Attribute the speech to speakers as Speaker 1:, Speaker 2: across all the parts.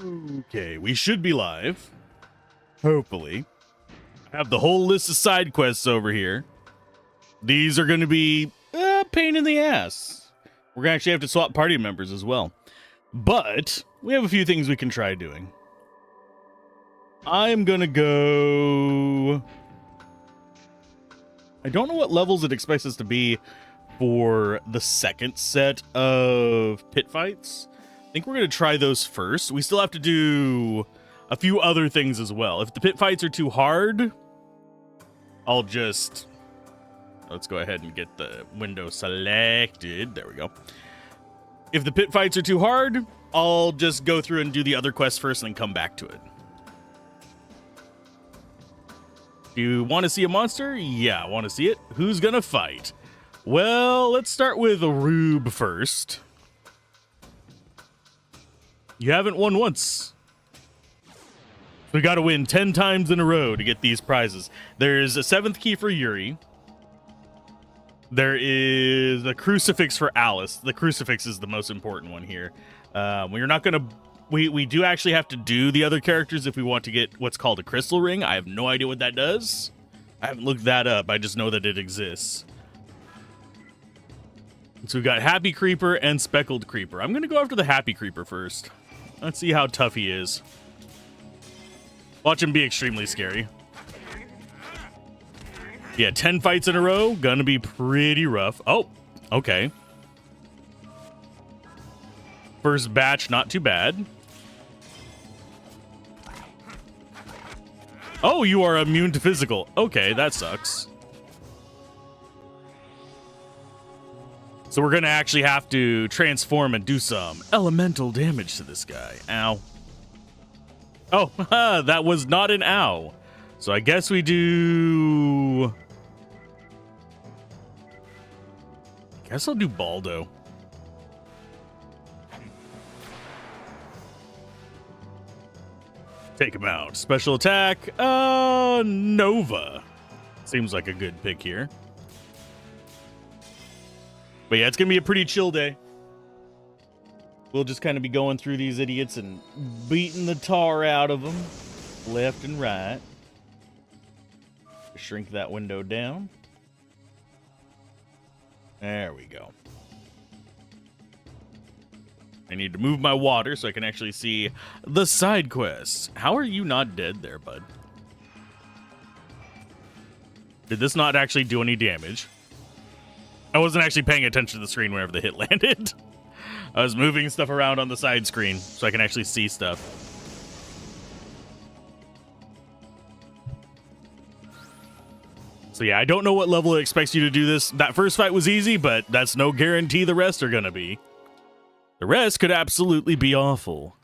Speaker 1: Okay, we should be live. Hopefully. I have the whole list of side quests over here. These are going to be a pain in the ass. We're going to actually have to swap party members as well. But we have a few things we can try doing. I'm going to go... I don't know what levels it expects us to be for the second set of pit fights. I think we're going to try those first. We still have to do a few other things as well. If the pit fights are too hard, I'll just... Let's go ahead and get the window selected. There we go. If the pit fights are too hard, I'll just go through and do the other quests first and then come back to it. Do you want to see a monster? Yeah, I want to see it. Who's going to fight? Well, let's start with Rube first. You haven't won once. We got to win 10 times in a row to get these prizes. There's a 7th key for Yuri. There is a crucifix for Alice. The crucifix is the most important one here. We're not going to... We do actually have to do the other characters if we want to get what's called a crystal ring. I have no idea what that does. I haven't looked that up. I just know that it exists. So we've got Happy Creeper and Speckled Creeper. I'm going to go after the Happy Creeper first. Let's see how tough he is. Watch him be extremely scary. Yeah, 10 fights in a row. Gonna be pretty rough. Oh, okay. First batch, not too bad. Oh, you are immune to physical. Okay, that sucks. So we're gonna actually have to transform and do some elemental damage to this guy. Ow. Oh, that was not an ow. So I guess we do... I guess I'll do Baldo. Take him out. Special attack, Nova. Seems like a good pick here. But yeah, it's going to be a pretty chill day. We'll just kind of be going through these idiots and beating the tar out of them. Left and right. Shrink that window down. There we go. I need to move my water so I can actually see the side quests. How are you not dead there, bud? Did this not actually do any damage? I wasn't actually paying attention to the screen whenever the hit landed. I was moving stuff around on the side screen so I can actually see stuff. So yeah, I don't know what level it expects you to do this. That first fight was easy, but that's no guarantee the rest are gonna be. The rest could absolutely be awful.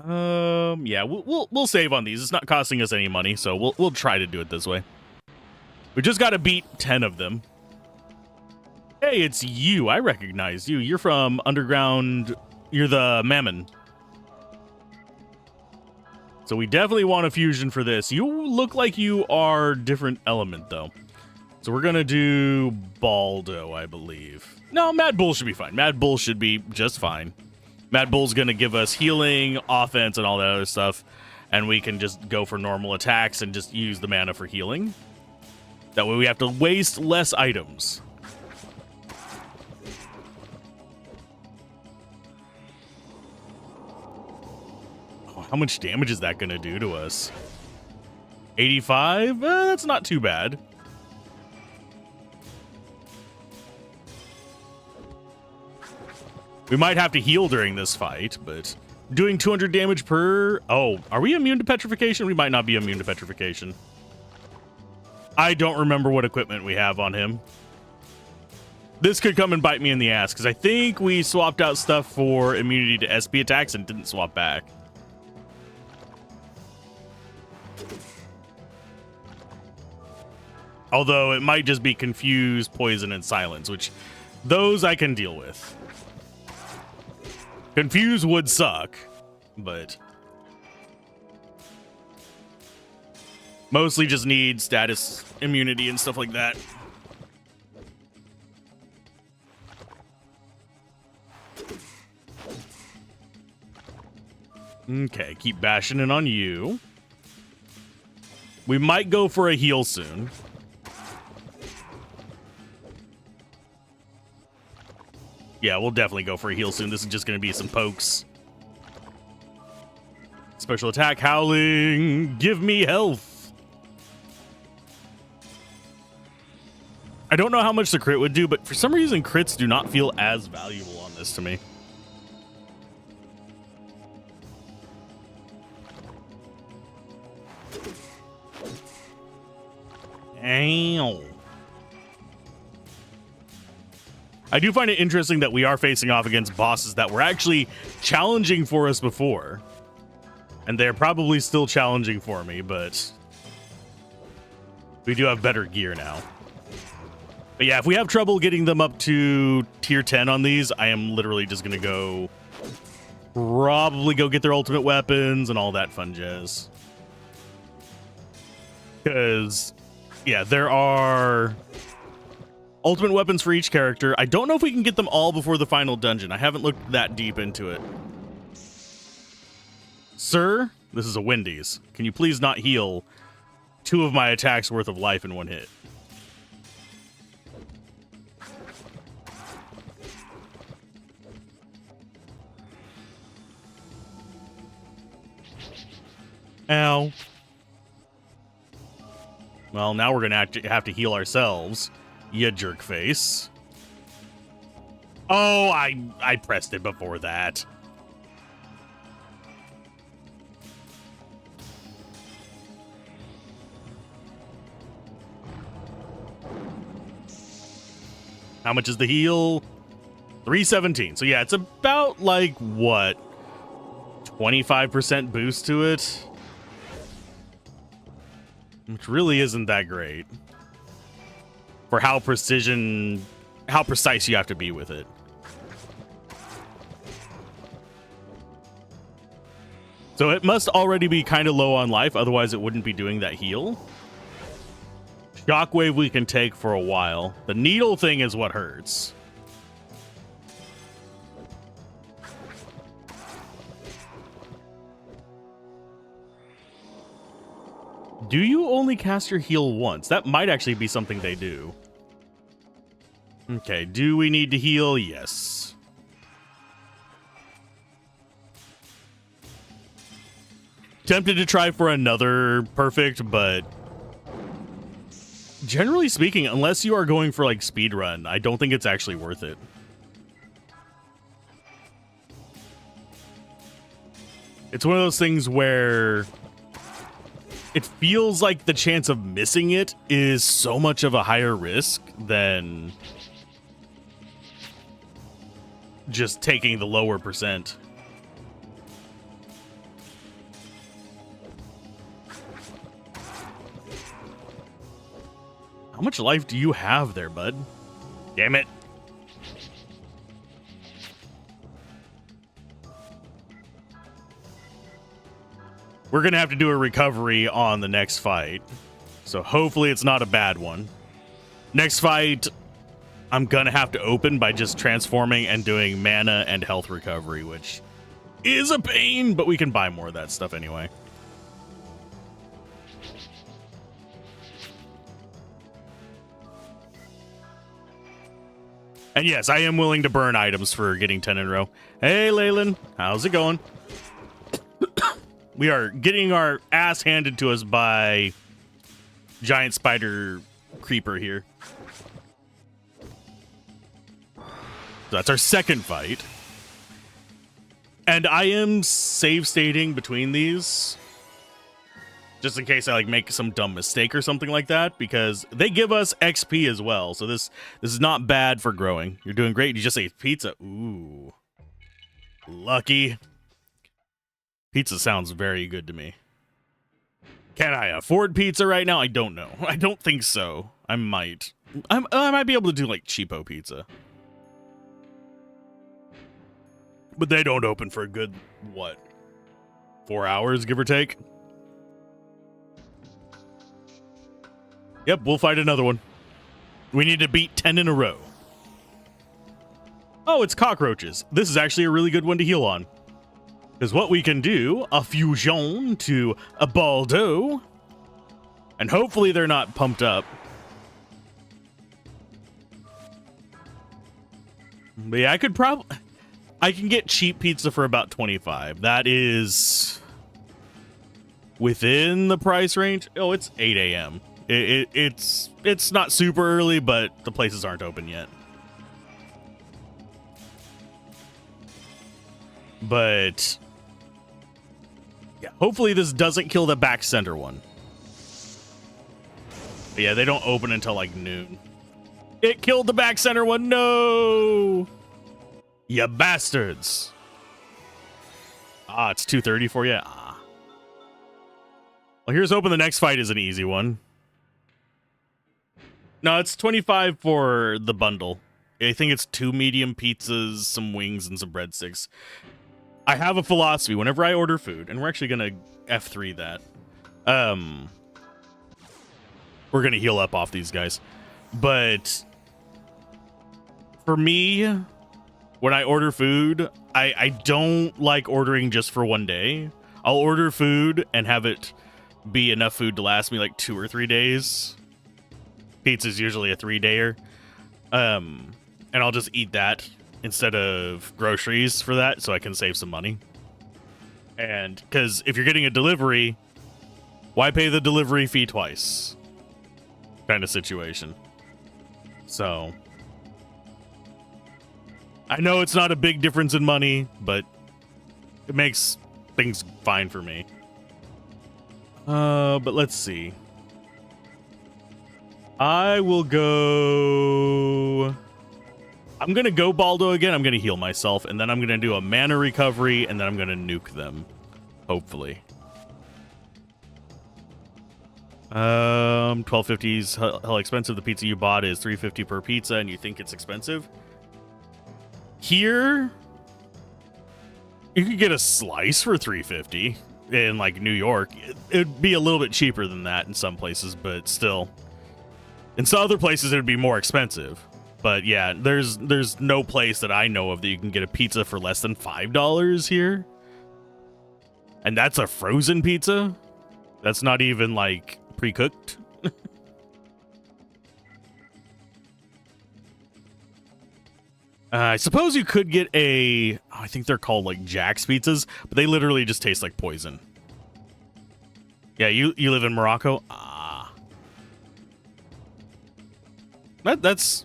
Speaker 1: Yeah, we'll save on these. It's not costing us any money, so we'll try to do it this way. We just got to beat 10 of them. Hey, it's you. I recognize you. You're from Underground. You're the Mammon. So we definitely want a fusion for this. You look like you are different element, though. So we're going to do Baldo, I believe. No, Mad Bull should be fine. Mad Bull should be just fine. Mad Bull's going to give us healing, offense, and all that other stuff. And we can just go for normal attacks and just use the mana for healing. That way we have to waste less items. Oh, how much damage is that going to do to us? 85? That's not too bad. We might have to heal during this fight, but doing 200 damage per... Oh, are we immune to petrification? We might not be immune to petrification. I don't remember what equipment we have on him. This could come and bite me in the ass, because I think we swapped out stuff for immunity to SP attacks and didn't swap back. Although it might just be confuse, poison, and silence, which those I can deal with. Confuse would suck, but mostly just need status immunity and stuff like that. Okay, keep bashing it on you. We might go for a heal soon. Yeah, we'll definitely go for a heal soon. This is just going to be some pokes. Special attack, howling. Give me health. I don't know how much the crit would do, but for some reason, crits do not feel as valuable on this to me. Ow. I do find it interesting that we are facing off against bosses that were actually challenging for us before. And they're probably still challenging for me, but we do have better gear now. But yeah, if we have trouble getting them up to tier 10 on these, I am literally just going to probably go get their ultimate weapons and all that fun jazz. Because, yeah, there are ultimate weapons for each character. I don't know if we can get them all before the final dungeon. I haven't looked that deep into it. Sir, this is a Wendy's. Can you please not heal 2 of my attacks worth of life in one hit? Ow. Well, now we're going to have to heal ourselves, you jerk face. Oh, I pressed it before that. How much is the heal? 317. So yeah, it's about like what? 25% boost to it? Which really isn't that great. For how precise you have to be with it. So it must already be kind of low on life, otherwise it wouldn't be doing that heal. Shockwave we can take for a while. The needle thing is what hurts. Do you only cast your heal once? That might actually be something they do. Okay, do we need to heal? Yes. Tempted to try for another perfect, but generally speaking, unless you are going for like speed run, I don't think it's actually worth it. It's one of those things where it feels like the chance of missing it is so much of a higher risk than just taking the lower percent. How much life do you have there, bud? Damn it. We're going to have to do a recovery on the next fight. So hopefully it's not a bad one. Next fight, I'm going to have to open by just transforming and doing mana and health recovery, which is a pain, but we can buy more of that stuff anyway. And yes, I am willing to burn items for getting 10 in a row. Hey, Leyland, how's it going? We are getting our ass handed to us by giant spider creeper here. So that's our second fight. And I am save stating between these, just in case I like make some dumb mistake or something like that, because they give us XP as well. So this is not bad for growing. You're doing great. You just ate pizza. Ooh. Lucky. Pizza sounds very good to me. Can I afford pizza right now? I don't know. I don't think so. I might. I might be able to do like cheapo pizza. But they don't open for a good, what, 4 hours, give or take? Yep, we'll fight another one. We need to beat 10 in a row. Oh, it's cockroaches. This is actually a really good one to heal on. Because what we can do, a fusion to a Baldo, and hopefully they're not pumped up. But yeah, I can get cheap pizza for about 25. That is within the price range. Oh, it's 8 a.m. It's not super early, but the places aren't open yet. But yeah, hopefully this doesn't kill the back center one. But yeah, they don't open until like noon. It killed the back center one. No, you bastards. Ah, it's 2:30 for you. Ah. Well, here's hoping the next fight is an easy one. No, it's 25 for the bundle. I think it's 2 medium pizzas, some wings, and some breadsticks. I have a philosophy whenever I order food, and we're actually gonna F3 that. We're gonna heal up off these guys. But for me, when I order food, I don't like ordering just for one day. I'll order food and have it be enough food to last me like 2 or 3 days. Pizza's usually a 3-dayer. And I'll just eat that instead of groceries for that so I can save some money. And because if you're getting a delivery, why pay the delivery fee twice? Kind of situation. So I know it's not a big difference in money, but it makes things fine for me. But let's see. I will go... I'm going to go Baldo again. I'm going to heal myself, and then I'm going to do a mana recovery, and then I'm going to nuke them. Hopefully. 12.50 is hell expensive. The pizza you bought is $3.50 per pizza, and you think it's expensive? Here, you could get a slice for $3.50 in like New York. It'd be a little bit cheaper than that in some places, but still. In some other places, it would be more expensive. But yeah, there's no place that I know of that you can get a pizza for less than $5 here. And that's a frozen pizza. That's not even like pre-cooked. I suppose you could get I think they're called like Jack's pizzas, but they literally just taste like poison. Yeah, you live in Morocco? Ah. That's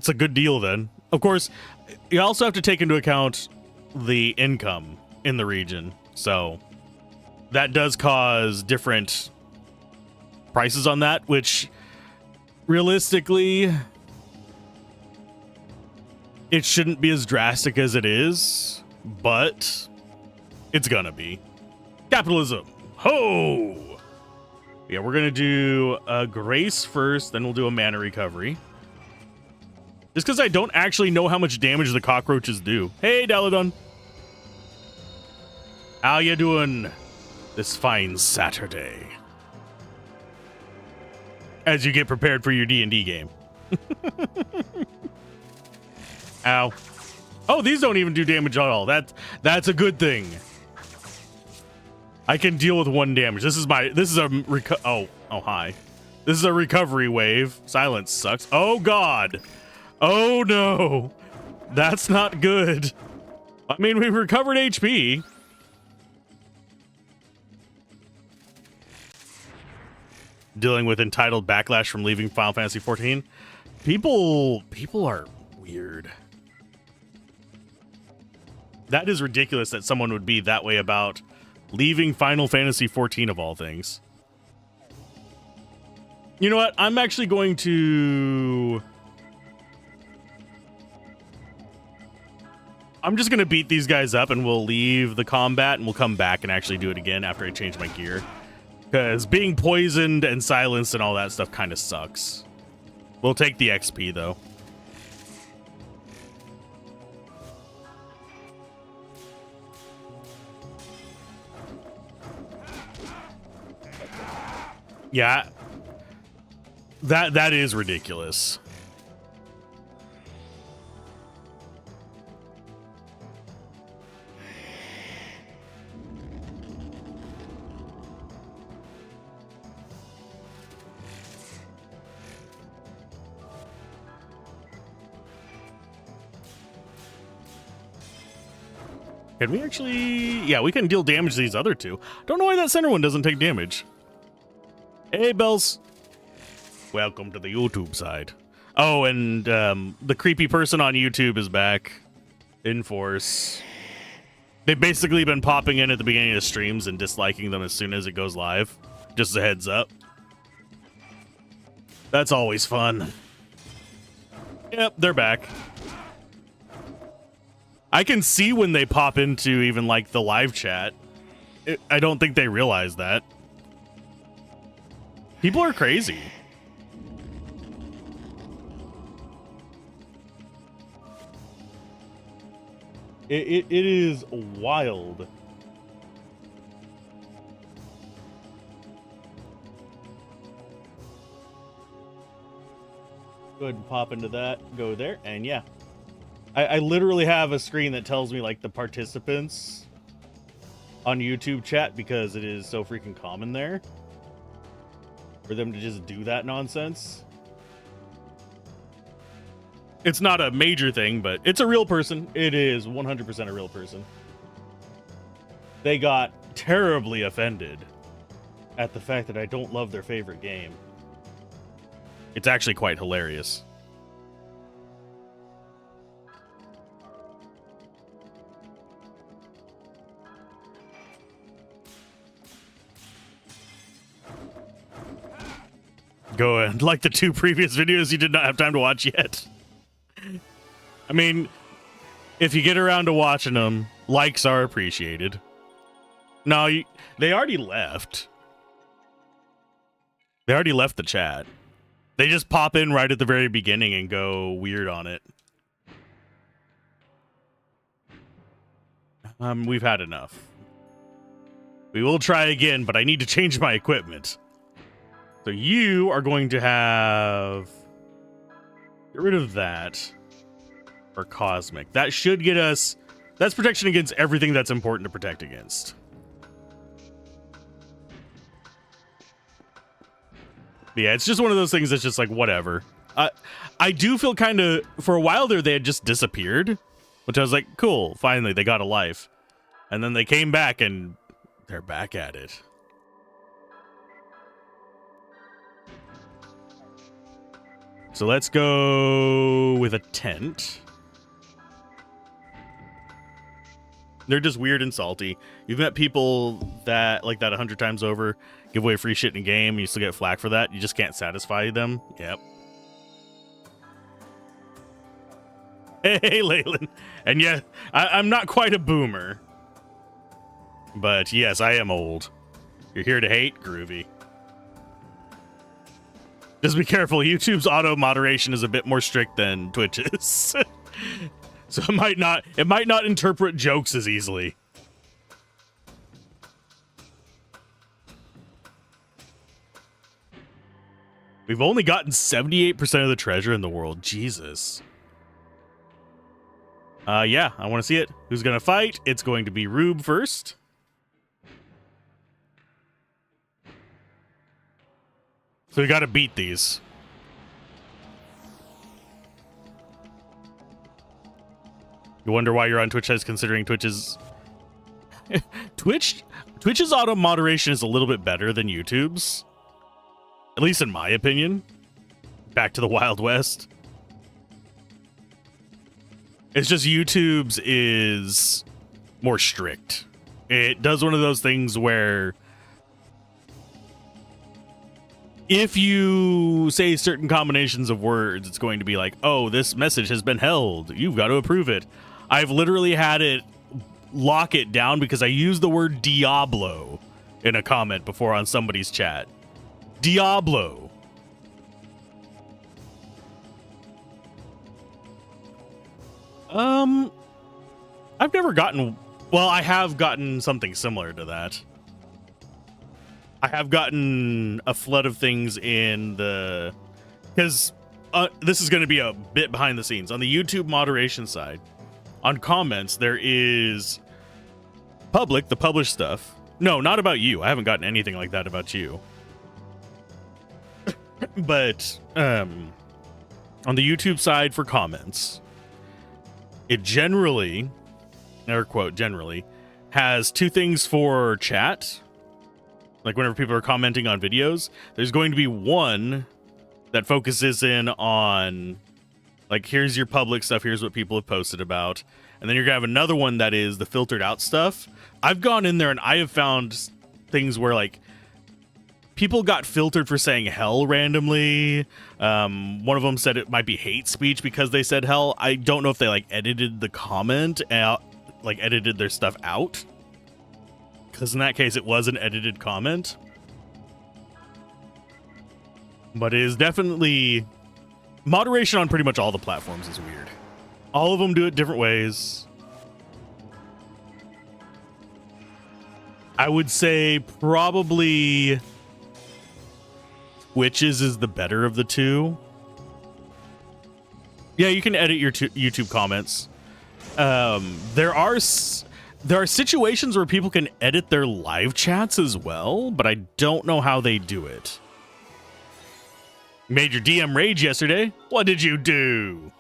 Speaker 1: a good deal then. Of course, you also have to take into account the income in the region. So that does cause different prices on that, which realistically, it shouldn't be as drastic as it is, but it's gonna be. Capitalism. Ho! Yeah, we're gonna do a grace first, then we'll do a mana recovery. Just because I don't actually know how much damage the cockroaches do. Hey, Daladon. How you doing this fine Saturday? As you get prepared for your D&D game. Ow. Oh, these don't even do damage at all. That's a good thing. I can deal with 1 damage. This is a hi. This is a recovery wave. Silence sucks. Oh god. Oh no. That's not good. I mean, we recovered HP. Dealing with entitled backlash from leaving Final Fantasy 14. People are weird. That is ridiculous that someone would be that way about leaving Final Fantasy 14 of all things. You know what? I'm actually going to... I'm just going to beat these guys up and we'll leave the combat and we'll come back and actually do it again after I change my gear. Because being poisoned and silenced and all that stuff kind of sucks. We'll take the XP though. Yeah. That is ridiculous. Can we actually... Yeah, we can deal damage to these other two. Don't know why that center one doesn't take damage. Hey, Bells. Welcome to the YouTube side. Oh, and the creepy person on YouTube is back in force. They've basically been popping in at the beginning of streams and disliking them as soon as it goes live. Just a heads up. That's always fun. Yep, they're back. I can see when they pop into even like the live chat. I don't think they realize that. People are crazy. It is wild. Go ahead and pop into that. Go there, and yeah. I literally have a screen that tells me like the participants on YouTube chat because it is so freaking common there for them to just do that nonsense. It's not a major thing, but it's a real person. It is 100% a real person. They got terribly offended at the fact that I don't love their favorite game. It's actually quite hilarious. Go and like the two previous videos you did not have time to watch yet. I mean, if you get around to watching them, likes are appreciated. No, they already left. They already left the chat. They just pop in right at the very beginning and go weird on it. We've had enough. We will try again, but I need to change my equipment. So you are going to have... Get rid of that. Or cosmic. That should get us... That's protection against everything that's important to protect against. Yeah, it's just one of those things that's just like, whatever. I do feel kind of... For a while there, they had just disappeared. Which I was like, cool. Finally, they got a life. And then they came back and they're back at it. So let's go with a tent. They're just weird and salty. You've met people that like that 100 times over, give away free shit in a game, you still get flack for that. You just can't satisfy them. Yep. Hey, Leyland. And yeah, I'm not quite a boomer. But yes, I am old. You're here to hate? Groovy. Just be careful. YouTube's auto moderation is a bit more strict than Twitch's. So it might not interpret jokes as easily. We've only gotten 78% of the treasure in the world. Jesus. Yeah, I want to see it. Who's going to fight? It's going to be Rube first. So we got to beat these. You wonder why you're on Twitch as considering Twitch's... Twitch's auto moderation is a little bit better than YouTube's. At least in my opinion. Back to the Wild West. It's just YouTube's is more strict. It does one of those things where if you say certain combinations of words, it's going to be like, oh, this message has been held. You've got to approve it. I've literally had it lock it down because I used the word Diablo in a comment before on somebody's chat. Diablo. I've never gotten... Well, I have gotten something similar to that. I have gotten a flood of things in the... Because this is going to be a bit behind the scenes. On the YouTube moderation side, on comments, there is public, the published stuff. No, not about you. I haven't gotten anything like that about you. But on the YouTube side for comments, it generally or quote generally, has two things for chat. Like whenever people are commenting on videos, there's going to be one that focuses in on, like, here's your public stuff, here's what people have posted about. And then you're gonna have another one that is the filtered out stuff. I've gone in there and I have found things where, like, people got filtered for saying hell randomly. One of them said it might be hate speech because they said hell. I don't know if they, like, edited the comment out, like, edited their stuff out. Because in that case, it was an edited comment. But it is definitely... Moderation on pretty much all the platforms is weird. All of them do it different ways. I would say probably Twitch's is the better of the two. Yeah, you can edit your YouTube comments. There are situations where people can edit their live chats as well, but I don't know how they do it. Made your DM rage yesterday. What did you do?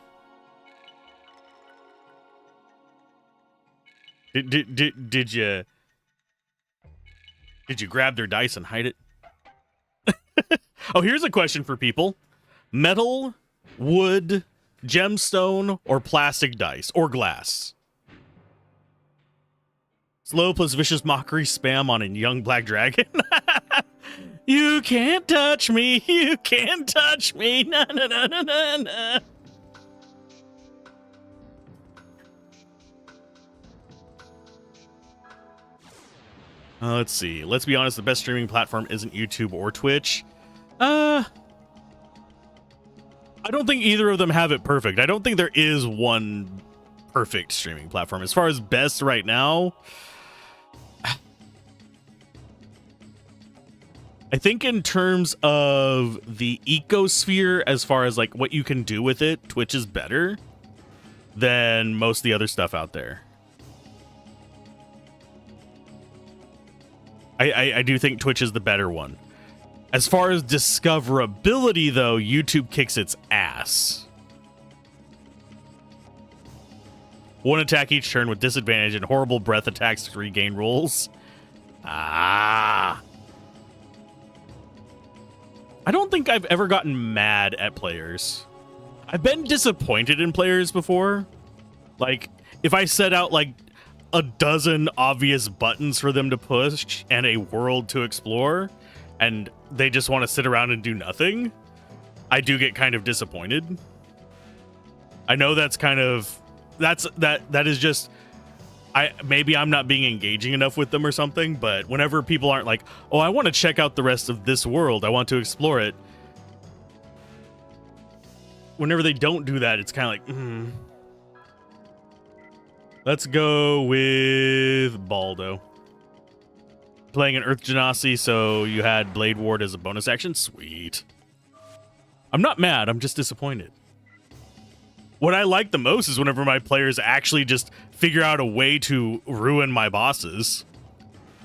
Speaker 1: Did you grab their dice and hide it? Oh, here's a question for people. Metal, wood, gemstone, or plastic dice, or glass? Slow plus vicious mockery spam on a young black dragon. You can't touch me. You can't touch me. Na, na, na, na, na, na. Let's see. Let's be honest, the best streaming platform isn't YouTube or Twitch. I don't think either of them have it perfect. I don't think there is one perfect streaming platform. As far as best right now, I think in terms of the ecosphere, as far as like what you can do with it, Twitch is better than most of the other stuff out there. I do think Twitch is the better one. As far as discoverability, though, YouTube kicks its ass. One attack each turn with disadvantage and horrible breath attacks to regain rolls. I don't think I've ever gotten mad at players. I've been disappointed in players before. Like, if I set out, like, a dozen obvious buttons for them to push and a world to explore, and they just want to sit around and do nothing, I do get kind of disappointed. I know that's kind of... That is just... maybe I'm not being engaging enough with them or something, but whenever people aren't like, oh, I want to check out the rest of this world, I want to explore it. Whenever they don't do that, it's kind of like, Let's go with Baldo. Playing an Earth Genasi, so you had Blade Ward as a bonus action? Sweet. I'm not mad, I'm just disappointed. What I like the most is whenever my players actually just figure out a way to ruin my bosses.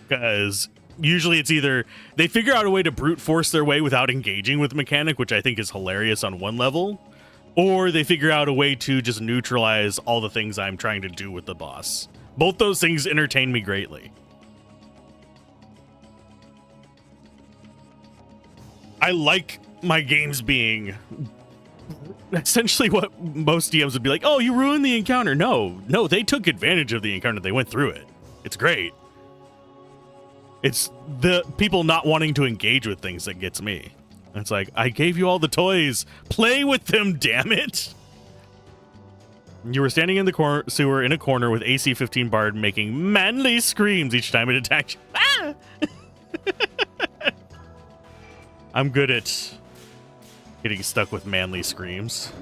Speaker 1: Because usually it's either they figure out a way to brute force their way without engaging with the mechanic, which I think is hilarious on one level, or they figure out a way to just neutralize all the things I'm trying to do with the boss. Both those things entertain me greatly. I like my games being essentially what most DMs would be like, oh, you ruined the encounter. No, they took advantage of the encounter. They went through it. It's great. It's the people not wanting to engage with things that gets me. It's like, I gave you all the toys. Play with them, damn it. You were standing in the sewer in a corner with AC-15 Bard making manly screams each time it attacked you. Ah! I'm good at getting stuck with manly screams.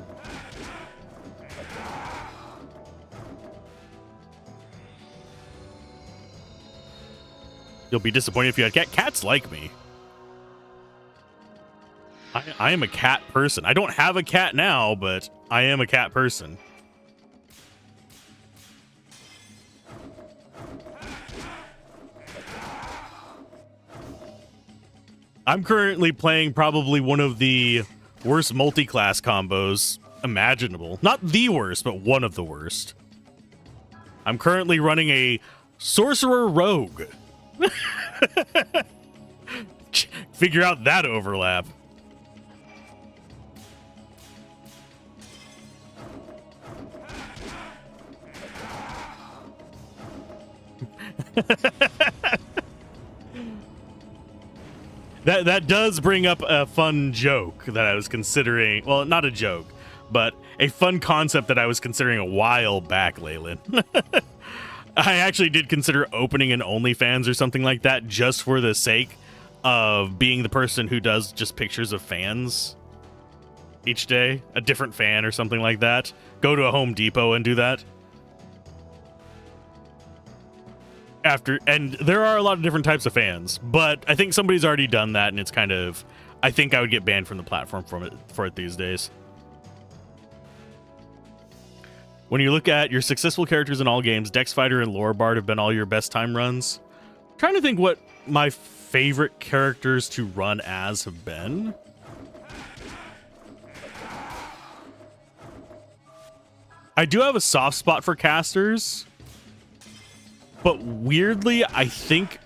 Speaker 1: You'll be disappointed if you had a cat. Cats like me. I am a cat person. I don't have a cat now, but I am a cat person. I'm currently playing probably one of the worst multi-class combos imaginable. Not the worst, but one of the worst. I'm currently running a sorcerer rogue. Figure out that overlap. That does bring up a fun joke that I was considering. Well, not a joke, but a fun concept that I was considering a while back, Leyland. I actually did consider opening an OnlyFans or something like that just for the sake of being the person who does just pictures of fans each day, a different fan or something like that. Go to a Home Depot and do that. And there are a lot of different types of fans, but I think somebody's already done that, and it's kind of, I think I would get banned from the platform for it these days. When you look at your successful characters in all games, Dex Fighter and Lore Bard have been all your best time runs. I'm trying to think what my favorite characters to run as have been. I do have a soft spot for casters. But weirdly, I think,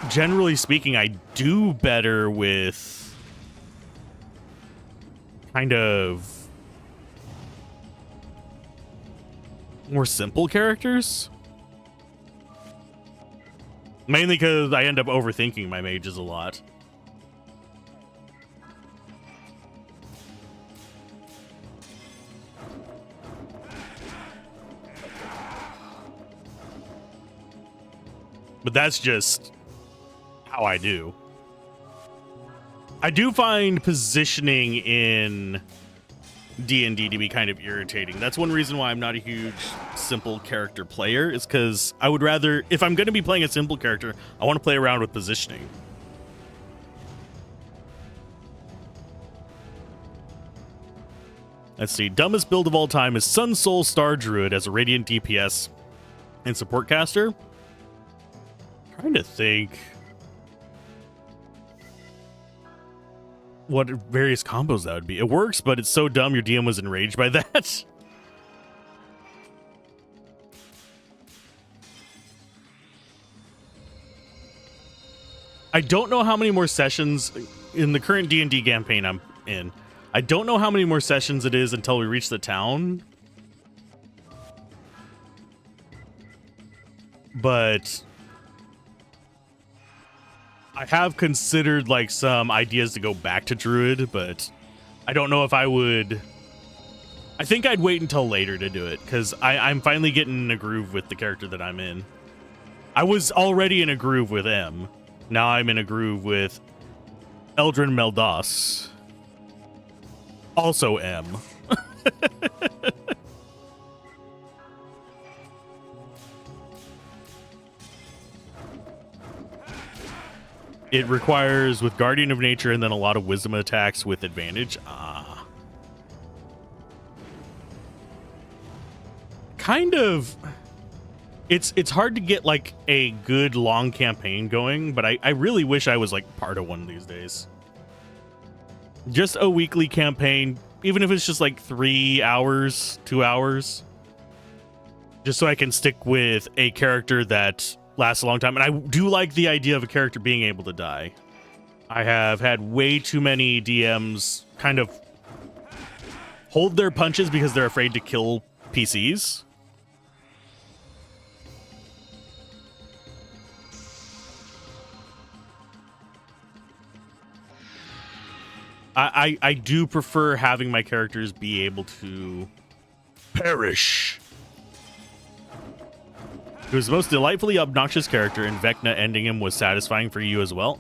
Speaker 1: generally speaking, I do better with kind of more simple characters. Mainly because I end up overthinking my mages a lot. But that's just how I do. I do find positioning in D&D to be kind of irritating. That's one reason why I'm not a huge simple character player, is because I would rather, if I'm going to be playing a simple character, I want to play around with positioning. Let's see. Dumbest build of all time is Sun Soul Star Druid as a Radiant DPS and support caster. Trying to think what various combos that would be. It works, but it's so dumb your DM was enraged by that. I don't know how many more sessions in the current D&D campaign I'm in. I don't know how many more sessions it is until we reach the town. But I have considered like some ideas to go back to Druid, but I don't know if I would. I think I'd wait until later to do it, because I'm finally getting in a groove with the character that I'm in. I was already in a groove with M. Now I'm in a groove with Eldrin Meldos. Also M. It requires with Guardian of Nature and then a lot of wisdom attacks with advantage. Kind of. It's hard to get like a good long campaign going, but I really wish I was like part of one of these days. Just a weekly campaign, even if it's just like 3 hours, 2 hours. Just so I can stick with a character that lasts a long time. And I do like the idea of a character being able to die. I have had way too many DMs kind of hold their punches because they're afraid to kill PCs. I do prefer having my characters be able to perish. He was the most delightfully obnoxious character, and Vecna ending him was satisfying for you as well.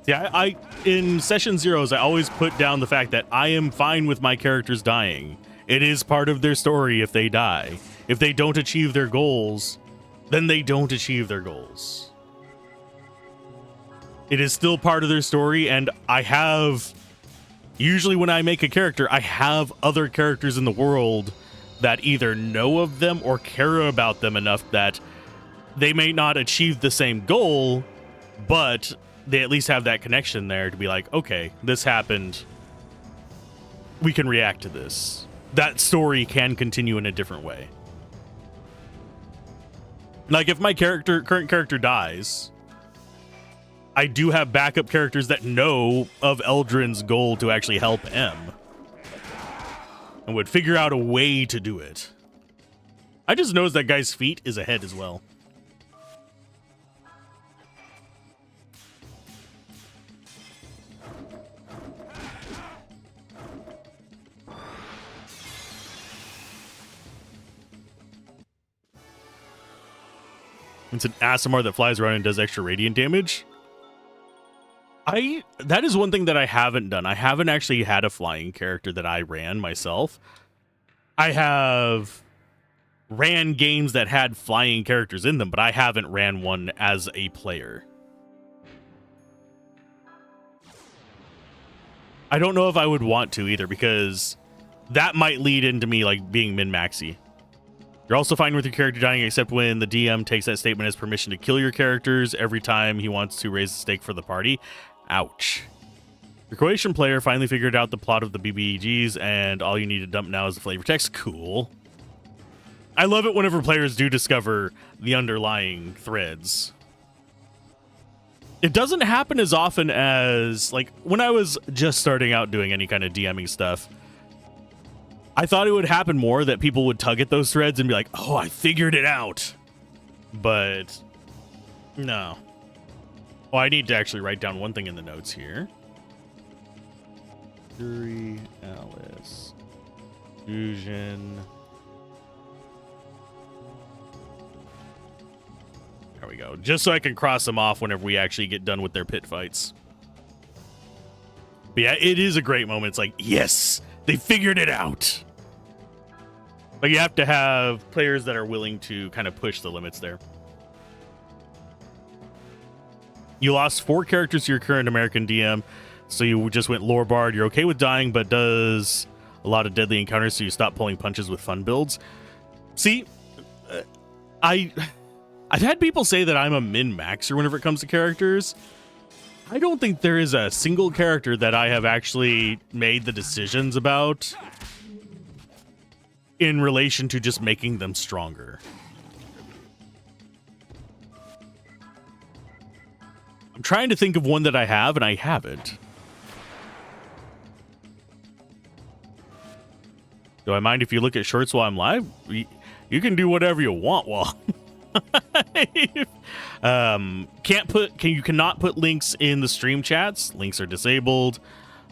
Speaker 1: Yeah, I in session zeros, I always put down the fact that I am fine with my characters dying. It is part of their story if they die. If they don't achieve their goals, then they don't achieve their goals. It is still part of their story, and I have... Usually when I make a character, I have other characters in the world that either know of them or care about them enough that they may not achieve the same goal, but they at least have that connection there to be like, okay, this happened. we can react to this. That story can continue in a different way. Like, if my current character dies, I do have backup characters that know of Eldrin's goal to actually help M and would figure out a way to do it. I just noticed that guy's feet is ahead as well. It's an Asimar that flies around and does extra radiant damage. That is one thing that I haven't done. I haven't actually had a flying character that I ran myself. I have ran games that had flying characters in them, but I haven't ran one as a player. I don't know if I would want to either, because that might lead into me like being min-maxy. You're also fine with your character dying except when the DM takes that statement as permission to kill your characters every time he wants to raise the stake for the party. Ouch. Your Croatian player finally figured out the plot of the BBEGs, and all you need to dump now is the flavor text. Cool. I love it whenever players do discover the underlying threads. It doesn't happen as often as, like, when I was just starting out doing any kind of DMing stuff. I thought it would happen more, that people would tug at those threads and be like, oh, I figured it out. But no. Oh, I need to actually write down one thing in the notes here. Fury, Alice, Fusion. There we go. Just so I can cross them off whenever we actually get done with their pit fights. But yeah, it is a great moment. It's like, yes, they figured it out. But you have to have players that are willing to kind of push the limits there. You lost 4 characters to your current American DM, so you just went lore bard. You're okay with dying, but does a lot of deadly encounters, so you stop pulling punches with fun builds. See, I've had people say that I'm a min-maxer whenever it comes to characters. I don't think there is a single character that I have actually made the decisions about in relation to just making them stronger. I'm trying to think of one that I have, and I haven't. Do I mind if you look at shorts while I'm live? You can do whatever you want while... you cannot put links in the stream chats. Links are disabled.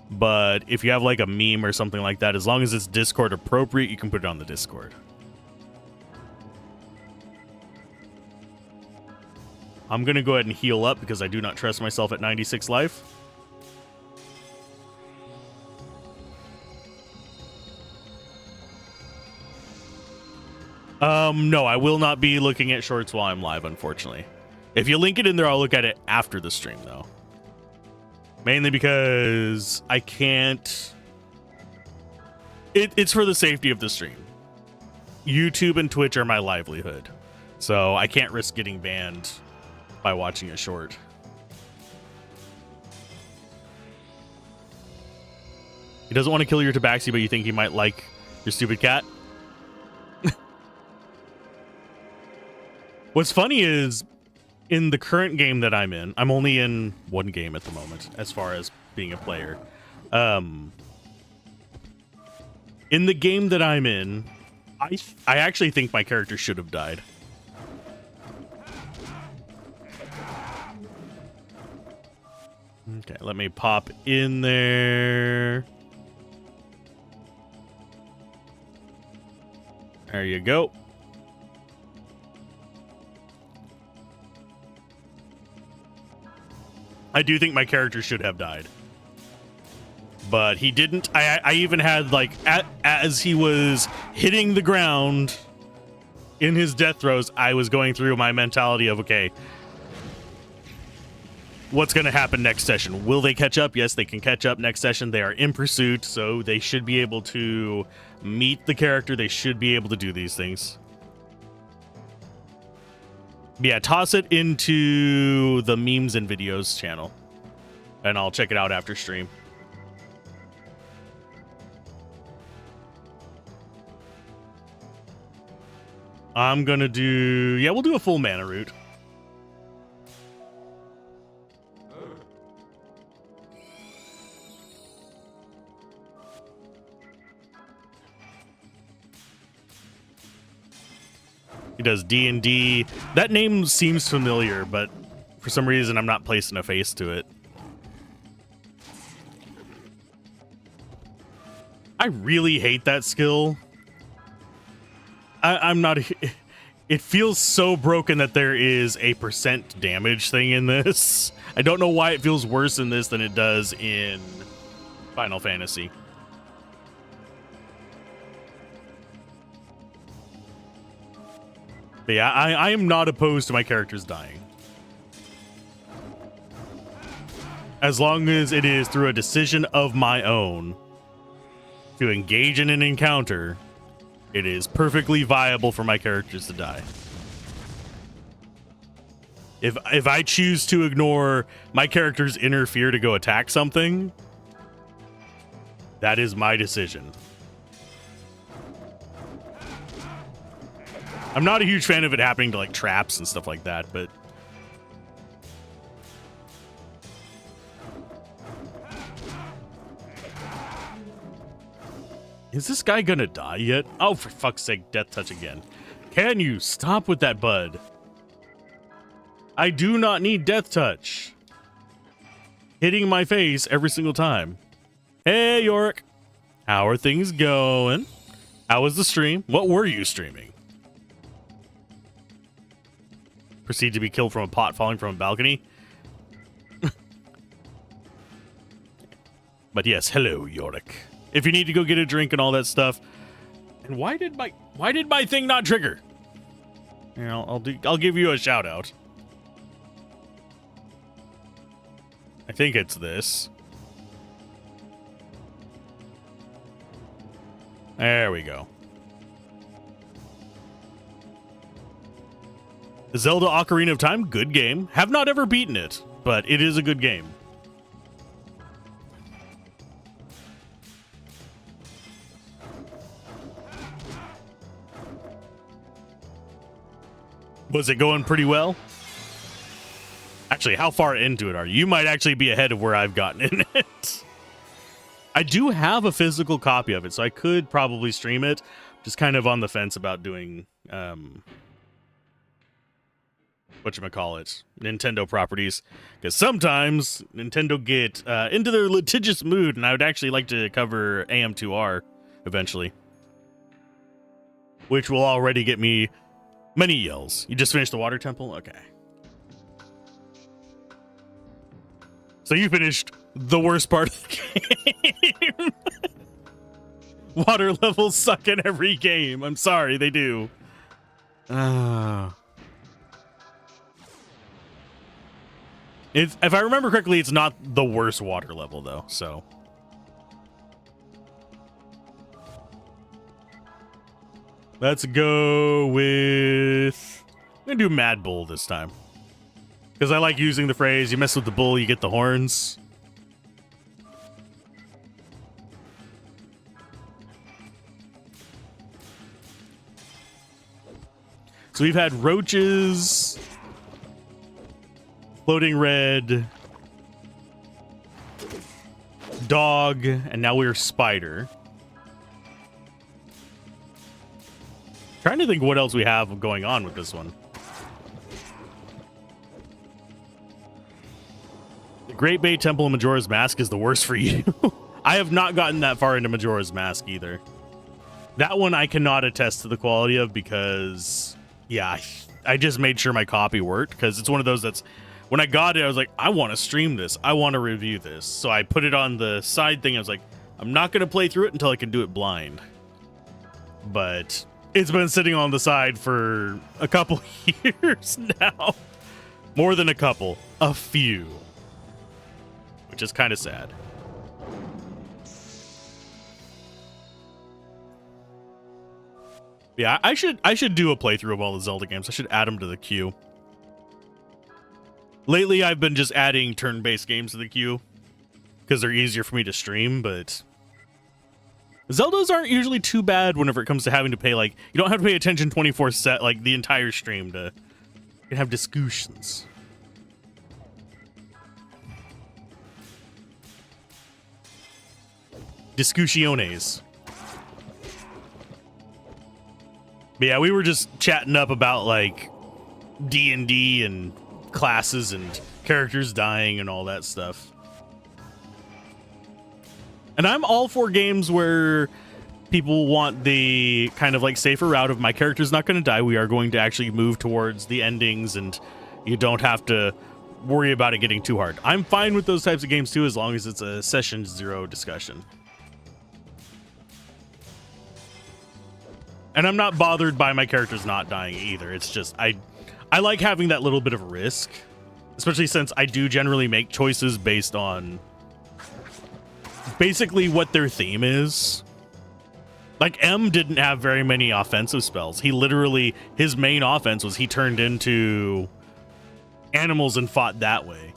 Speaker 1: But if you have like a meme or something like that, as long as it's Discord appropriate, you can put it on the Discord. I'm gonna go ahead and heal up because I do not trust myself at 96 life. No, I will not be looking at shorts while I'm live, unfortunately. If you link it in there, I'll look at it after the stream, though. Mainly because I can't... It's for the safety of the stream. YouTube and Twitch are my livelihood. So I can't risk getting banned by watching a short. He doesn't want to kill your tabaxi, but you think he might like your stupid cat? What's funny is, in the current game that I'm in, I'm only in one game at the moment, as far as being a player. In the game that I'm in, I actually think my character should have died. Okay, let me pop in there. There you go. I do think my character should have died, but he didn't. I even had, like, as he was hitting the ground in his death throes, I was going through my mentality of, okay, what's going to happen next session? Will they catch up? Yes, they can catch up next session. They are in pursuit, so they should be able to meet the character. They should be able to do these things. Yeah, toss it into the memes and videos channel, and I'll check it out after stream. I'm gonna do... Yeah, we'll do a full mana root. He does D&D. That name seems familiar, but for some reason I'm not placing a face to it. I really hate that skill. I'm not... It feels so broken that there is a % damage thing in this. I don't know why it feels worse in this than it does in Final Fantasy. But yeah, I am not opposed to my characters dying. As long as it is through a decision of my own to engage in an encounter, it is perfectly viable for my characters to die. If I choose to ignore my characters interfere to go attack something, that is my decision. I'm not a huge fan of it happening to like traps and stuff like that, but is this guy gonna die yet? Oh, for fuck's sake, death touch again. Can you stop with that, bud? I do not need death touch. Hitting my face every single time. Hey, Yorick. How are things going? How was the stream? What were you streaming? Proceed to be killed from a pot falling from a balcony. But yes, hello, Yorick. If you need to go get a drink and all that stuff. And why did my thing not trigger? You know, I'll give you a shout out. I think it's this. There we go. Zelda Ocarina of Time, good game. Have not ever beaten it, but it is a good game. Was it going pretty well? Actually, how far into it are you? You might actually be ahead of where I've gotten in it. I do have a physical copy of it, so I could probably stream it. Just kind of on the fence about doing... whatchamacallit, Nintendo properties, because sometimes Nintendo get into their litigious mood, and I would actually like to cover AM2R eventually, which will already get me many yells. You just finished the water temple? Okay. So you finished the worst part of the game. Water levels suck in every game. I'm sorry, they do. If I remember correctly, it's not the worst water level, though, so. Let's go with... I'm going to do Mad Bull this time. Because I like using the phrase, you mess with the bull, you get the horns. So we've had roaches... Floating red, dog, and now we're spider. Trying to think what else we have going on with this one. The Great Bay Temple of Majora's Mask is the worst for you. I have not gotten that far into Majora's Mask either. That one I cannot attest to the quality of because, yeah, I just made sure my copy worked because it's one of those that's... When I got it, I was like, I want to stream this. I want to review this. So I put it on the side thing. I was like, I'm not going to play through it until I can do it blind. But it's been sitting on the side for a couple years now. More than a couple. A few. Which is kind of sad. Yeah, I should do a playthrough of all the Zelda games. I should add them to the queue. Lately, I've been just adding turn-based games to the queue because they're easier for me to stream, but Zeldas aren't usually too bad whenever it comes to having to pay, like, you don't have to pay attention 24/7, like, the entire stream to have discussions. Discussiones. But yeah, we were just chatting up about, like, D&D and classes and characters dying and all that stuff. And I'm all for games where people want the kind of like safer route of my character's not going to die. We are going to actually move towards the endings and you don't have to worry about it getting too hard. I'm fine with those types of games too, as long as it's a session 0 discussion. And I'm not bothered by my characters not dying either. It's just, I like having that little bit of risk, especially since I do generally make choices based on basically what their theme is. Like, M didn't have very many offensive spells. He literally, his main offense was he turned into animals and fought that way.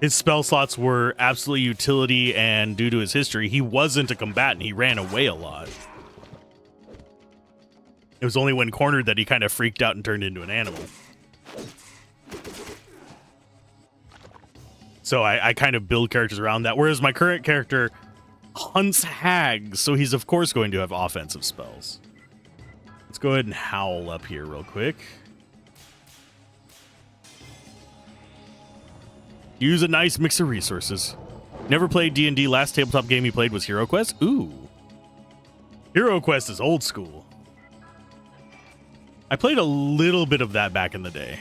Speaker 1: His spell slots were absolutely utility, and due to his history, he wasn't a combatant. He ran away a lot. It was only when cornered that he kind of freaked out and turned into an animal. So I kind of build characters around that, whereas my current character hunts hags, so he's of course going to have offensive spells. Let's go ahead and howl up here real quick. Use a nice mix of resources. Never played D&D. Last tabletop game he played was Hero Quest. Ooh. Hero Quest is old school. I played a little bit of that back in the day.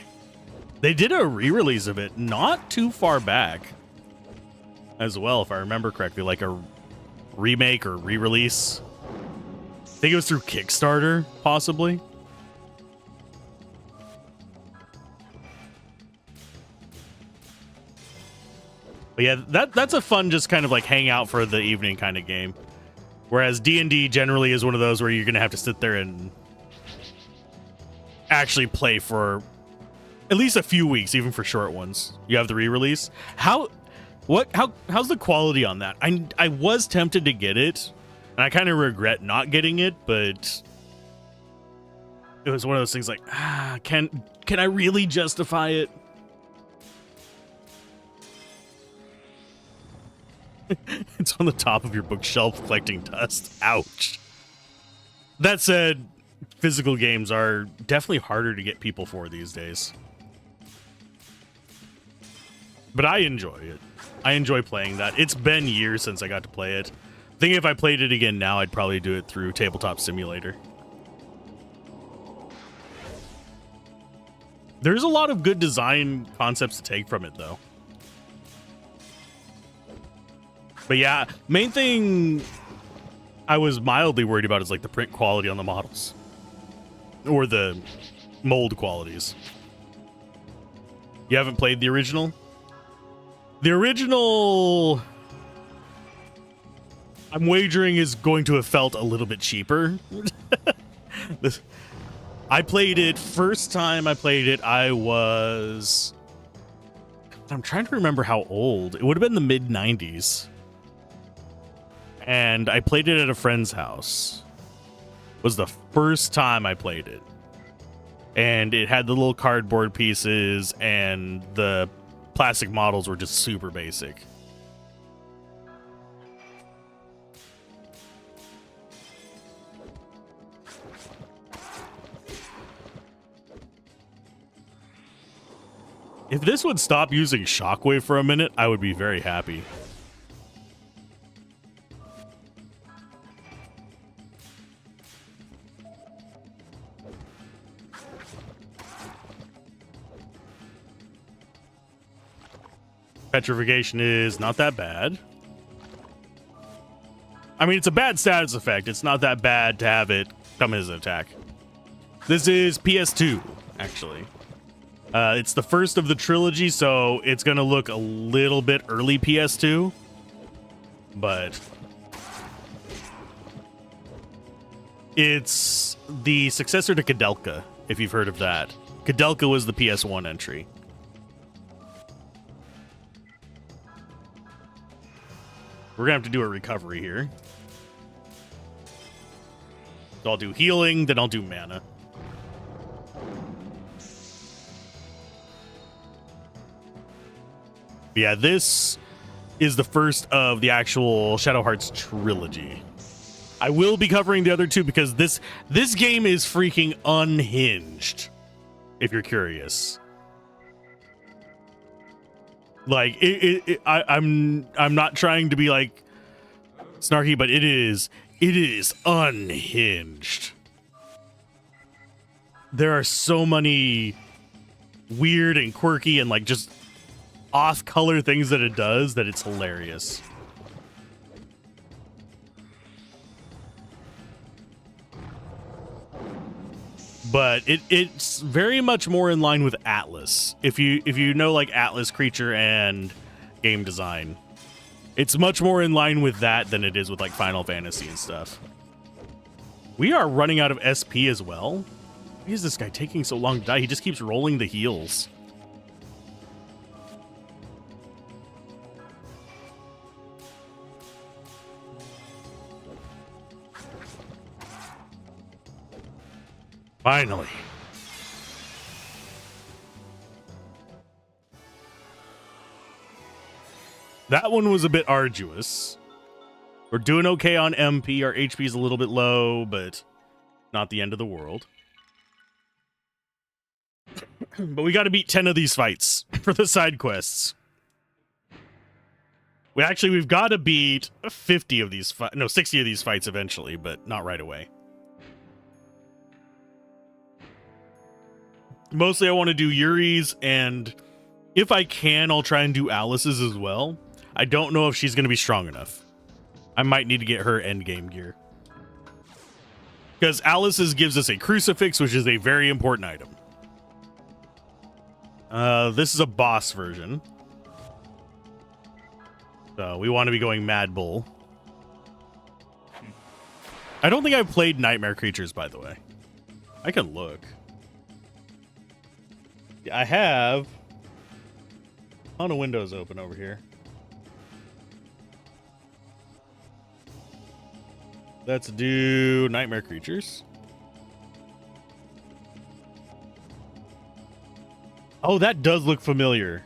Speaker 1: They did a re-release of it not too far back as well, if I remember correctly, like a remake or re-release. I think it was through Kickstarter, possibly. But yeah, that's a fun just kind of like hang out for the evening kind of game. Whereas D&D generally is one of those where you're going to have to sit there and actually play for at least a few weeks, even for short ones. You have the re-release. How's the quality on that? I was tempted to get it, and I kind of regret not getting it, but it was one of those things like, can I really justify it? It's on the top of your bookshelf collecting dust. Ouch. That said, physical games are definitely harder to get people for these days. But I enjoy it. I enjoy playing that. It's been years since I got to play it. I think if I played it again now, I'd probably do it through Tabletop Simulator. There's a lot of good design concepts to take from it, though. But yeah, main thing I was mildly worried about is like the print quality on the models. Or the mold qualities. You haven't played the original? The original, I'm wagering, is going to have felt a little bit cheaper. I played it, first time I played it, I'm trying to remember how old. It would have been the mid-90s. And I played it at a friend's house. It was the first time I played it. And it had the little cardboard pieces, and the plastic models were just super basic. If this would stop using Shockwave for a minute, I would be very happy. Petrification is not that bad. I mean, it's a bad status effect. It's not that bad to have it come as an attack. This is PS2, actually. It's the first of the trilogy, so it's going to look a little bit early PS2. But it's the successor to Koudelka, if you've heard of that. Koudelka was the PS1 entry. We're going to have to do a recovery here. So I'll do healing, then I'll do mana. Yeah, this is the first of the actual Shadow Hearts trilogy. I will be covering the other two because this game is freaking unhinged, if you're curious. Like I'm not trying to be like snarky, but it is unhinged. There are so many weird and quirky and like just off color things that it does that it's hilarious. But it's very much more in line with Atlas. If you know like Atlas creature and game design, it's much more in line with that than it is with like Final Fantasy and stuff. We are running out of SP as well. Why is this guy taking so long to die? He just keeps rolling the heals. Finally. That one was a bit arduous. We're doing okay on MP. Our HP is a little bit low, but not the end of the world. But we got to beat 10 of these fights for the side quests. We've got to beat 50 of these 60 of these fights eventually, but not right away. Mostly I want to do Yuri's, and if I can, I'll try and do Alice's as well. I don't know if she's going to be strong enough. I might need to get her endgame gear. Because Alice's gives us a crucifix, which is a very important item. This is a boss version. So we want to be going Mad Bull. I don't think I've played Nightmare Creatures, by the way. I can look. I have a ton of windows open over here. Let's do Nightmare Creatures. Oh, that does look familiar.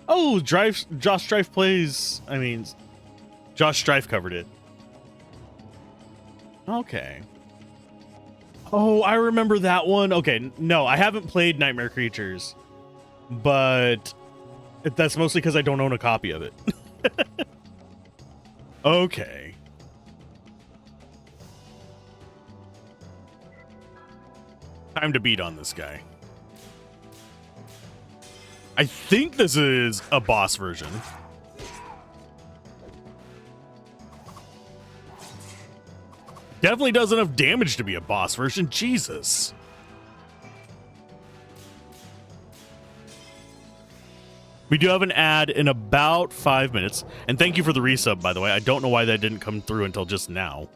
Speaker 1: Oh, Josh Strife plays... Josh Strife covered it. Okay. Oh, I remember that one. Okay, no, I haven't played Nightmare Creatures, but that's mostly because I don't own a copy of it. Okay. Time to beat on this guy. I think this is a boss version. Definitely does enough damage to be a boss version. Jesus. We do have an ad in about 5 minutes. And thank you for the resub, by the way. I don't know why that didn't come through until just now.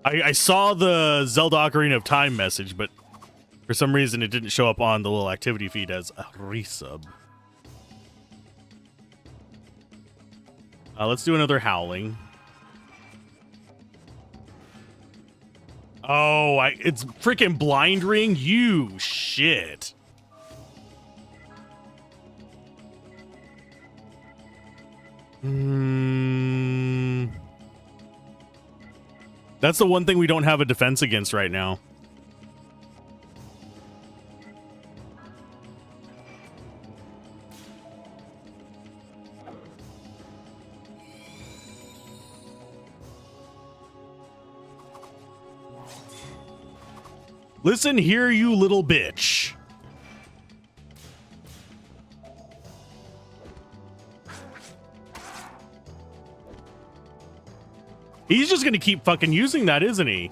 Speaker 1: I saw the Zelda Ocarina of Time message, but for some reason it didn't show up on the little activity feed as a resub. Let's do another Howling. Oh, it's freaking Blind Ring? You shit. That's the one thing we don't have a defense against right now. Listen here, you little bitch. He's just gonna keep fucking using that, isn't he?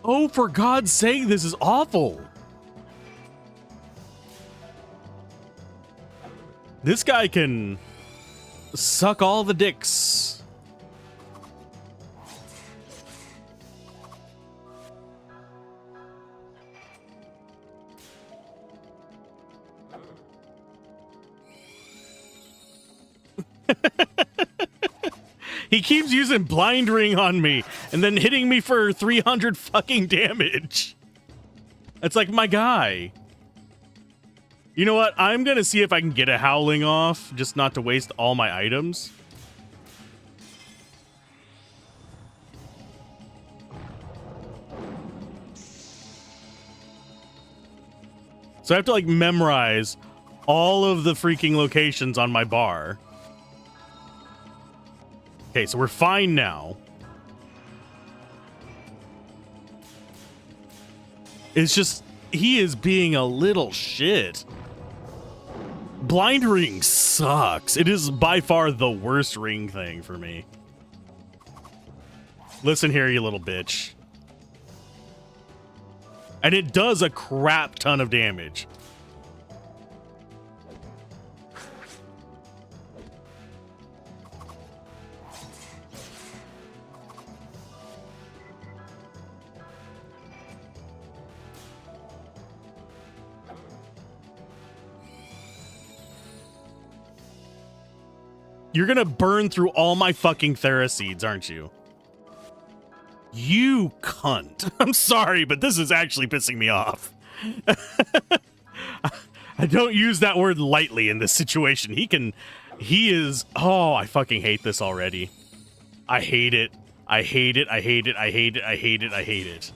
Speaker 1: Oh, for God's sake, this is awful. This guy can suck all the dicks. He keeps using blind ring on me and then hitting me for 300 fucking damage. It's like my guy. You know what? I'm gonna see if I can get a howling off, just not to waste all my items. So I have to like memorize all of the freaking locations on my bar. Okay, so we're fine now. It's just, he is being a little shit. Blind ring sucks. It is by far the worst ring thing for me. Listen here, you little bitch. And it does a crap ton of damage. You're gonna burn through all my fucking Thera seeds, aren't you? You cunt. I'm sorry, but this is actually pissing me off. I don't use that word lightly in this situation. He is, oh, I fucking hate this already. I hate it. I hate it. I hate it. I hate it. I hate it. I hate it.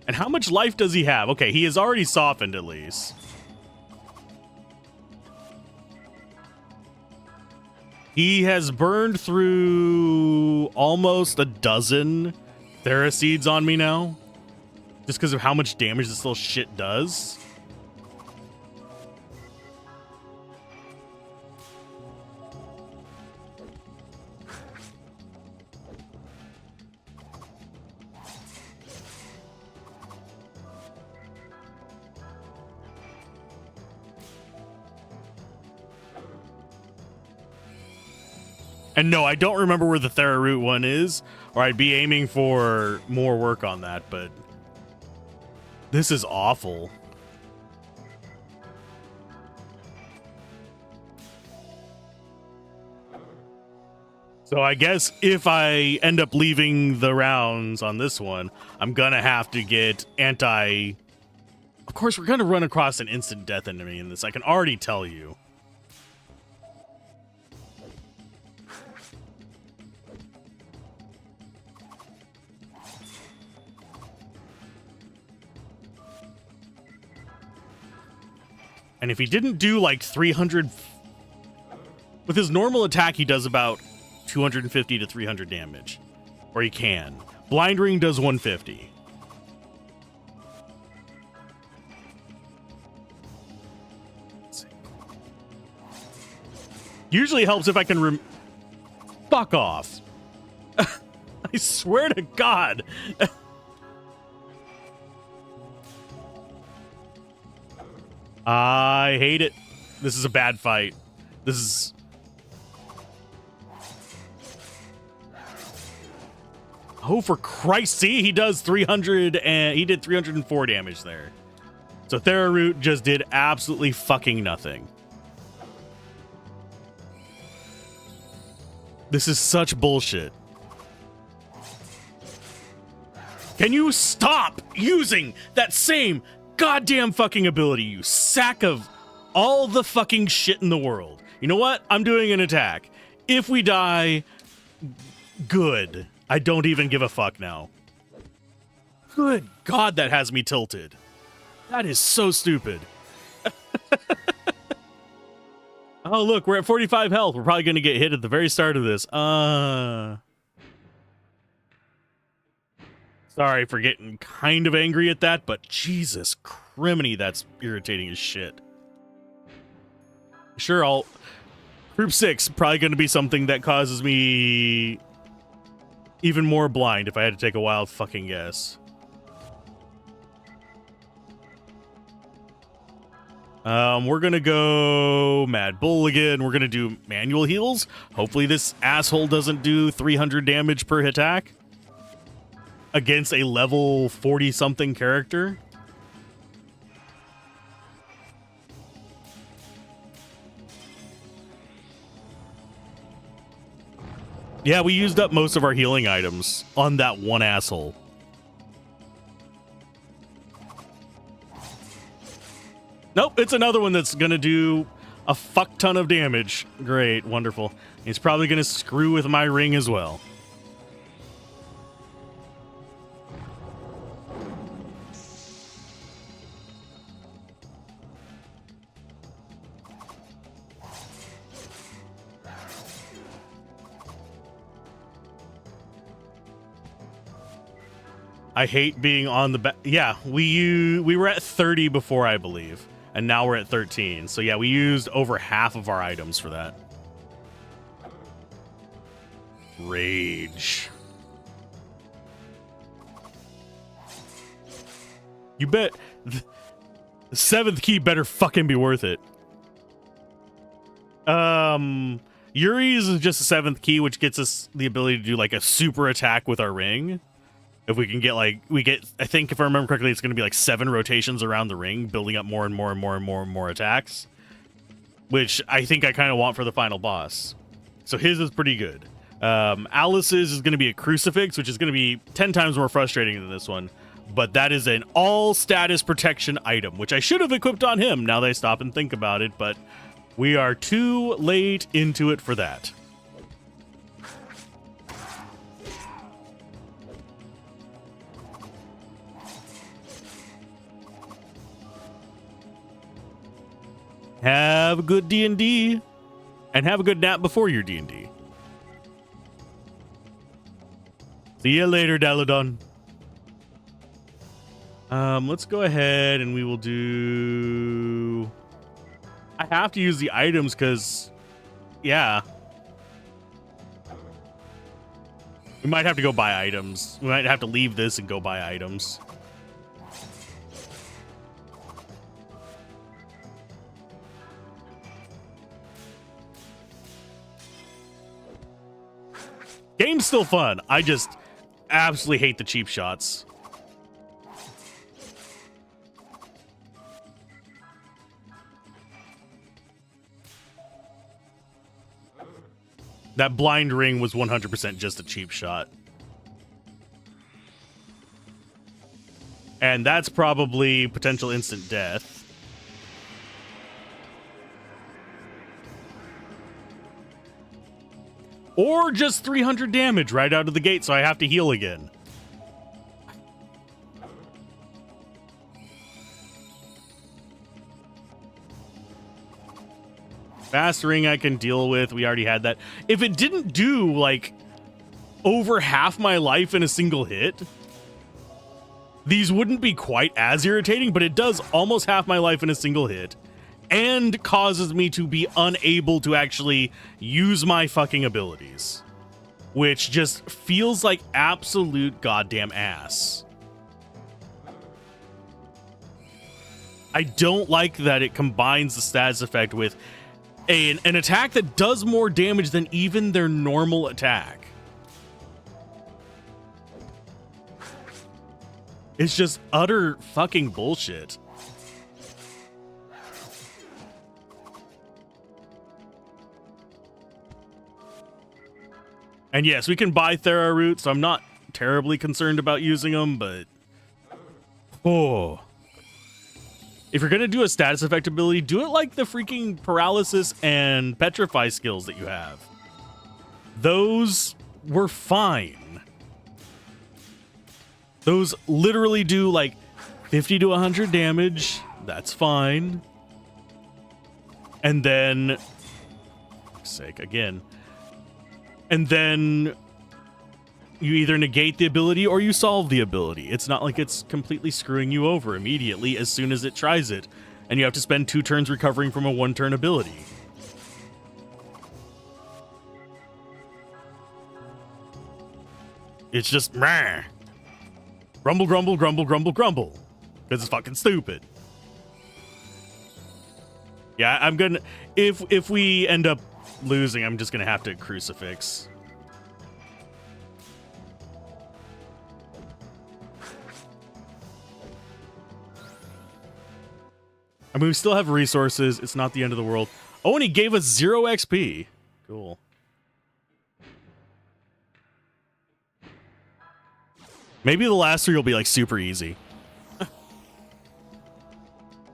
Speaker 1: And how much life does he have? Okay, he has already softened at least. He has burned through almost a dozen Thera seeds on me now. Just because of how much damage this little shit does. And no, I don't remember where the Thera root one is, or I'd be aiming for more work on that, but this is awful. So I guess if I end up leaving the rounds on this one, I'm gonna have to get anti... Of course, we're gonna run across an instant death enemy in this, I can already tell you. And if he didn't do like 300... With his normal attack, he does about 250 to 300 damage. Or he can. Blind Ring does 150. Let's see. Usually helps if I can fuck off. I swear to God. I hate it. This is a bad fight. This is... Oh, for Christ's sake, he does 300 and he did 304 damage there. So Thera Root just did absolutely fucking nothing. This is such bullshit. Can you stop using that same goddamn fucking ability, you sack of all the fucking shit in the world? You know what? I'm doing an attack. If we die, good. I don't even give a fuck now. Good God, that has me tilted. That is so stupid. Oh, look, we're at 45 health. We're probably going to get hit at the very start of this. Sorry for getting kind of angry at that, but Jesus criminy, that's irritating as shit. Sure, Group 6, probably going to be something that causes me even more blind if I had to take a wild fucking guess. We're going to go Mad Bull again. We're going to do manual heals. Hopefully this asshole doesn't do 300 damage per attack against a level 40-something character. Yeah, we used up most of our healing items on that one asshole. Nope, it's another one that's gonna do a fuck ton of damage. Great, wonderful. He's probably gonna screw with my ring as well. I hate being on the back. Yeah, we were at 30 before, I believe, and now we're at 13. So yeah, we used over half of our items for that. Rage. You bet the 7th key better fucking be worth it. Yuri's is just a 7th key, which gets us the ability to do like a super attack with our ring. If we can get like, I think if I remember correctly, it's going to be like 7 rotations around the ring, building up more and more and more and more and more attacks, which I think I kind of want for the final boss. So his is pretty good. Alice's is going to be a crucifix, which is going to be 10 times more frustrating than this one, but that is an all status protection item, which I should have equipped on him now that I stop and think about it, but we are too late into it for that. Have a good D&D, and have a good nap before your D&D. See you later, Daladon. Let's go ahead and we will do... I have to use the items because, yeah. We might have to go buy items. We might have to leave this and go buy items. Game's still fun. I just absolutely hate the cheap shots. That blind ring was 100% just a cheap shot. And that's probably potential instant death. Or just 300 damage right out of the gate, so I have to heal again. Fast ring I can deal with. We already had that. If it didn't do, like, over half my life in a single hit, these wouldn't be quite as irritating, but it does almost half my life in a single hit. And causes me to be unable to actually use my fucking abilities. Which just feels like absolute goddamn ass. I don't like that it combines the status effect with an attack that does more damage than even their normal attack. It's just utter fucking bullshit. And yes, we can buy Thera Root, so I'm not terribly concerned about using them, but... Oh. If you're going to do a status effect ability, do it like the freaking Paralysis and Petrify skills that you have. Those were fine. Those literally do like 50 to 100 damage. That's fine. And then... For fuck's sake, again... And then you either negate the ability or you solve the ability. It's not like it's completely screwing you over immediately as soon as it tries it. And you have to spend 2 turns recovering from a 1-turn ability. It's just meh. Grumble, grumble, grumble, grumble, grumble. Because it's fucking stupid. Yeah, I'm gonna... If we end up losing, I'm just gonna have to crucifix. I mean, we still have resources. It's not the end of the world. Oh, and he gave us 0 XP. Cool. Maybe the last three will be like super easy.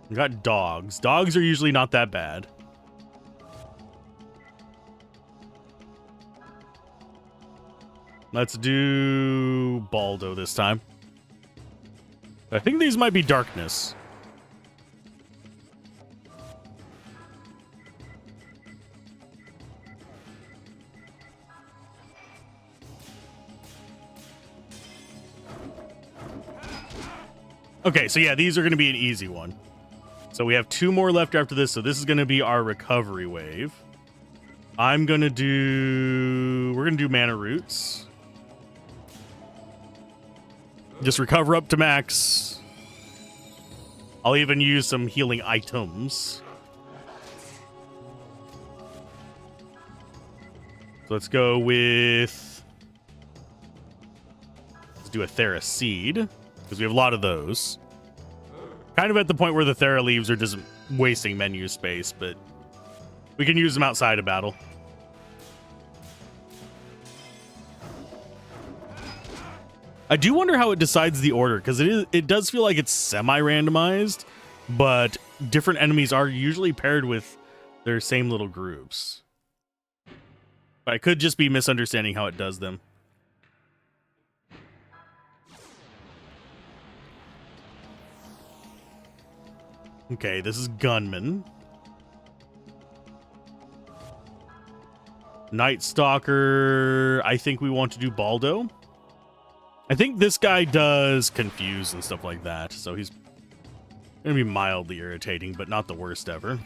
Speaker 1: We got dogs. Dogs are usually not that bad. Let's do Baldo this time. I think these might be darkness. Okay, so yeah, these are going to be an easy one. So we have 2 more left after this, so this is going to be our recovery wave. We're going to do mana roots. Just recover up to max. I'll even use some healing items. So let's go with... Let's do a Thera Seed, because we have a lot of those. Kind of at the point where the Thera leaves are just wasting menu space, but we can use them outside of battle. I do wonder how it decides the order, because it does feel like it's semi-randomized, but different enemies are usually paired with their same little groups. But I could just be misunderstanding how it does them. Okay, this is Gunman. Night Stalker. I think we want to do Baldo. I think this guy does confuse and stuff like that, so he's going to be mildly irritating, but not the worst ever.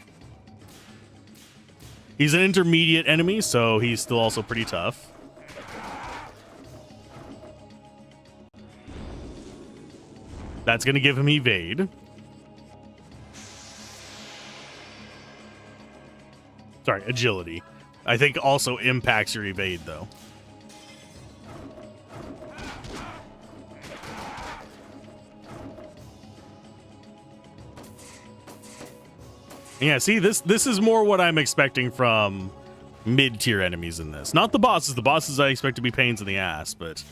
Speaker 1: He's an intermediate enemy, so he's still also pretty tough. That's going to give him evade. Sorry, agility. I think also impacts your evade, though. Yeah, see, this is more what I'm expecting from mid-tier enemies in this. Not the bosses. The bosses I expect to be pains in the ass, but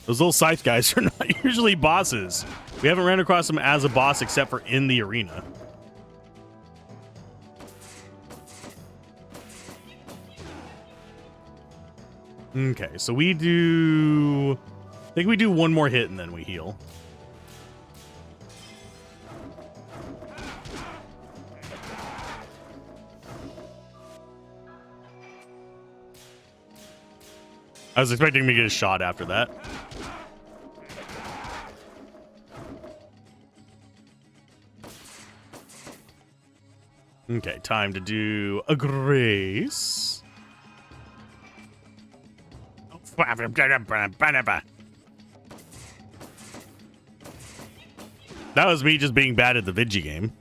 Speaker 1: those little scythe guys are not usually bosses. We haven't ran across them as a boss except for in the arena. Okay, so we do... I think we do 1 more hit and then we heal. I was expecting me to get a shot after that. Okay, time to do a grace. That was me just being bad at the Vigi game.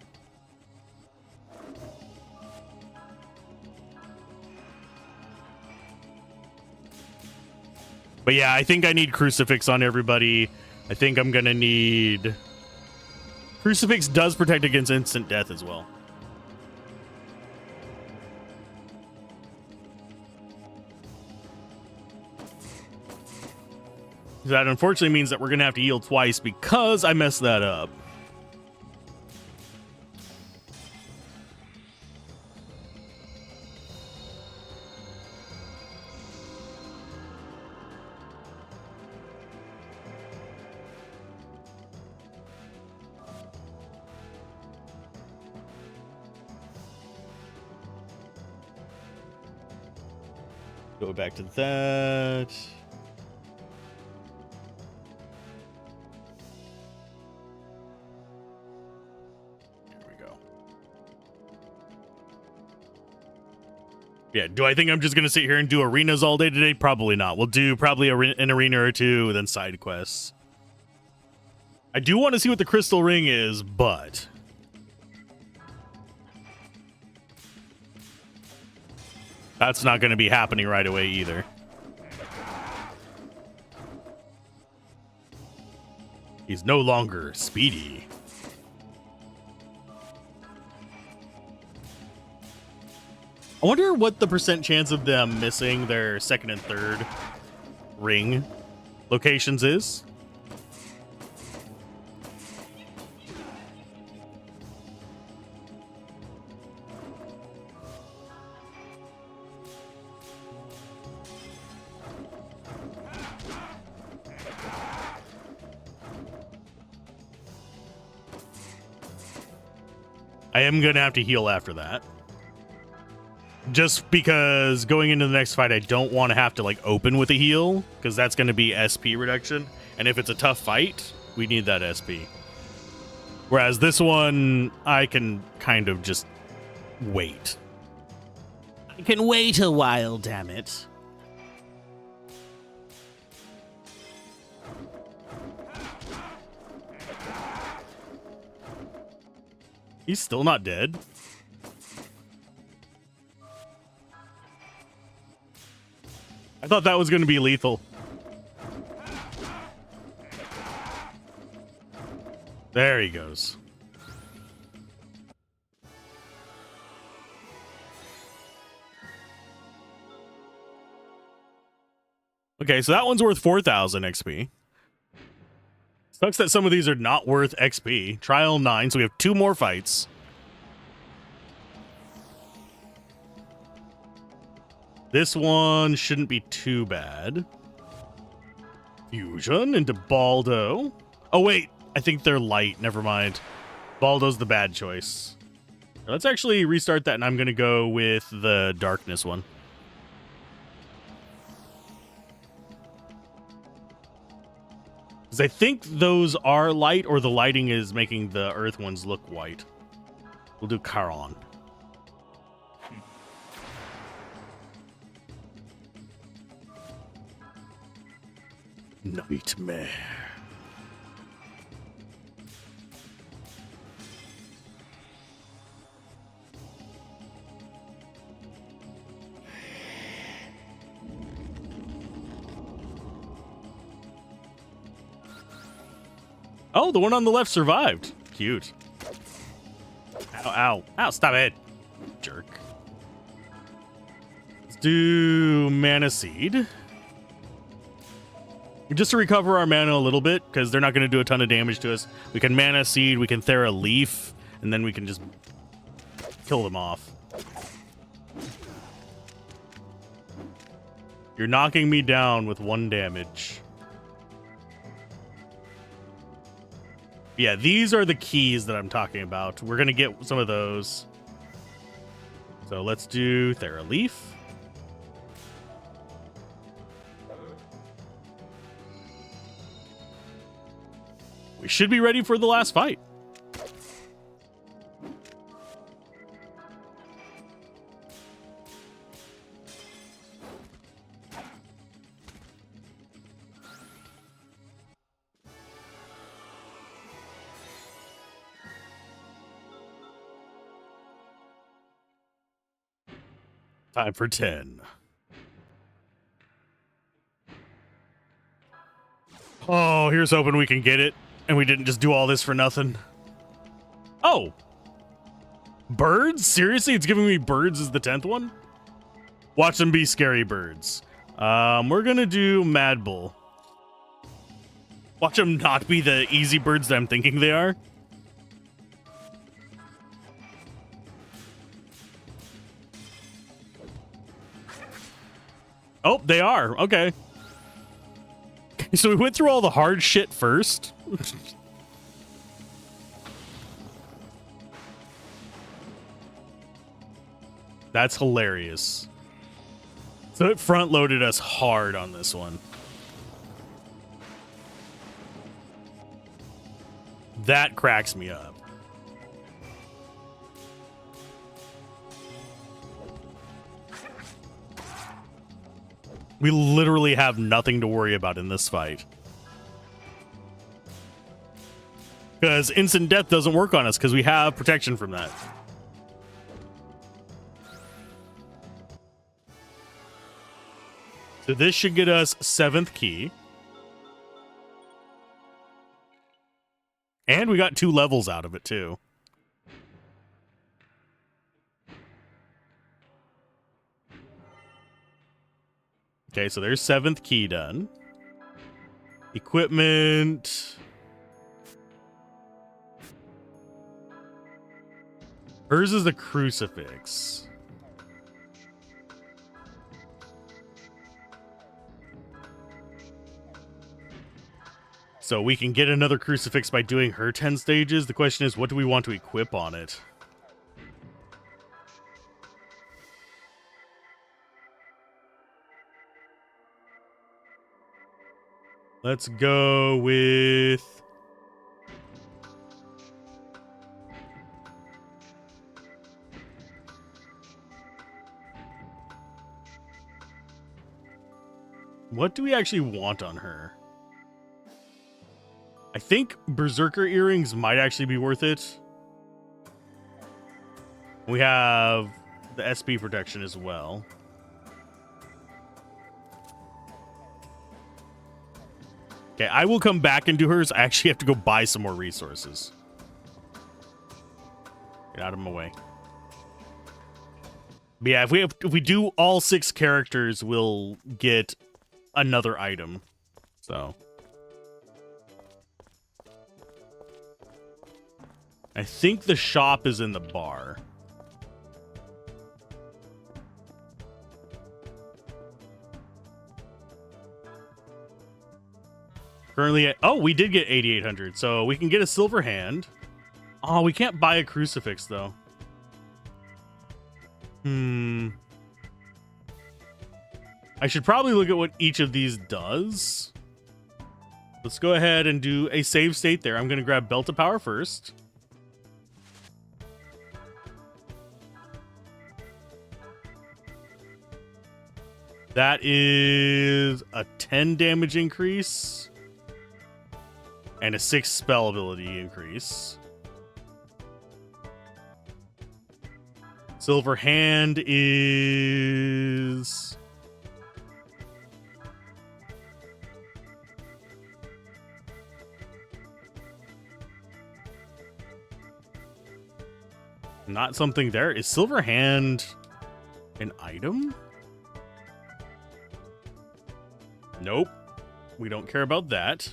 Speaker 1: But yeah, I think I need Crucifix on everybody. I think I'm gonna need... Crucifix does protect against instant death as well. That unfortunately means that we're gonna have to heal twice because I messed that up. Go back to that. Yeah, do I think I'm just going to sit here and do arenas all day today? Probably not. We'll do probably an arena or 2, then side quests. I do want to see what the crystal ring is, but... that's not going to be happening right away either. He's no longer speedy. I wonder what the % chance of them missing their 2nd and 3rd ring locations is. I am going to have to heal after that. Just because going into the next fight, I don't want to have to, like, open with a heal, because that's going to be SP reduction. And if it's a tough fight, we need that SP. Whereas this one, I can kind of just wait. I can wait a while, damn it. He's still not dead. I thought that was going to be lethal. There he goes. Okay, so that one's worth 4,000 XP. Sucks that some of these are not worth XP. Trial 9, so we have 2 more fights. This one shouldn't be too bad. Fusion into Baldo. Oh, wait. I think they're light. Never mind. Baldo's the bad choice. Let's actually restart that, and I'm going to go with the darkness one. Because I think those are light, or the lighting is making the earth ones look white. We'll do Charon. Nightmare. Oh, the one on the left survived. Cute. Ow, ow. Ow, stop it. Jerk. Let's do Mana Seed. Just to recover our mana a little bit, because they're not going to do a ton of damage to us. We can Mana Seed, we can Thera Leaf, and then we can just kill them off. You're knocking me down with 1 damage. Yeah, these are the keys that I'm talking about. We're going to get some of those. So let's do Thera Leaf. We should be ready for the last fight. Time for 10. Oh, here's hoping we can get it. And we didn't just do all this for nothing. Oh. Birds? Seriously? It's giving me birds as the 10th one? Watch them be scary birds. We're going to do Mad Bull. Watch them not be the easy birds that I'm thinking they are. Oh, they are. Okay. So we went through all the hard shit first. That's hilarious. So it front loaded us hard on this one. That cracks me up. We literally have nothing to worry about in this fight. Because instant death doesn't work on us because we have protection from that. So this should get us 7th key. And we got 2 levels out of it too. Okay, so there's 7th key done. Equipment. Hers is the crucifix. So we can get another crucifix by doing her 10 stages. The question is, what do we want to equip on it? Let's go with... What do we actually want on her? I think Berserker earrings might actually be worth it. We have the SP protection as well. Okay, I will come back and do hers. I actually have to go buy some more resources. Get out of my way. But yeah, if we do all 6 characters, we'll get another item. So I think the shop is in the bar. Currently at, oh, we did get 8,800, so we can get a silver hand. Oh, we can't buy a crucifix though. I should probably look at what each of these does. Let's go ahead and do a save state there. I'm going to grab Belt of Power first. That is a 10 damage increase and a 6 spell ability increase. Silver Hand is... not something there. Is Silver Hand an item? Nope. We don't care about that.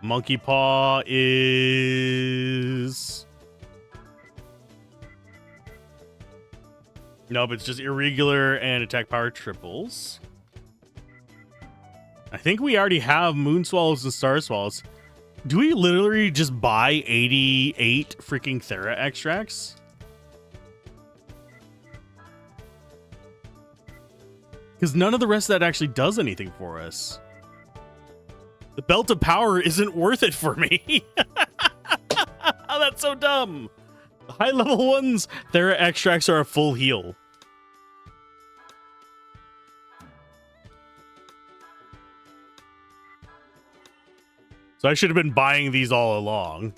Speaker 1: Monkey Paw is... nope, it's just irregular and attack power triples. I think we already have Moon Swallows and Star Swallows. Do we literally just buy 88 freaking Thera extracts? Because none of the rest of that actually does anything for us. The Belt of Power isn't worth it for me. Oh, that's so dumb. The high level ones, Thera extracts are a full heal. So I should have been buying these all along.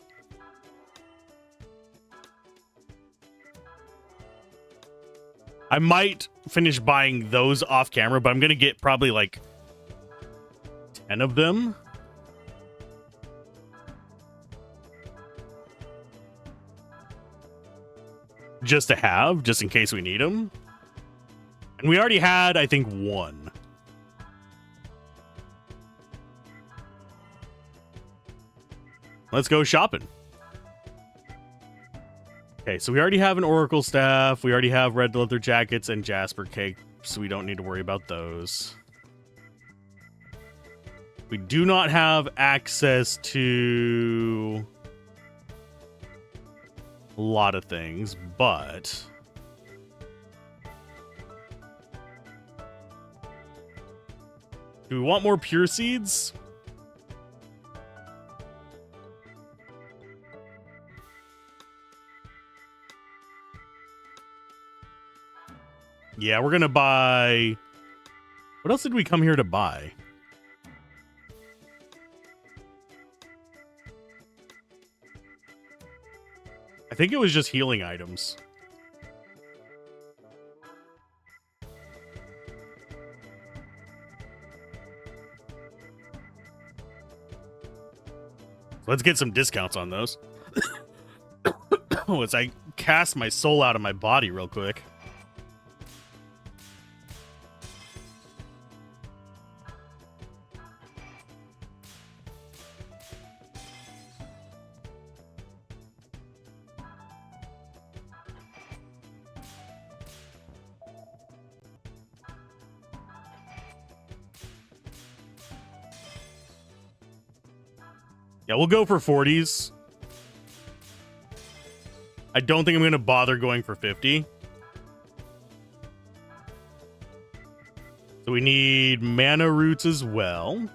Speaker 1: I might finish buying those off camera, but I'm going to get probably like 10 of them. Just to have, just in case we need them. And we already had, I think, 1. Let's go shopping. Okay, so we already have an Oracle Staff. We already have Red Leather Jackets and Jasper Cake, so we don't need to worry about those. We do not have access to a lot of things, but... do we want more Pure Seeds? Yeah, we're gonna buy... what else did we come here to buy? I think it was just healing items. Let's get some discounts on those. Oh, as I cast my soul out of my body real quick. Yeah, we'll go for 40s. I don't think I'm going to bother going for 50. So we need mana roots as well.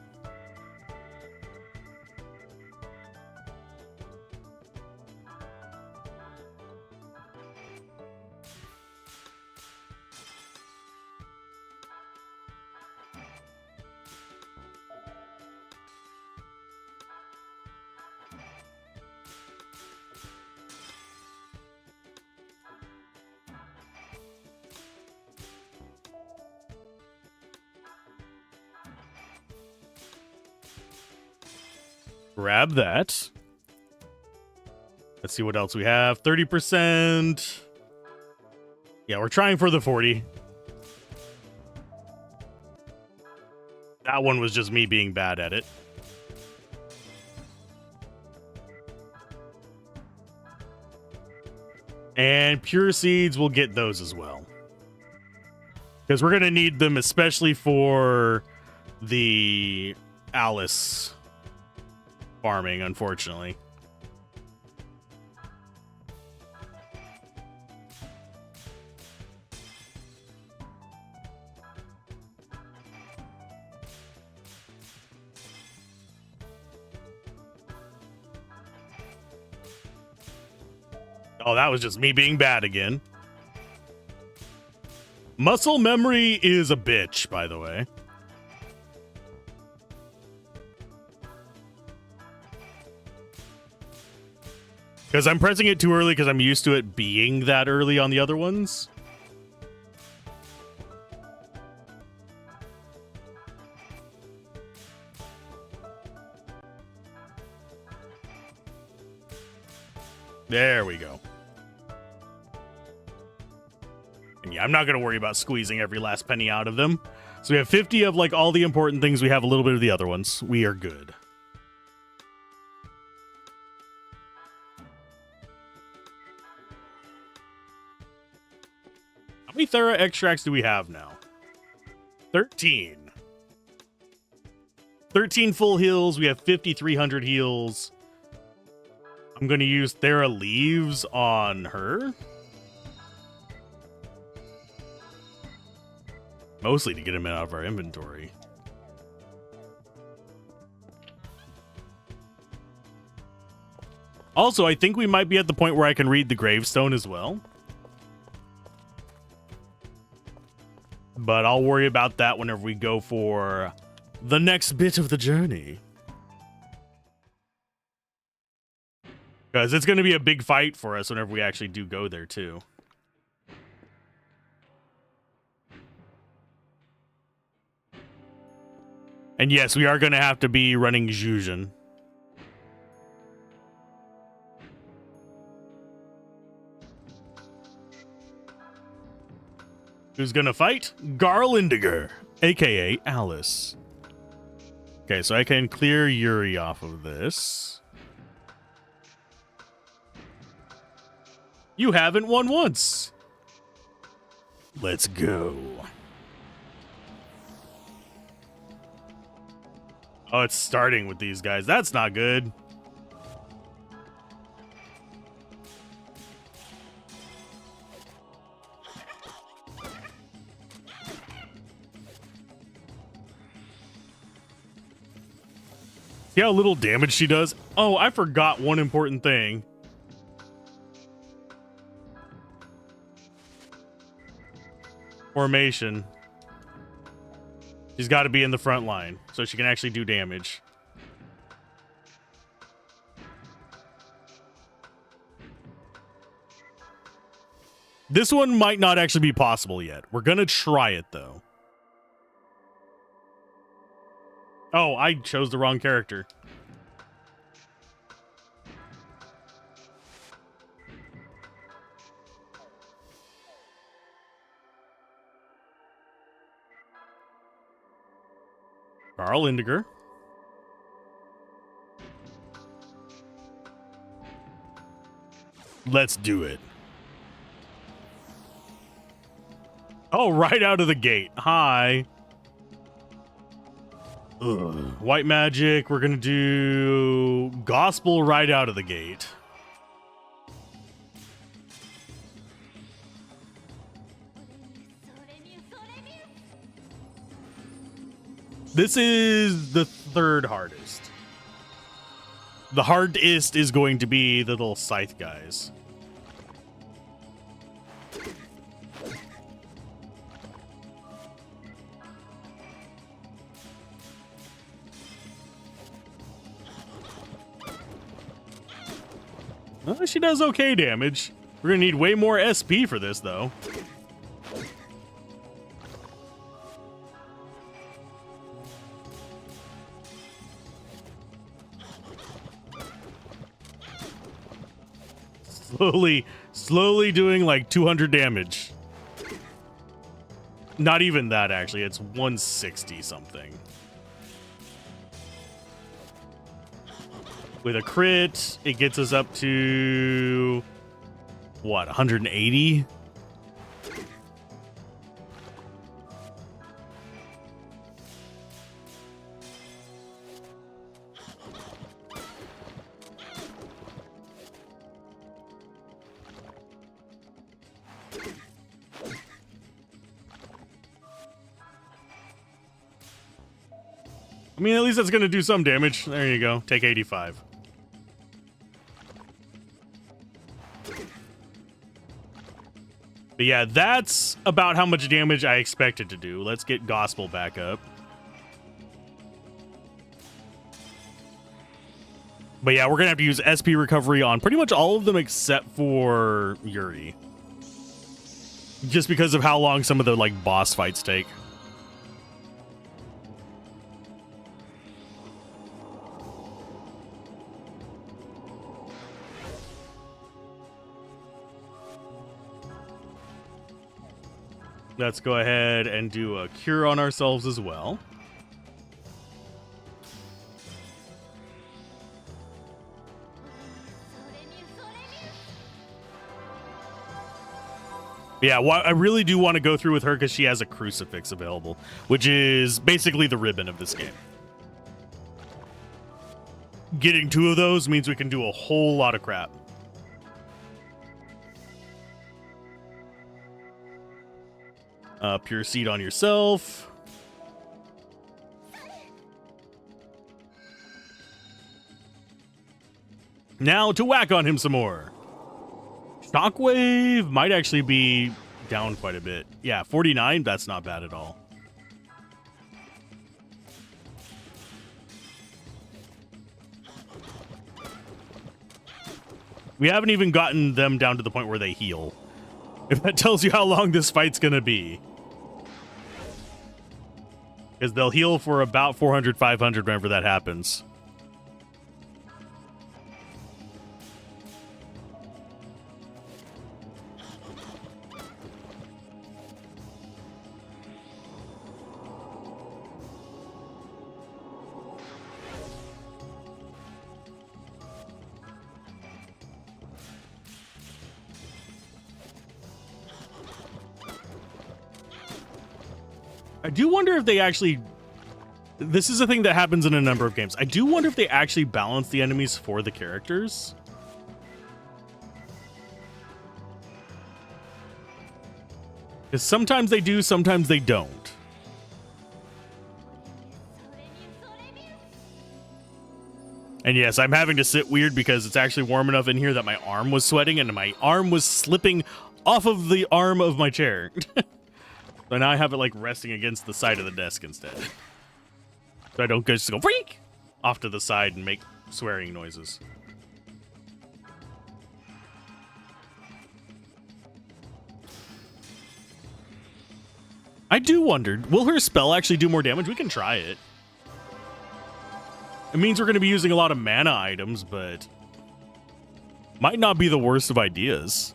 Speaker 1: Grab that. Let's see what else we have. 30%. Yeah, we're trying for the 40. That one was just me being bad at it. And pure seeds, we'll get those as well. Because we're going to need them, especially for the Alice farming, unfortunately. Oh, that was just me being bad again. Muscle memory is a bitch, by the way. Because I'm pressing it too early because I'm used to it being that early on the other ones. There we go. And yeah, I'm not going to worry about squeezing every last penny out of them. So we have 50 of like all the important things. We have a little bit of the other ones. We are good. How many Thera extracts do we have now? 13. 13 full heals. We have 5,300 heals. I'm going to use Thera leaves on her. Mostly to get him out of our inventory. Also, I think we might be at the point where I can read the gravestone as well. But I'll worry about that whenever we go for the next bit of the journey. Because it's going to be a big fight for us whenever we actually do go there, too. And yes, we are going to have to be running Zhuzhen. Who's going to fight? Garlindiger, a.k.a. Alice. Okay, so I can clear Yuri off of this. You haven't won once. Let's go. Oh, it's starting with these guys. That's not good. See how little damage she does? Oh, I forgot one important thing. Formation. She's got to be in the front line so she can actually do damage. This one might not actually be possible yet. We're going to try it, though. Oh, I chose the wrong character. Carl Indiger. Let's do it. Oh, right out of the gate. Hi. Ugh. White magic. We're going to do gospel right out of the gate. This is the third hardest. The hardest is going to be the little scythe guys. Well, she does okay damage. We're gonna need way more SP for this, though. Slowly doing like 200 damage. Not even that, actually. It's 160 something. With a crit, it gets us up to what, 180? I mean, at least that's going to do some damage. There you go. Take 85. But yeah, that's about how much damage I expected to do. Let's get Gospel back up. But yeah, we're going to have to use SP recovery on pretty much all of them except for Yuri. Just because of how long some of the like boss fights take. Let's go ahead and do a cure on ourselves as well. Yeah, I really do want to go through with her because she has a crucifix available, which is basically the ribbon of this game. Getting 2 of those means we can do a whole lot of crap. Pure seed on yourself. Now to whack on him some more. Shockwave might actually be down quite a bit. Yeah, 49, that's not bad at all. We haven't even gotten them down to the point where they heal. If that tells you how long this fight's gonna be. Because they'll heal for about 400, 500 whenever that happens. I do wonder if they actually... This is a thing that happens in a number of games. I do wonder if they actually balance the enemies for the characters. Because sometimes they do, sometimes they don't. And yes, I'm having to sit weird because it's actually warm enough in here that my arm was sweating and my arm was slipping off of the arm of my chair. So now I have it like resting against the side of the desk instead. So I don't just go freak off to the side and make swearing noises. I do wonder, will her spell actually do more damage? We can try it. It means we're going to be using a lot of mana items, but might not be the worst of ideas.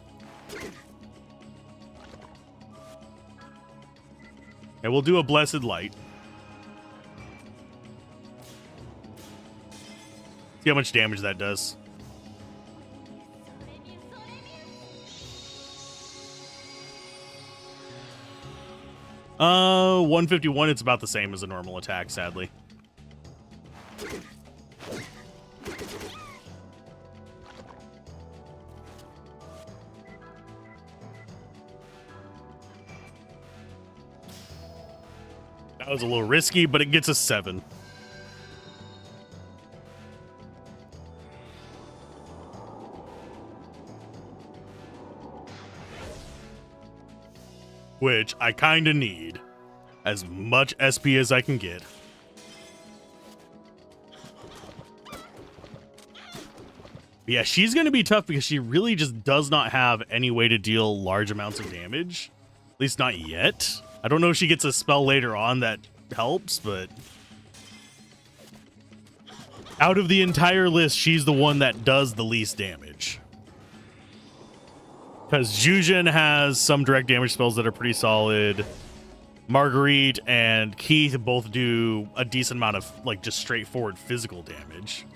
Speaker 1: And we'll do a Blessed Light. See how much damage that does. Uh, 151, it's about the same as a normal attack, sadly. That was a little risky, but it gets a 7. Which I kind of need. As much SP as I can get. But yeah, she's going to be tough because she really just does not have any way to deal large amounts of damage. At least not yet. I don't know if she gets a spell later on that helps, but out of the entire list, she's the one that does the least damage. Because Jujin has some direct damage spells that are pretty solid. Marguerite and Keith both do a decent amount of like just straightforward physical damage.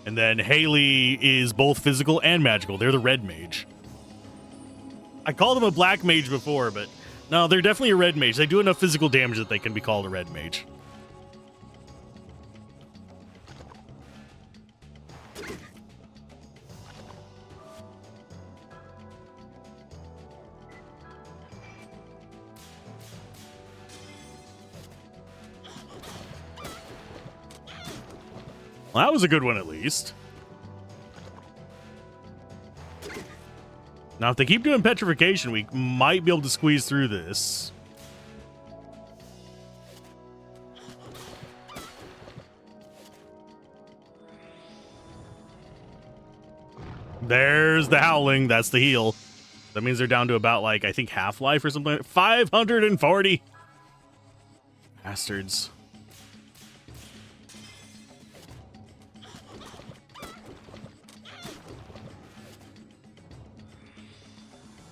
Speaker 1: And then Haley is both physical and magical. They're the red mage. I called them a black mage before, but no, they're definitely a red mage. They do enough physical damage that they can be called a red mage. Well, that was a good one, at least. Now, if they keep doing petrification, we might be able to squeeze through this. There's the howling. That's the heal. That means they're down to about, like, I think half-life or something. 540. Bastards.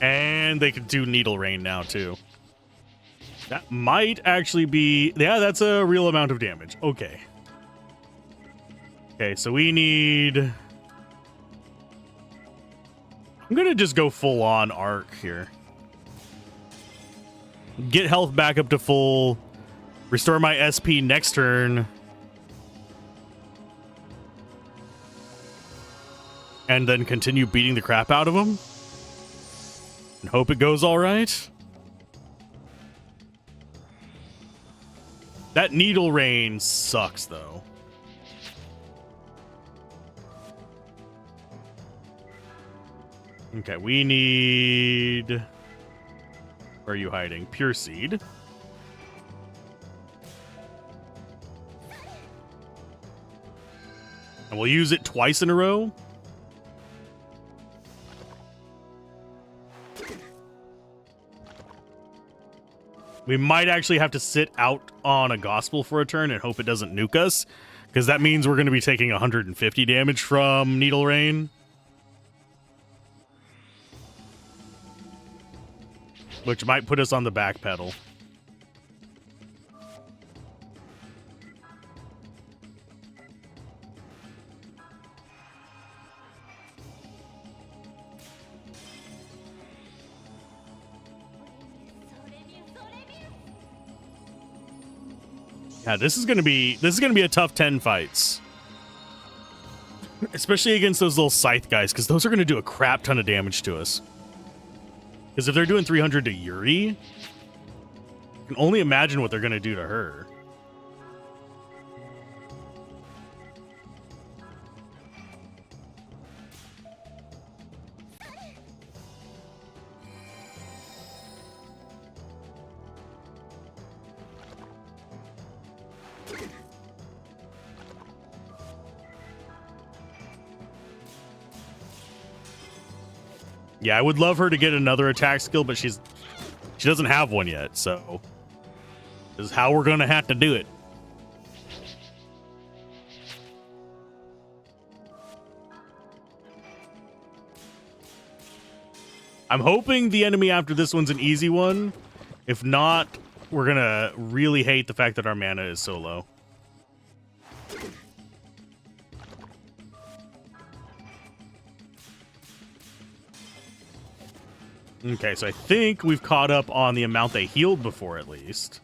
Speaker 1: And they can do Needle Rain now, too. That might actually be... Yeah, that's a real amount of damage. Okay. Okay, so we need... I'm going to just go full-on arc here. Get health back up to full. Restore my SP next turn. And then continue beating the crap out of them. And hope it goes all right. That Needle Rain sucks, though. Okay, we need... Where are you hiding? Pure Seed. And we'll use it twice in a row. We might actually have to sit out on a Gospel for a turn and hope it doesn't nuke us, because that means we're going to be taking 150 damage from Needle Rain. Which might put us on the back pedal. Yeah, this is gonna be a tough 10 fights. Especially against those little scythe guys, because those are gonna do a crap ton of damage to us. Because if they're doing 300 to Yuri, I can only imagine what they're gonna do to her. Yeah, I would love her to get another attack skill, but she doesn't have one yet, so this is how we're gonna have to do it. I'm hoping the enemy after this one's an easy one. If not, we're gonna really hate the fact that our mana is so low. Okay, so I think we've caught up on the amount they healed before, at least.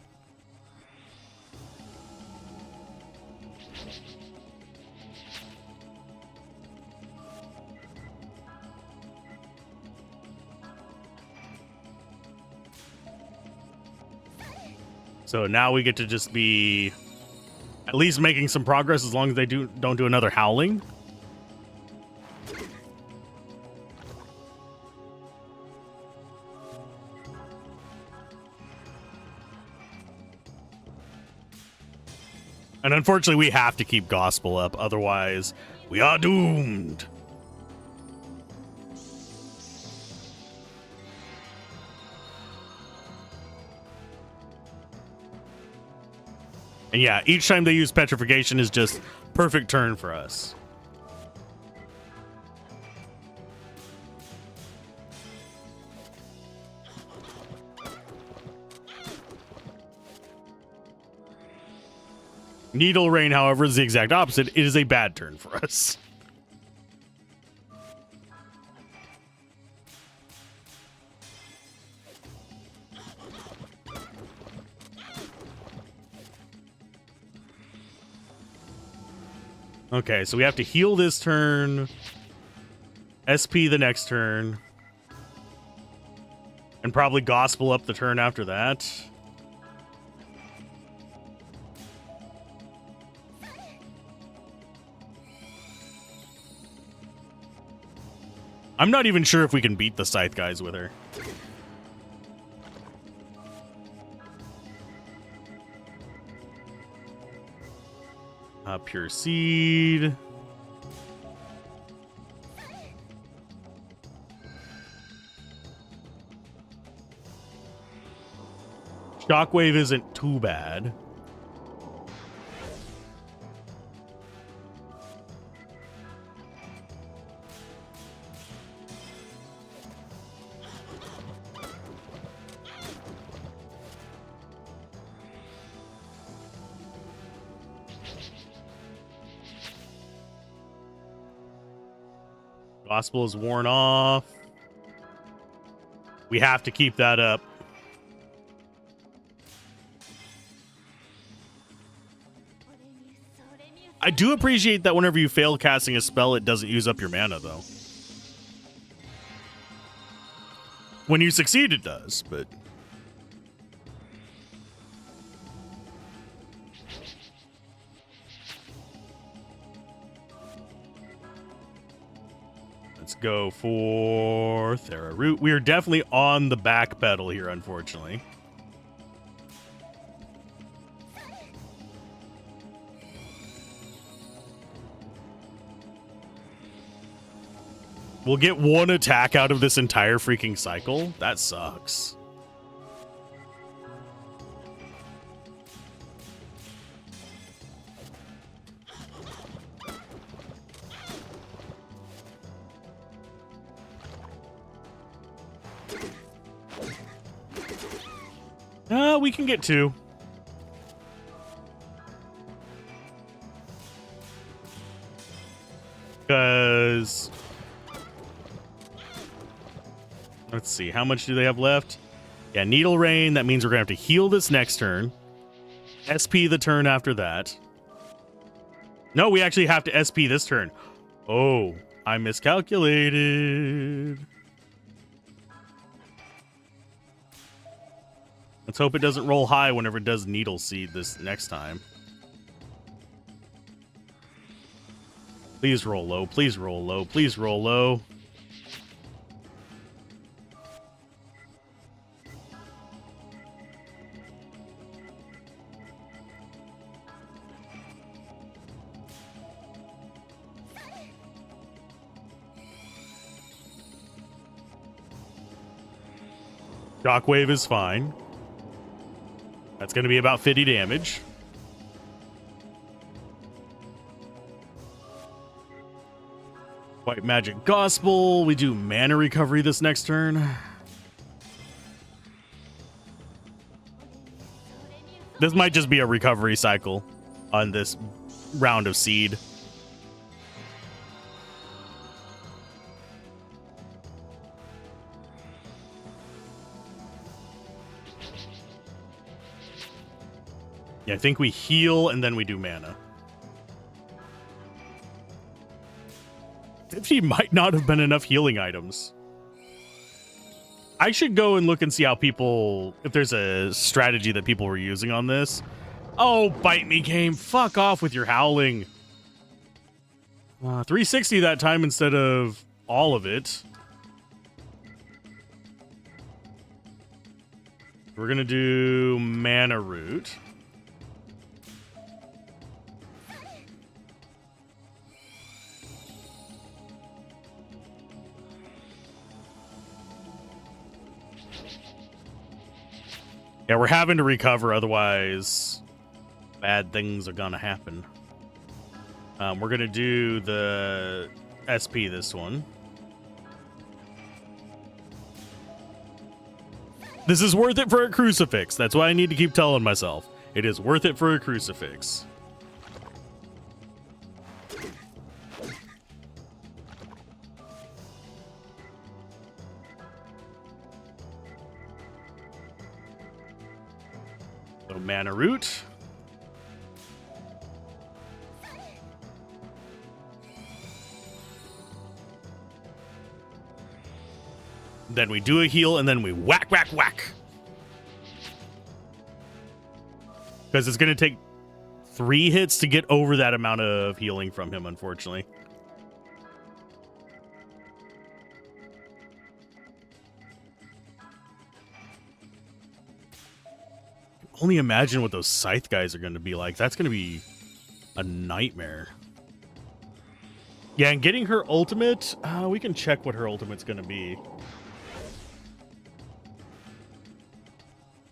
Speaker 1: So now we get to just be at least making some progress as long as they don't do another howling. And unfortunately, we have to keep Gospel up, otherwise we are doomed. And yeah, each time they use petrification is just perfect turn for us. Needle Rain, however, is the exact opposite. It is a bad turn for us. Okay, so we have to heal this turn, SP the next turn, and probably Gospel up the turn after that. I'm not even sure if we can beat the Scythe guys with her. Pure Seed. Shockwave isn't too bad. Gospel is worn off. We have to keep that up. I do appreciate that whenever you fail casting a spell, it doesn't use up your mana, though. When you succeed, it does, but... Let's go for Thera Root. We are definitely on the back pedal here, unfortunately. We'll get one attack out of this entire freaking cycle. That sucks. We can get two. Because... let's see, how much do they have left? Yeah, Needle Rain, that means we're going to have to heal this next turn. SP the turn after that. No, we actually have to SP this turn. Oh, I miscalculated. Let's hope it doesn't roll high whenever it does Needle Seed this next time. Please roll low, please roll low, please roll low. Shockwave is fine. That's going to be about 50 damage. White Magic Gospel. We do mana recovery this next turn. This might just be a recovery cycle on this round of seed. Yeah, I think we heal and then we do mana. 50 might not have been enough healing items. I should go and look and see how people, if there's a strategy that people were using on this. Oh, bite me, game. Fuck off with your howling. 360 that time instead of all of it. We're going to do Mana Root. Yeah, we're having to recover, otherwise bad things are gonna happen. We're gonna do the SP this one. This is worth it for a crucifix. That's why I need to keep telling myself. It is worth it for a crucifix. So mana root. Then we do a heal, and then we whack, whack, whack. Because it's going to take 3 hits to get over that amount of healing from him, unfortunately. Only imagine what those scythe guys are going to be like. That's going to be a nightmare. Yeah, and getting her ultimate, we can check what her ultimate's going to be.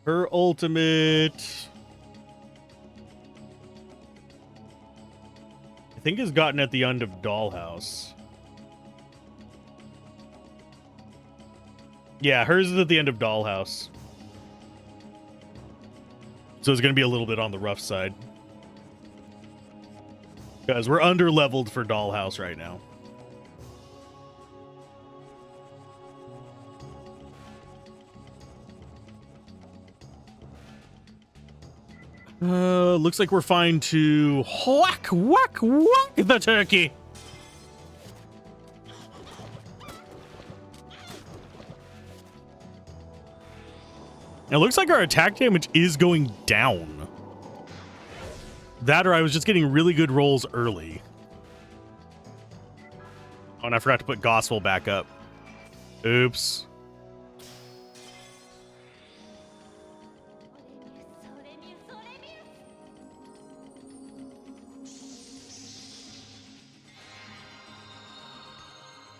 Speaker 1: Her ultimate, I think, is gotten at the end of Dollhouse. Yeah, hers is at the end of Dollhouse. So it's going to be a little bit on the rough side. Because we're under-leveled for Dollhouse right now. Looks like we're fine to whack, whack, whack the turkey. It looks like our attack damage is going down. That, or I was just getting really good rolls early. Oh, and I forgot to put Gospel back up. Oops.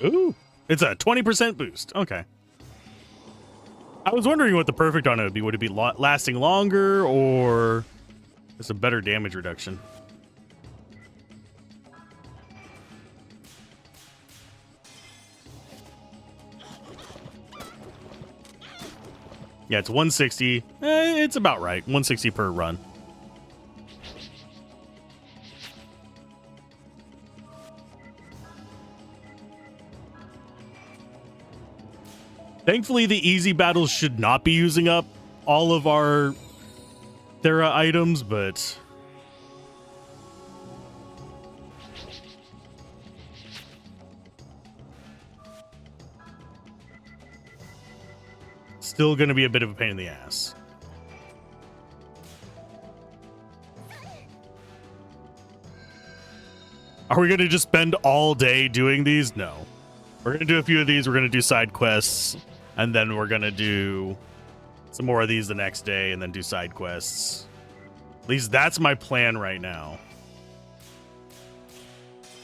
Speaker 1: Ooh, it's a 20% boost. Okay. I was wondering what the perfect on it would be. Would it be lasting longer, or just a better damage reduction? Yeah, it's 160. It's about right. 160 per run. Thankfully, the easy battles should not be using up all of our Thera items, but still going to be a bit of a pain in the ass. Are we going to just spend all day doing these? No. We're going to do a few of these. We're going to do side quests. And then we're going to do some more of these the next day and then do side quests. At least that's my plan right now.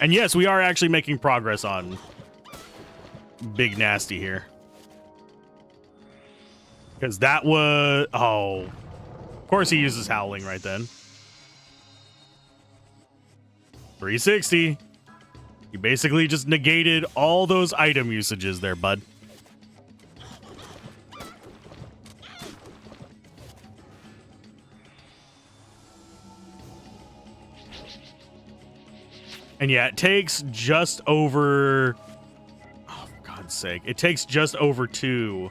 Speaker 1: And yes, we are actually making progress on Big Nasty here. Because that was... Oh. Of course he uses Howling right then. 360. You basically just negated all those item usages there, bud. And yeah, it takes just over... Oh, for God's sake. It takes just over 2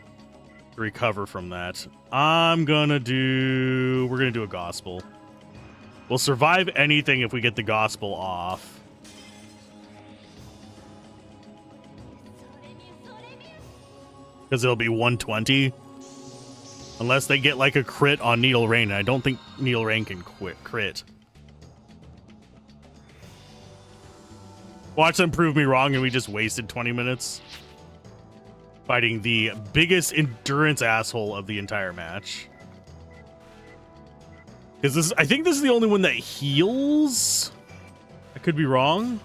Speaker 1: to recover from that. We're going to do a Gospel. We'll survive anything if we get the Gospel off. Because it'll be 120. Unless they get like a crit on Needle Rain. And I don't think Needle Rain can crit. Watch them prove me wrong and we just wasted 20 minutes fighting the biggest endurance asshole of the entire match. I think this is the only one that heals. I could be wrong.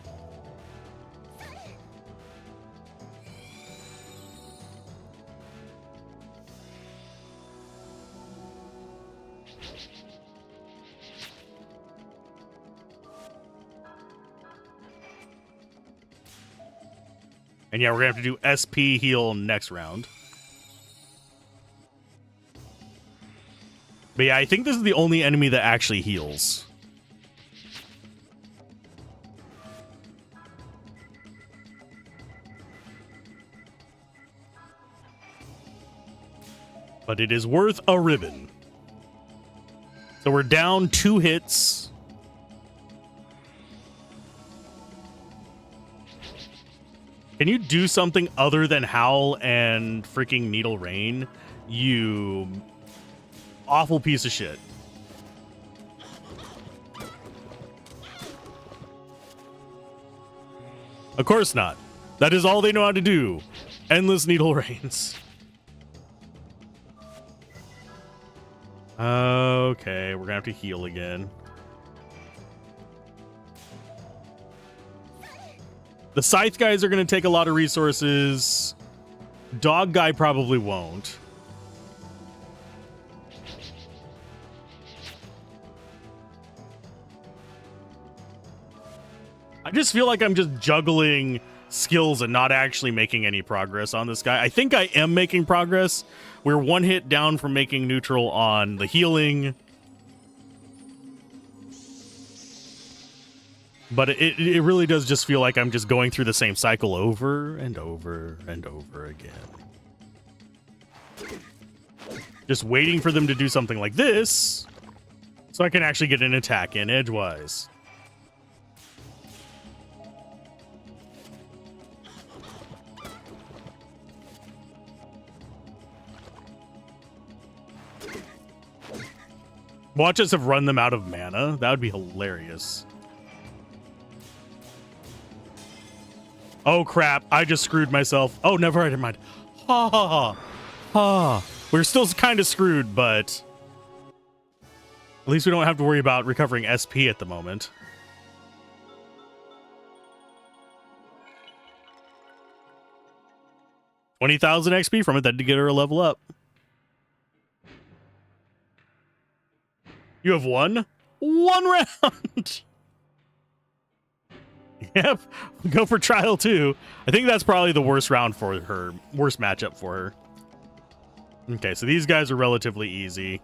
Speaker 1: And yeah, we're gonna have to do SP heal next round. But yeah, I think this is the only enemy that actually heals. But it is worth a ribbon. So we're down 2 hits. Can you do something other than Howl and freaking Needle Rain? You awful piece of shit. Of course not. That is all they know how to do. Endless Needle Rains. Okay, we're gonna have to heal again. The Scythe guys are gonna take a lot of resources. Dog guy probably won't. I just feel like I'm just juggling skills and not actually making any progress on this guy. I think I am making progress. We're 1 hit down from making neutral on the healing. But it really does just feel like I'm just going through the same cycle over and over and over again. Just waiting for them to do something like this so I can actually get an attack in edgewise. Watch us have run them out of mana. That would be hilarious. Oh, crap. I just screwed myself. Oh, never mind. Ha ha ha. Ha. We're still kind of screwed, but at least we don't have to worry about recovering SP at the moment. $20,000 XP from it. That did get her a level up. You have won 1 round. Yep. Go for trial 2. I think that's probably the worst round for her. Worst matchup for her. Okay, so these guys are relatively easy.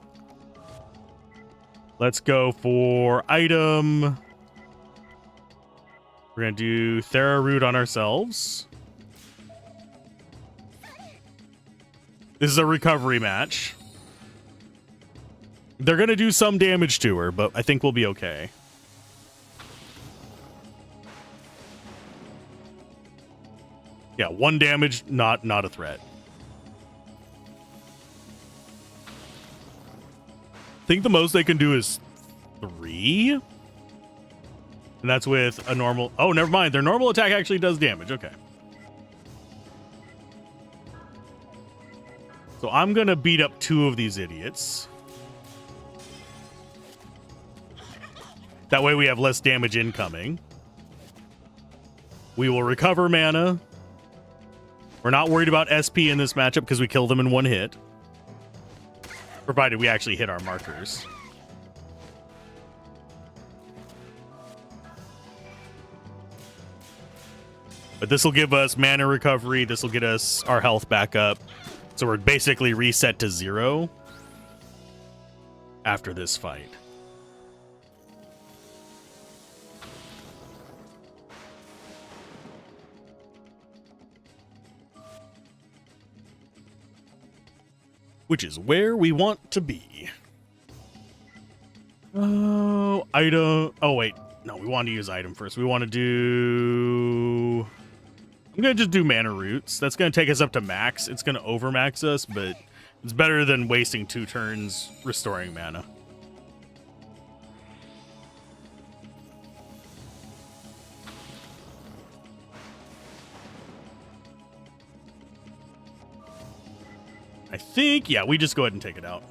Speaker 1: Let's go for item. We're going to do Thera Root on ourselves. This is a recovery match. They're going to do some damage to her, but I think we'll be okay. Yeah, 1 damage, not a threat. I think the most they can do is 3. And that's with a normal... Oh, never mind. Their normal attack actually does damage. Okay. So I'm going to beat up 2 of these idiots. That way we have less damage incoming. We will recover mana. We're not worried about SP in this matchup because we kill them in 1 hit. Provided we actually hit our markers. But this will give us mana recovery. This will get us our health back up. So we're basically reset to 0 after this fight. Which is where we want to be. Oh, item. Oh, wait. No, we want to use item first. We want to do... I'm going to just do mana roots. That's going to take us up to max. It's going to overmax us, but it's better than wasting 2 turns restoring mana. I think, yeah, we just go ahead and take it out.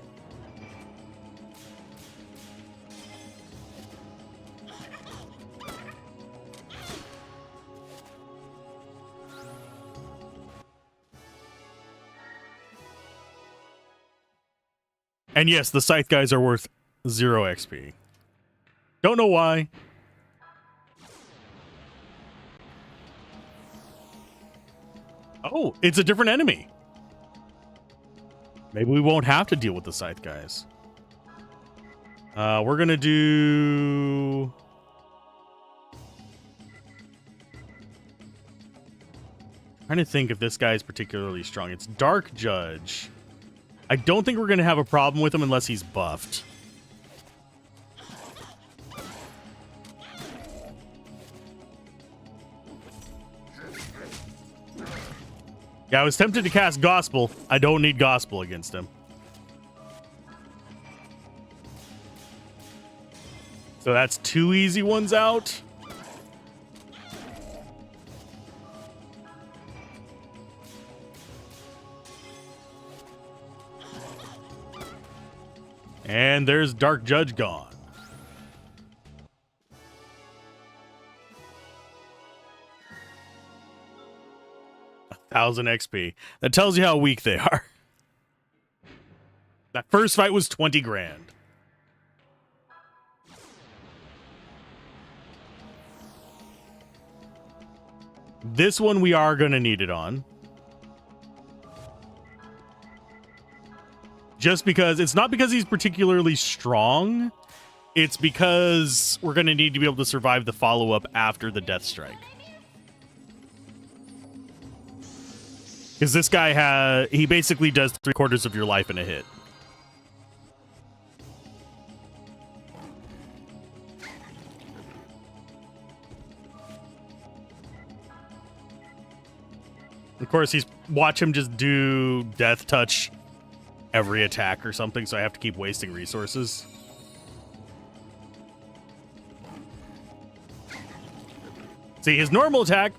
Speaker 1: And yes, the Scythe guys are worth 0 XP. Don't know why. Oh, it's a different enemy. Maybe we won't have to deal with the scythe guys. We're gonna do... trying to think if this guy is particularly strong. It's Dark Judge. I don't think we're gonna have a problem with him unless he's buffed. Yeah, I was tempted to cast Gospel. I don't need Gospel against him. So that's 2 easy ones out. And there's Dark Judge gone. $1,000 XP. That tells you how weak they are. That first fight was 20 grand. This one we are going to need it on. Just because, it's not because he's particularly strong. It's because we're going to need to be able to survive the follow-up after the Death Strike. Because this guy he basically does 3/4 of your life in a hit. Of course, watch him just do Death Touch every attack or something, so I have to keep wasting resources. See, his normal attack,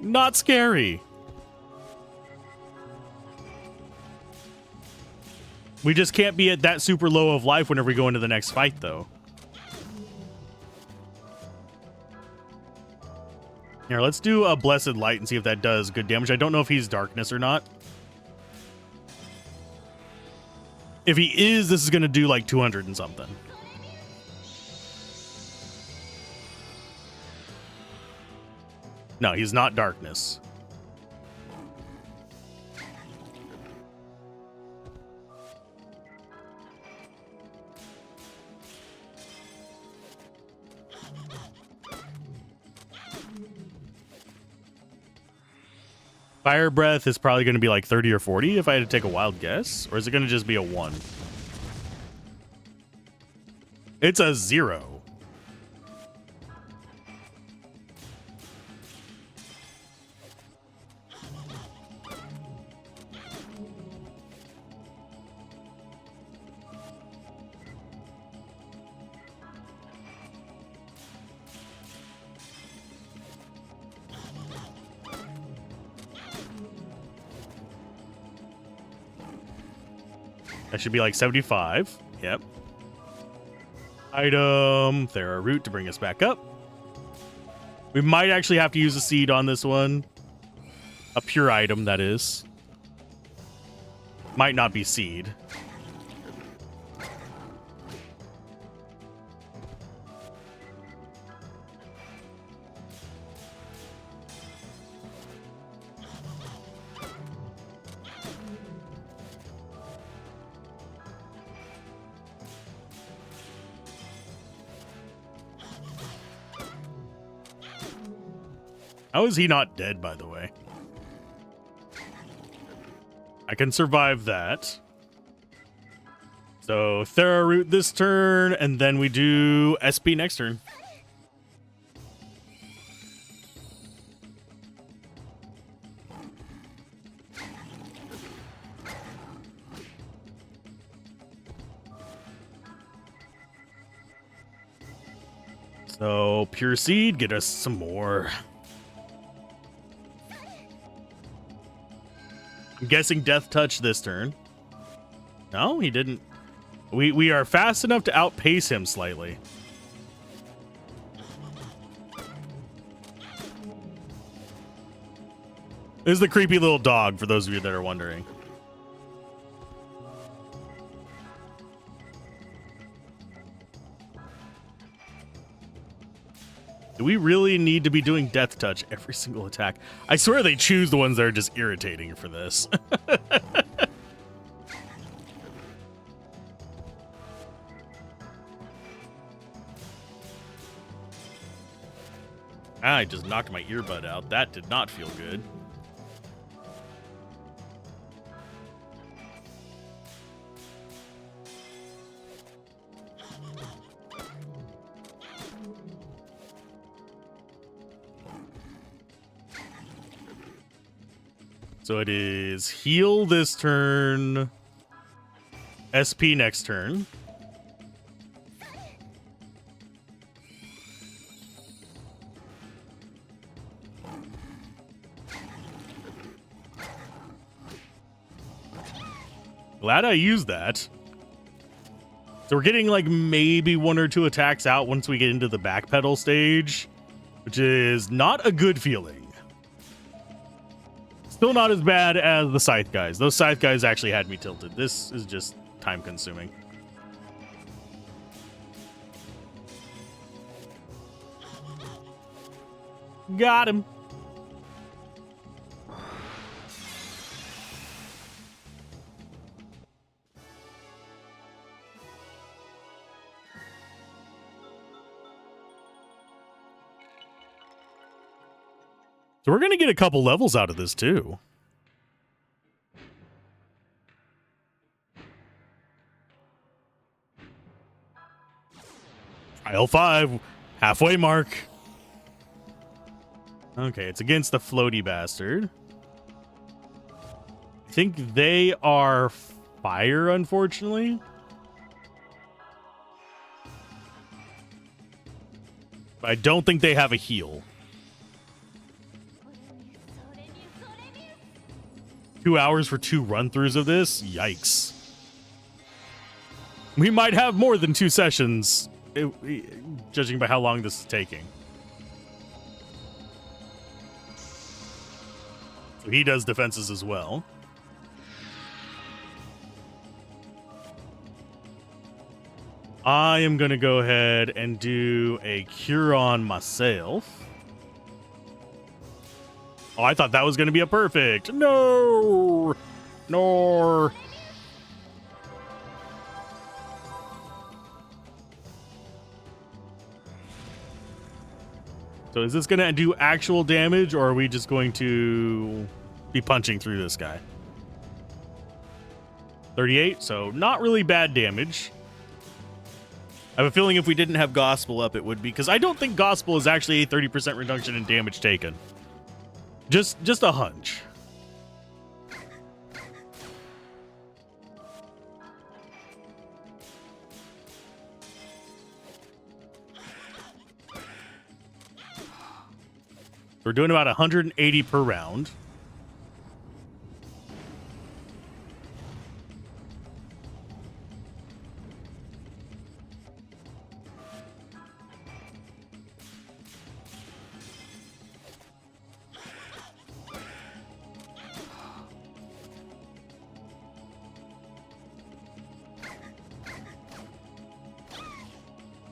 Speaker 1: not scary. We just can't be at that super low of life whenever we go into the next fight, though. Here, let's do a Blessed Light and see if that does good damage. I don't know if he's Darkness or not. If he is, this is going to do like 200 and something. No, he's not Darkness. Fire Breath is probably going to be like 30 or 40 if I had to take a wild guess. Or is it going to just be a 1? It's a 0. That should be like 75. Yep. Item. Thera Root to bring us back up. We might actually have to use a seed on this one. A pure item, that is. Might not be seed. How is he not dead, by the way? I can survive that. So, Thera Root this turn, and then we do SP next turn. So, Pure Seed, get us some more. I'm guessing Death Touch this turn. No, he didn't. We are fast enough to outpace him slightly. This is the creepy little dog, for those of you that are wondering. Do we really need to be doing death touch every single attack? I swear they choose the ones that are just irritating for this. I just knocked my earbud out. That did not feel good. So it is heal this turn, SP next turn. Glad I used that. So we're getting like maybe 1 or 2 attacks out once we get into the backpedal stage, which is not a good feeling. Still not as bad as the scythe guys. Those scythe guys actually had me tilted. This is just time consuming. Got him. So we're going to get a couple levels out of this, too. Trial 5, halfway mark. Okay, it's against the floaty bastard. I think they are fire, unfortunately. But I don't think they have a heal. 2 hours for 2 run-throughs of this? Yikes. We might have more than 2 sessions, judging by how long this is taking. So he does defenses as well. I am going to go ahead and do a cure on myself. Oh, I thought that was going to be a perfect. No! No! So is this going to do actual damage, or are we just going to be punching through this guy? 38, so not really bad damage. I have a feeling if we didn't have Gospel up, it would be, because I don't think Gospel is actually a 30% reduction in damage taken. Just a hunch. We're doing about 180 per round.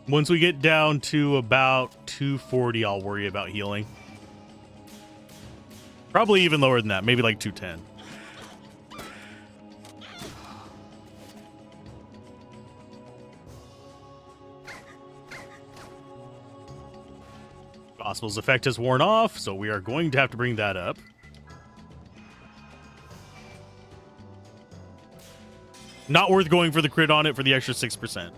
Speaker 1: Once we get down to about 240, I'll worry about healing. Probably even lower than that, maybe like 210. Gospel's effect has worn off, so we are going to have to bring that up. Not worth going for the crit on it for the extra 6%.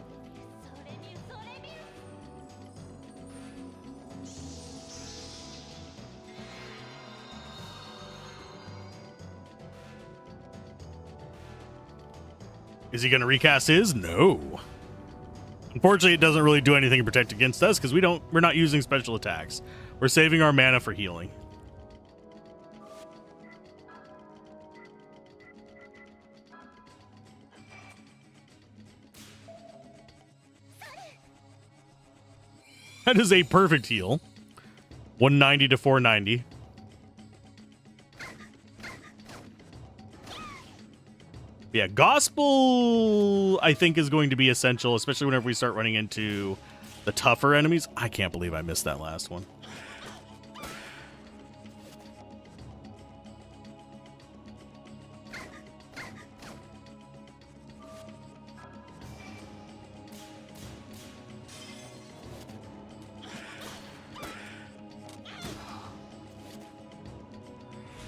Speaker 1: Is he going to recast his? No. Unfortunately, it doesn't really do anything to protect against us because we're not using special attacks. We're saving our mana for healing. That is a perfect heal. 190 to 490. Yeah, Gospel, I think, is going to be essential, especially whenever we start running into The tougher enemies? I can't believe I missed that last one.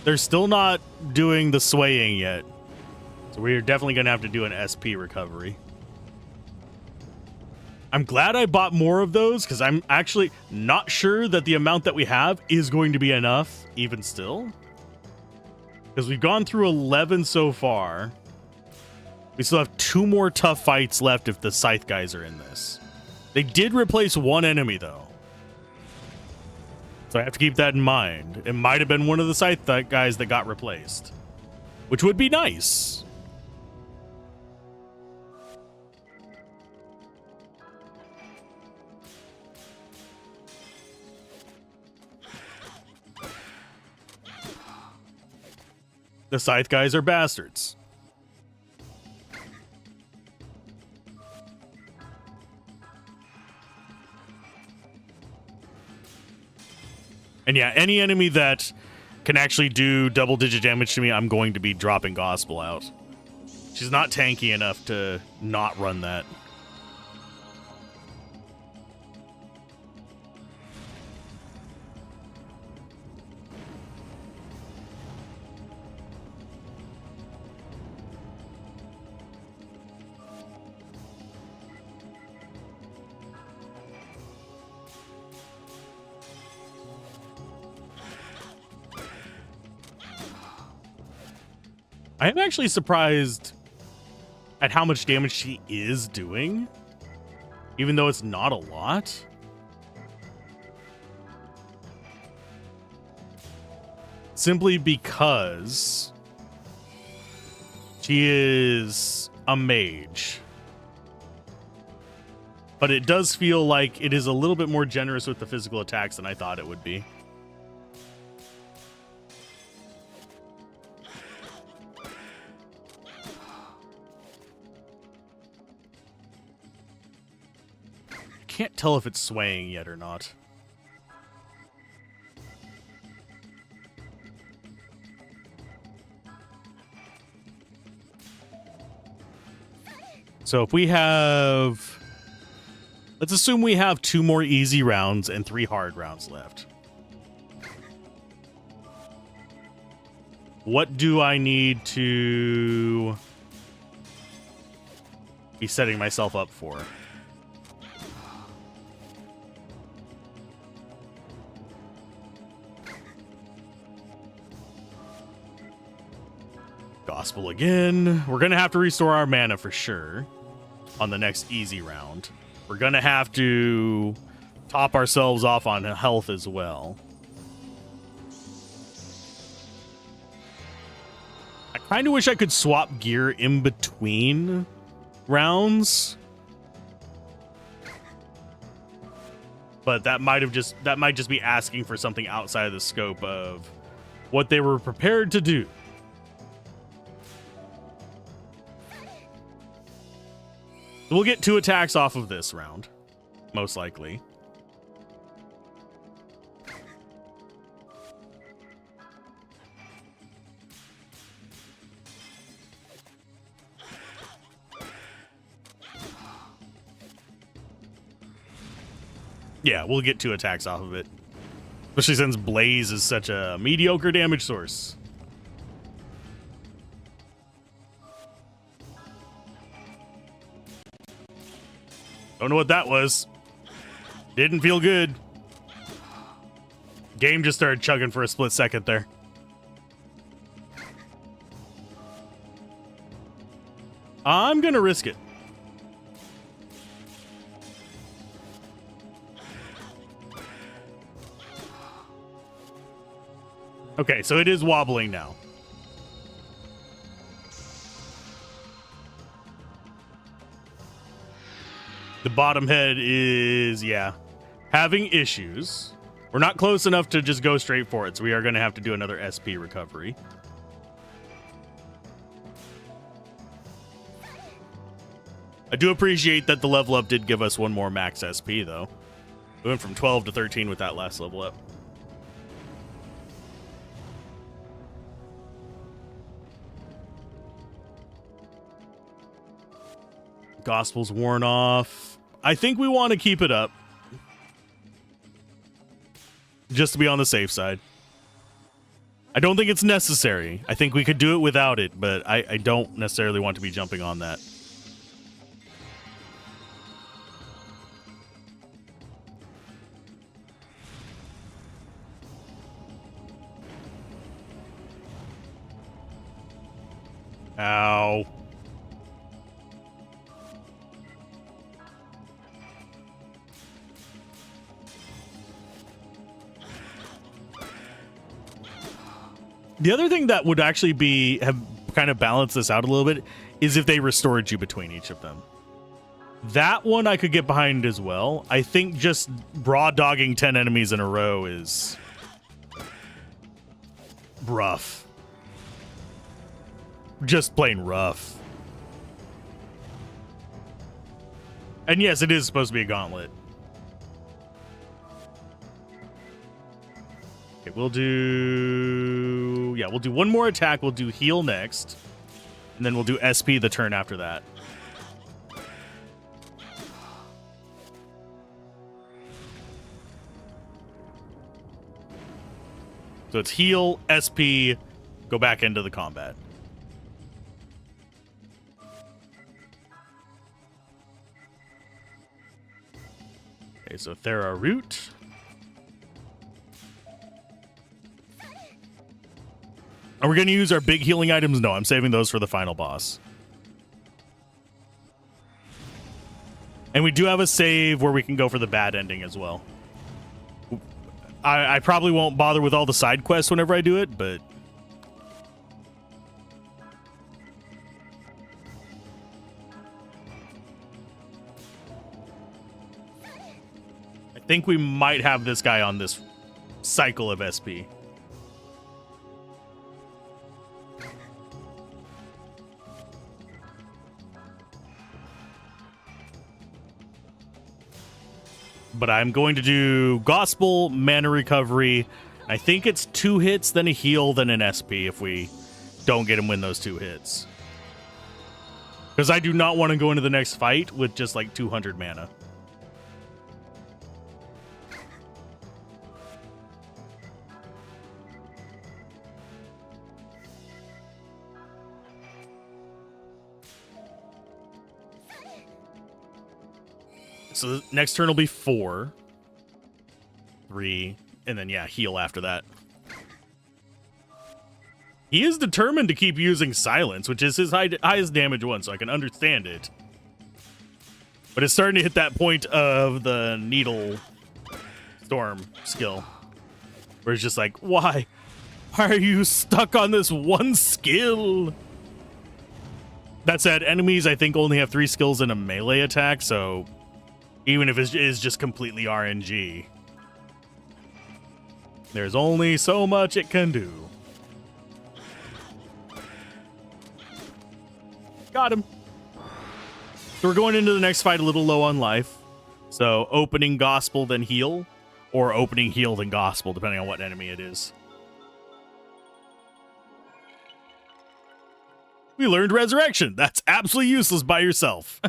Speaker 1: They're still not doing the swaying yet. So we're definitely going to have to do an SP recovery. I'm glad I bought more of those because I'm actually not sure that the amount that we have is going to be enough even still. Because we've gone through 11 so far. We still have 2 more tough fights left if the scythe guys are in this. They did replace one enemy though. So I have to keep that in mind. It might have been one of the scythe guys that got replaced, which would be nice. The scythe guys are bastards. And yeah, any enemy that can actually do double-digit damage to me, I'm going to be dropping Gospel out. She's not tanky enough to not run that. I am actually surprised at how much damage she is doing, even though it's not a lot. Simply because she is a mage. But it does feel like it is a little bit more generous with the physical attacks than I thought it would be. Can't tell if it's swaying yet or not. So if we have, let's assume we have 2 more easy rounds and 3 hard rounds left. What do I need to be setting myself up for? Gospel again. We're going to have to restore our mana for sure on the next easy round. We're going to have to top ourselves off on health as well. I kind of wish I could swap gear in between rounds. But that might just be asking for something outside of the scope of what they were prepared to do. We'll get 2 attacks off of this round, most likely. Yeah, we'll get 2 attacks off of it. Especially since Blaze is such a mediocre damage source. Don't know what that was. Didn't feel good. Game just started chugging for a split second there. I'm gonna risk it. Okay, so it is wobbling now. The bottom head is, yeah, having issues. We're not close enough to just go straight for it, so we are going to have to do another SP recovery. I do appreciate that the level up did give us one more max SP, though. We went from 12 to 13 with that last level up. Gospel's worn off. I think we want to keep it up. Just to be on the safe side. I don't think it's necessary. I think we could do it without it, but I don't necessarily want to be jumping on that. Ow. The other thing that would actually have kind of balanced this out a little bit is if they restored you between each of them. That one I could get behind as well. I think just raw dogging 10 enemies in a row is rough. Just plain rough. And yes, it is supposed to be a gauntlet. Okay, we'll do one more attack. We'll do heal next. And then we'll do SP the turn after that. So it's heal, SP, go back into the combat. Okay, so Thera Root. Are we going to use our big healing items? No, I'm saving those for the final boss. And we do have a save where we can go for the bad ending as well. I probably won't bother with all the side quests whenever I do it, but... I think we might have this guy on this cycle of SP. But I'm going to do Gospel, Mana Recovery. I think it's 2 hits, then a heal, then an SP if we don't get him win those 2 hits. Because I do not want to go into the next fight with just like 200 mana. So the next turn will be 4, 3, and then, yeah, heal after that. He is determined to keep using Silence, which is his highest damage one, so I can understand it. But it's starting to hit that point of the Needle Storm skill, where it's just like, why? Why are you stuck on this one skill? That said, enemies, I think, only have 3 skills in a melee attack, so... even if it is just completely RNG, there's only so much it can do. Got him. So we're going into the next fight a little low on life. So opening Gospel, then heal, or opening heal, then Gospel, depending on what enemy it is. We learned Resurrection. That's absolutely useless by yourself.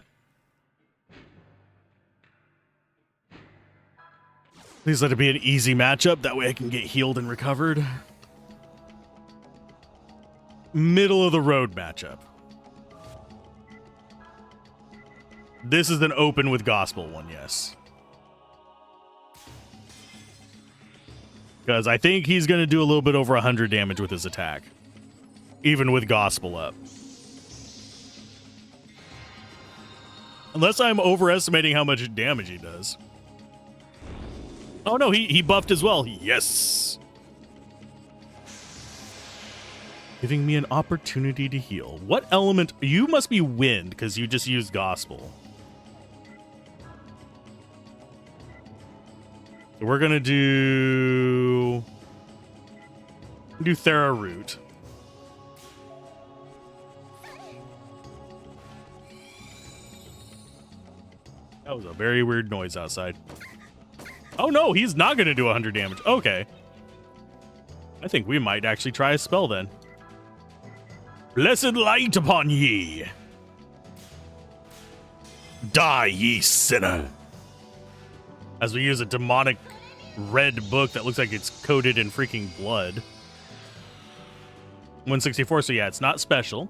Speaker 1: Please let it be an easy matchup. That way I can get healed and recovered. Middle of the road matchup. This is an open with Gospel one, yes. Because I think he's going to do a little bit over 100 damage with his attack. Even with Gospel up. Unless I'm overestimating how much damage he does. Oh no, he buffed as well. Yes. Giving me an opportunity to heal. What element? You must be wind because you just used Gospel. So we're gonna do Thera Root. That was a very weird noise outside. Oh no, he's not going to do 100 damage. Okay. I think we might actually try a spell then. Blessed light upon ye. Die, ye sinner. As we use a demonic red book that looks like it's coated in freaking blood. 164, so yeah, it's not special.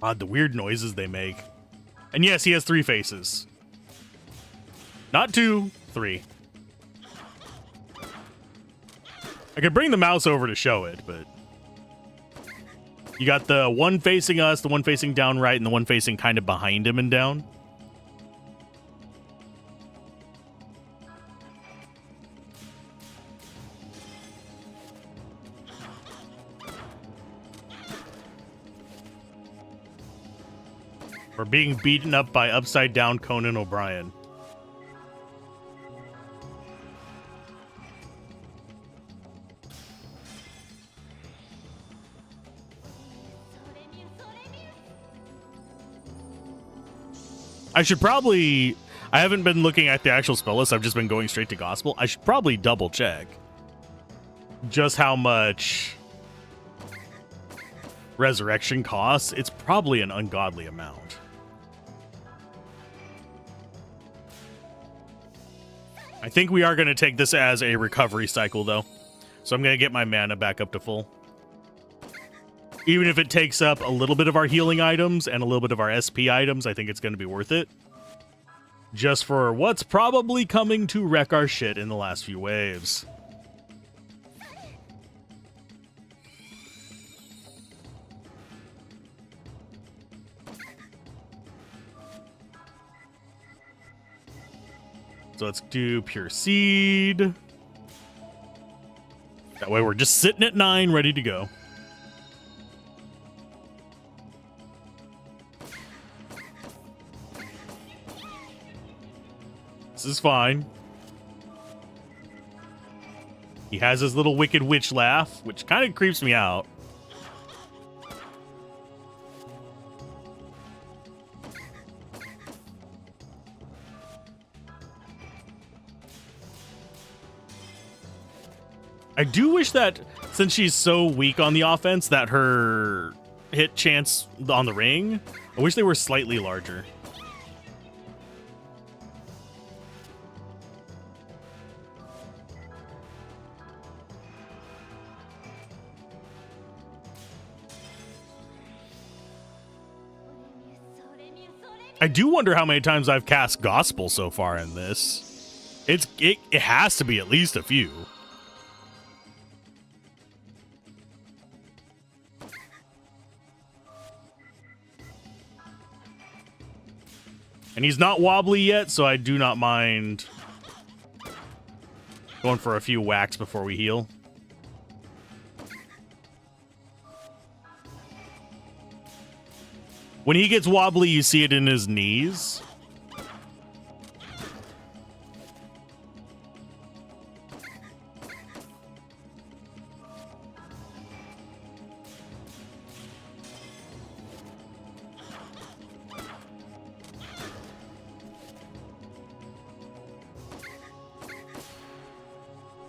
Speaker 1: God, the weird noises they make. And yes, he has 3 faces. Not 2, 3. I could bring the mouse over to show it, but... You got the one facing us, the one facing down right, and the one facing kind of behind him and down. We're being beaten up by upside down Conan O'Brien. I should probably... I haven't been looking at the actual spell list. I've just been going straight to Gospel. I should probably double check just how much Resurrection costs. It's probably an ungodly amount. I think we are going to take this as a recovery cycle, though. So I'm going to get my mana back up to full. Even if it takes up a little bit of our healing items and a little bit of our SP items, I think it's going to be worth it. Just for what's probably coming to wreck our shit in the last few waves. So let's do Pure Seed. That way we're just sitting at 9, ready to go. This is fine. He has his little Wicked Witch laugh, which kind of creeps me out. I do wish that, since she's so weak on the offense, that her hit chance on the ring, I wish they were slightly larger. I do wonder how many times I've cast Gospel so far in this. It has to be at least a few. And he's not wobbly yet, so I do not mind going for a few whacks before we heal. When he gets wobbly, you see it in his knees.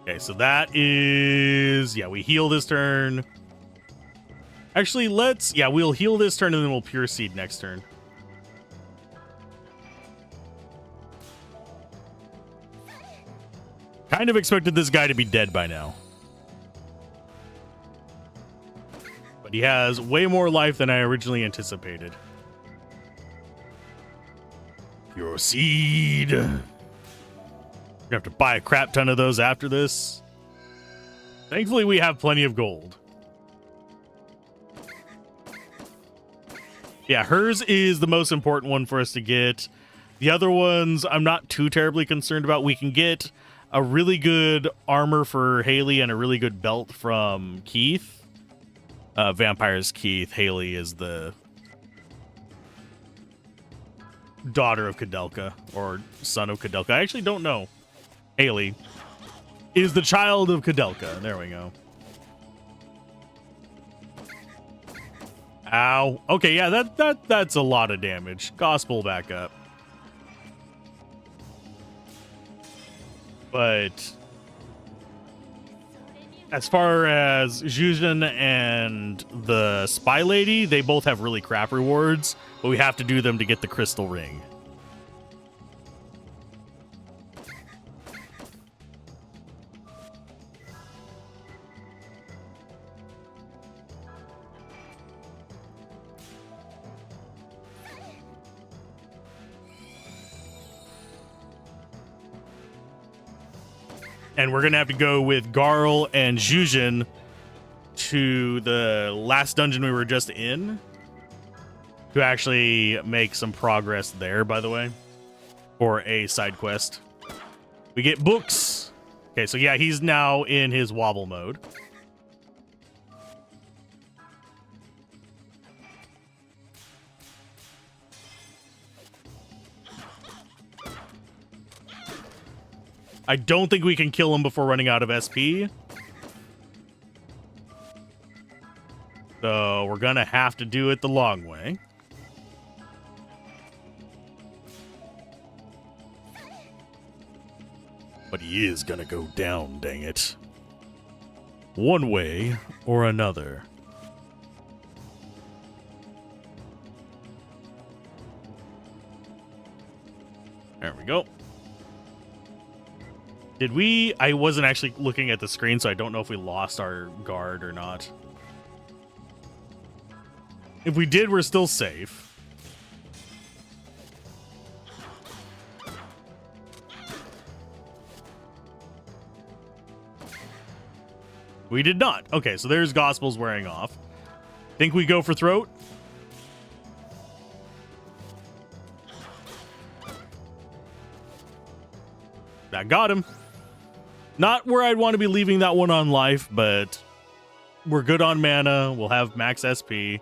Speaker 1: Okay, so that is... Yeah, we heal this turn. Actually, let's... Yeah, we'll heal this turn and then we'll Pure Seed next turn. Kind of expected this guy to be dead by now. But he has way more life than I originally anticipated. Pure Seed. We're gonna have to buy a crap ton of those after this. Thankfully, we have plenty of gold. Yeah, hers is the most important one for us to get. The other ones, I'm not too terribly concerned about. We can get a really good armor for Haley and a really good belt from Keith. Vampire's Keith. Haley is the daughter of Koudelka, or son of Koudelka. I actually don't know. Haley is the child of Koudelka. There we go. Ow. Okay, yeah, that's a lot of damage. Gospel back up. But as far as Zhuzhen and the Spy Lady, they both have really crap rewards, but we have to do them to get the crystal ring. And we're going to have to go with Garl and Zhuzhen to the last dungeon we were just in to actually make some progress there, by the way, for a side quest. We get books. Okay, so yeah, he's now in his wobble mode. I don't think we can kill him before running out of SP. So we're gonna have to do it the long way. But he is gonna go down, dang it. One way or another. There we go. Did we? I wasn't actually looking at the screen, so I don't know if we lost our guard or not. If we did, we're still safe. We did not. Okay, so there's Gospel's wearing off. Think we go for throat? That got him. Not where I'd want to be leaving that one on life, but we're good on mana. We'll have max SP.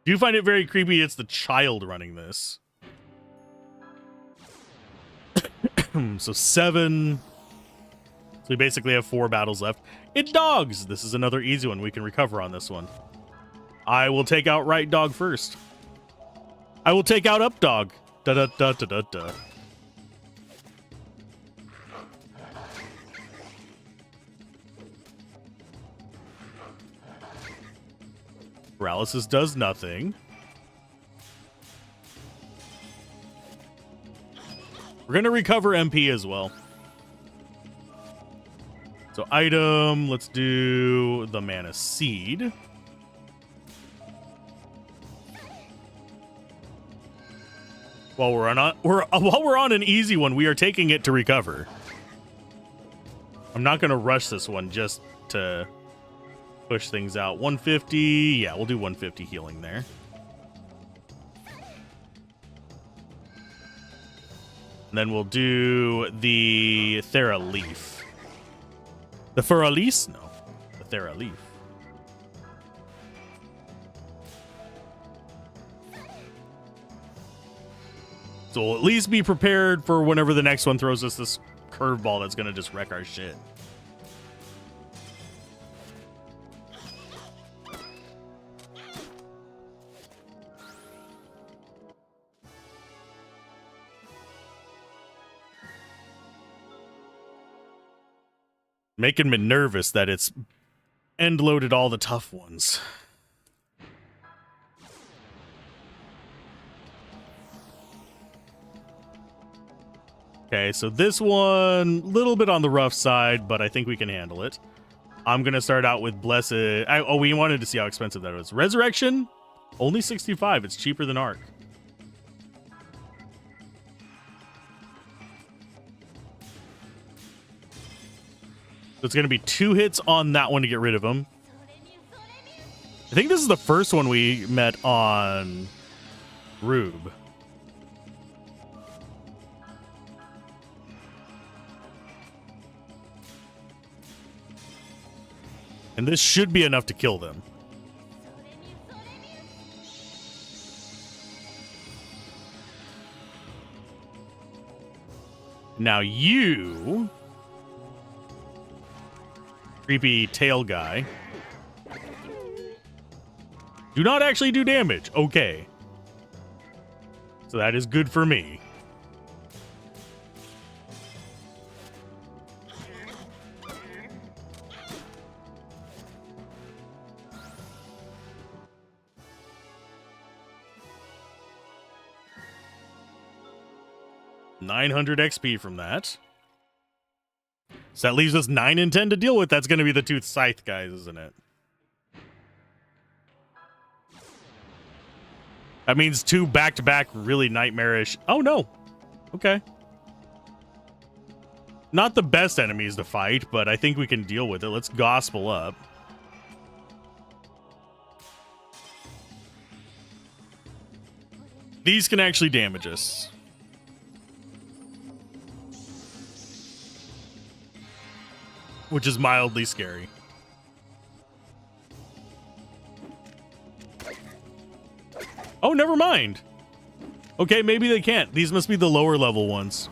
Speaker 1: Do you find it very creepy? It's the child running this. So 7. So we basically have 4 battles left. It dogs. This is another easy one. We can recover on this one. I will take out right dog first. I will take out up dog. Da da da da da da. Paralysis does nothing. We're going to recover MP as well. So item, let's do the mana seed. While we're on an easy one, we are taking it to recover. I'm not going to rush this one just to push things out. 150. Yeah, we'll do 150 healing there. And then we'll do the Thera Leaf. The Feralis? No. The Thera Leaf. So we'll at least be prepared for whenever the next one throws us this curveball that's going to just wreck our shit. Making me nervous that it's end loaded all the tough ones. Okay, so this one, a little bit on the rough side, but I think we can handle it. I'm going to start out with Blessed. Oh, we wanted to see how expensive that was. Resurrection, only 65. It's cheaper than Arc. So it's going to be 2 hits on that one to get rid of him. I think this is the first one we met on Rube. And this should be enough to kill them. Now you... creepy tail guy. Do not actually do damage. Okay. So that is good for me. $900 XP from that. So that leaves us 9 and 10 to deal with. That's going to be the Tooth Scythe guys, isn't it? That means 2 back-to-back really nightmarish. Oh, no. Okay. Not the best enemies to fight, but I think we can deal with it. Let's gospel up. These can actually damage us. Which is mildly scary. Oh, never mind. Okay, maybe they can't. These must be the lower level ones.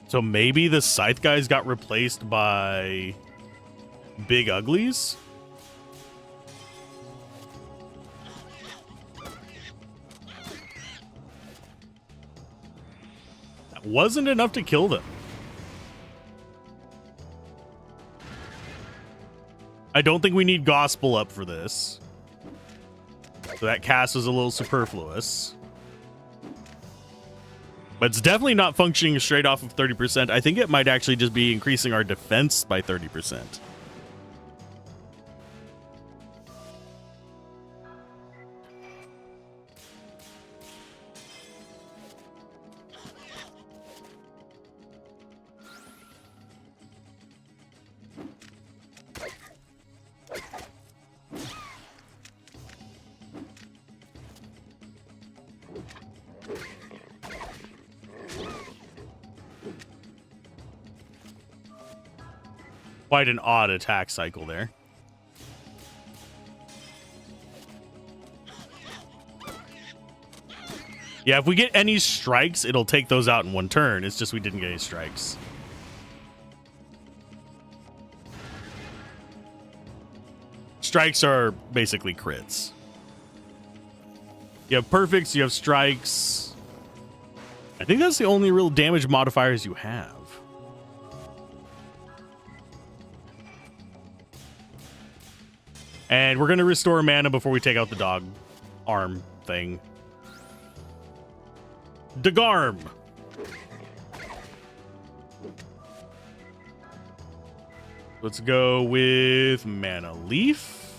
Speaker 1: So maybe the Scythe guys got replaced by Big Uglies? That wasn't enough to kill them. I don't think we need Gospel up for this. So that cast is a little superfluous. But it's definitely not functioning straight off of 30%. I think it might actually just be increasing our defense by 30%. Quite an odd attack cycle there. Yeah, if we get any strikes, it'll take those out in one turn. It's just we didn't get any strikes. Strikes are basically crits. You have perfects, you have strikes. I think that's the only real damage modifiers you have. And we're going to restore mana before we take out the dog arm thing. Dagarm. Let's go with Mana Leaf.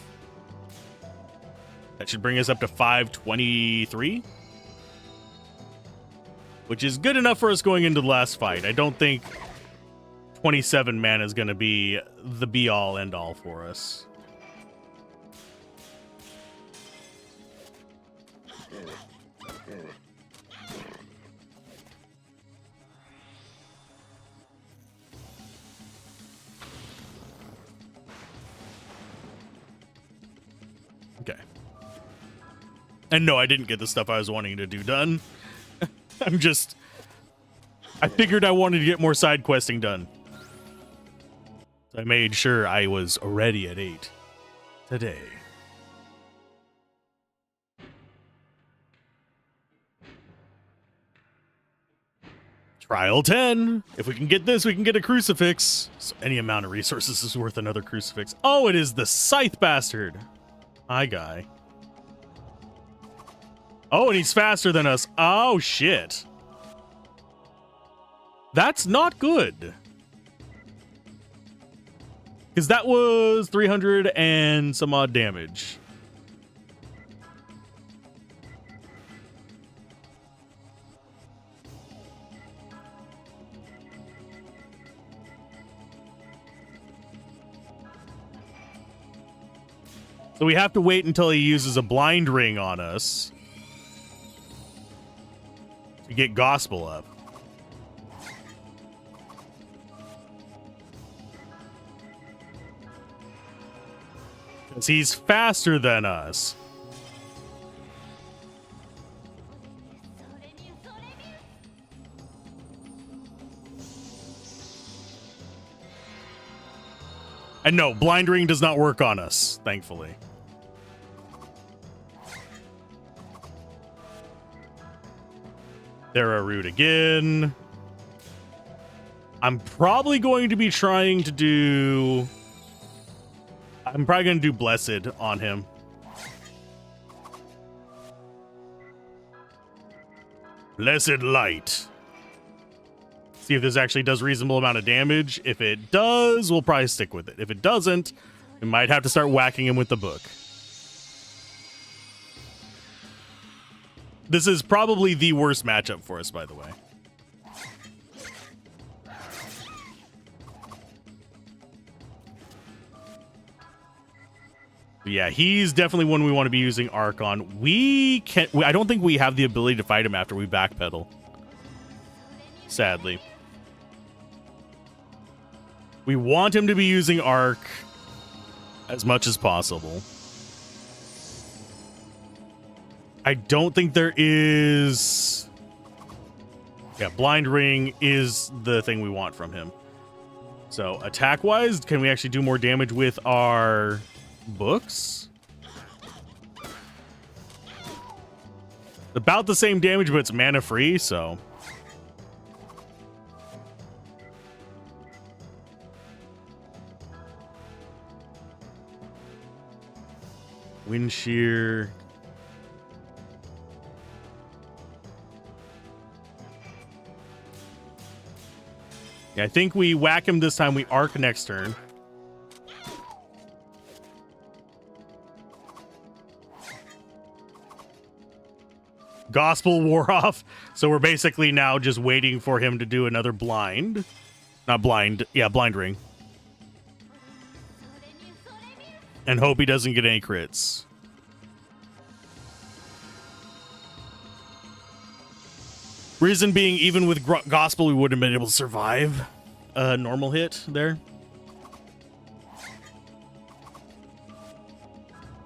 Speaker 1: That should bring us up to 523. Which is good enough for us going into the last fight. I don't think 27 mana is going to be the be-all, end-all for us. Okay. And no, I didn't get the stuff I was wanting to do done. I figured I wanted to get more side questing done. So I made sure I was already at 8 today. Trial 10. If we can get this, we can get a crucifix. So any amount of resources is worth another crucifix. Oh, it is the Scythe Bastard. Hi, guy. Oh, and he's faster than us. Oh, shit. That's not good. Because that was 300 and some odd damage. So we have to wait until he uses a blind ring on us. to get Gospel up. Because he's faster than us. And no, Blind Ring does not work on us, thankfully. Thera Root again. I'm probably going to be trying to do... I'm probably going to do Blessed on him. Blessed Light. See if this actually does reasonable amount of damage. If it does, we'll probably stick with it. If it doesn't, we might have to start whacking him with the book. This is probably the worst matchup for us, by the way. Yeah, he's definitely one we want to be using Arc on. I don't think we have the ability to fight him after we backpedal. Sadly. We want him to be using Arc as much as possible. I don't think there is... Yeah, Blind Ring is the thing we want from him. So, attack-wise, can we actually do more damage with our books? About the same damage, but it's mana-free, so... Wind Shear... Yeah, I think we whack him this time. We arc next turn. Gospel wore off. So we're basically now just waiting for him to do another blind. Not blind. Yeah, Blind Ring. And hope he doesn't get any crits. Reason being, even with Gospel, we wouldn't have been able to survive a normal hit there.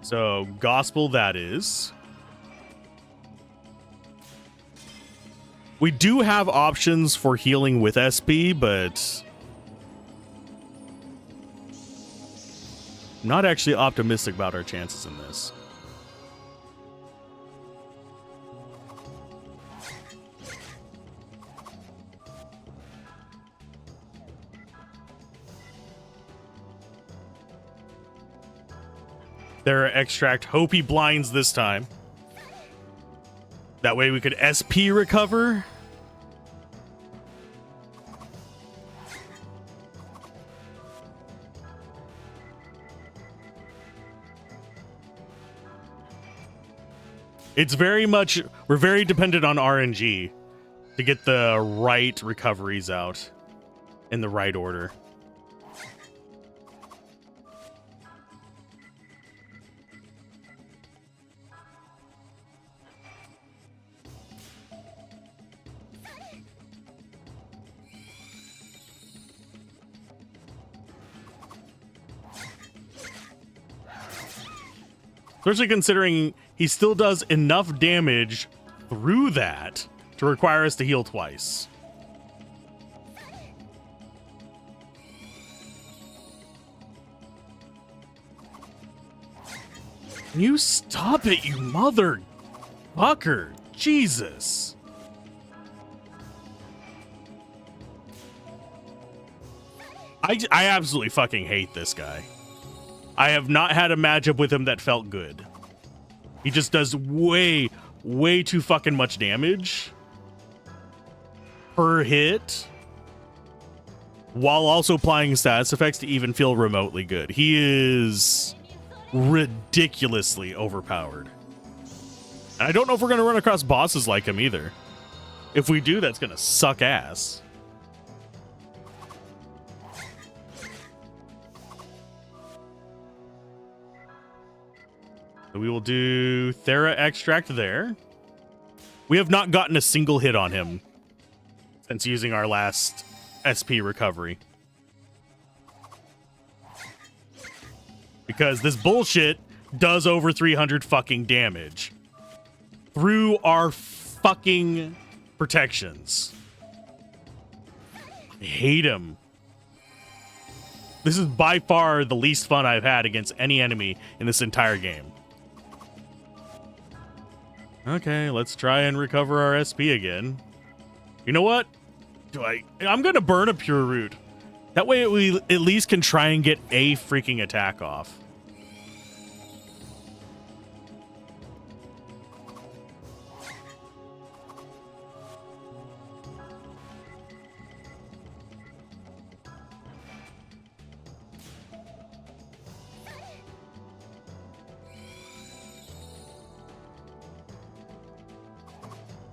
Speaker 1: So, Gospel, that is. We do have options for healing with SP, but... I'm not actually optimistic about our chances in this. Their extract. Hope he blinds this time. That way we could SP recover. It's very much... We're very dependent on RNG to get the right recoveries out in the right order. Especially considering he still does enough damage through that to require us to heal twice. You stop it, you motherfucker. Jesus. I absolutely fucking hate this guy. I have not had a matchup with him that felt good. He just does way too fucking much damage per hit while also applying status effects to even feel remotely good. He is ridiculously overpowered. And I don't know if we're going to run across bosses like him either. If we do, that's going to suck ass. We will do Thera Extract there. We have not gotten a single hit on him since using our last SP recovery. Because this bullshit does over 300 fucking damage through our fucking protections. I hate him. This is by far the least fun I've had against any enemy in this entire game. Okay, let's try and recover our SP again. You know what? I'm gonna burn a pure root. That way we at least can try and get a freaking attack off.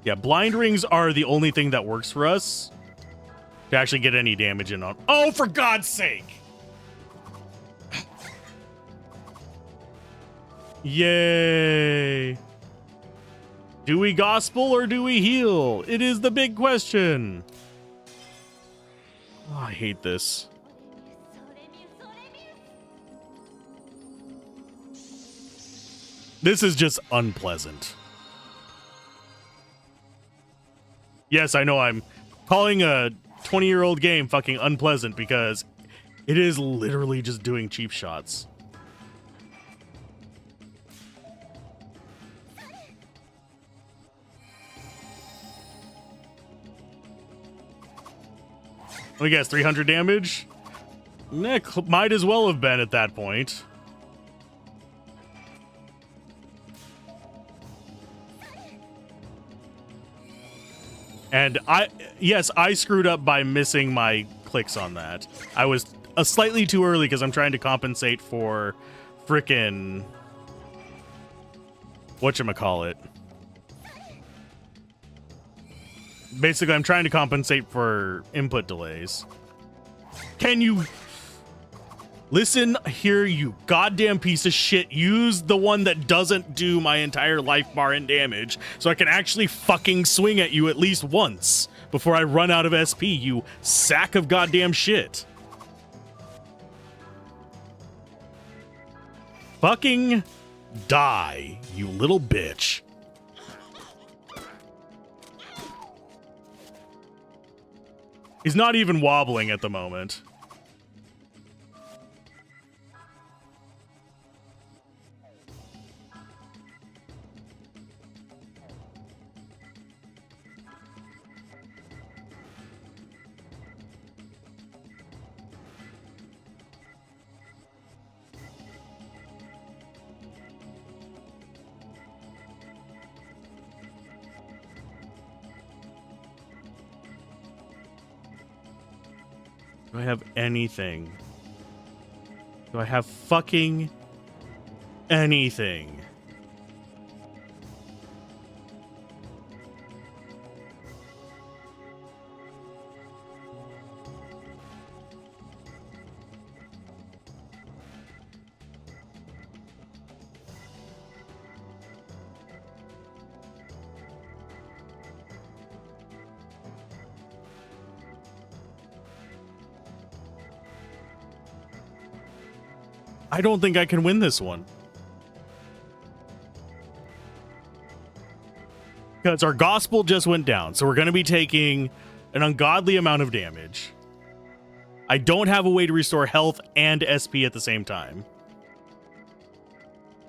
Speaker 1: Yeah, blind rings are the only thing that works for us to actually get any damage in on. Oh, for God's sake! Yay! Do we gospel or do we heal? It is the big question. Oh, I hate this. This is just unpleasant. Yes, I know I'm calling a 20-year-old game fucking unpleasant because it is literally just doing cheap shots. Let me guess, 300 damage? Nick might as well have been at that point. And yes, I screwed up by missing my clicks on that. I was slightly too early because I'm trying to compensate for frickin' whatchamacallit. Basically, I'm trying to compensate for input delays. Can you listen here, you goddamn piece of shit? Use the one that doesn't do my entire life bar and damage so I can actually fucking swing at you at least once before I run out of SP, you sack of goddamn shit. Fucking die, you little bitch. He's not even wobbling at the moment. Do I have anything? Do I have fucking anything? I don't think I can win this one. Because our gospel just went down, so we're going to be taking an ungodly amount of damage. I don't have a way to restore health and SP at the same time.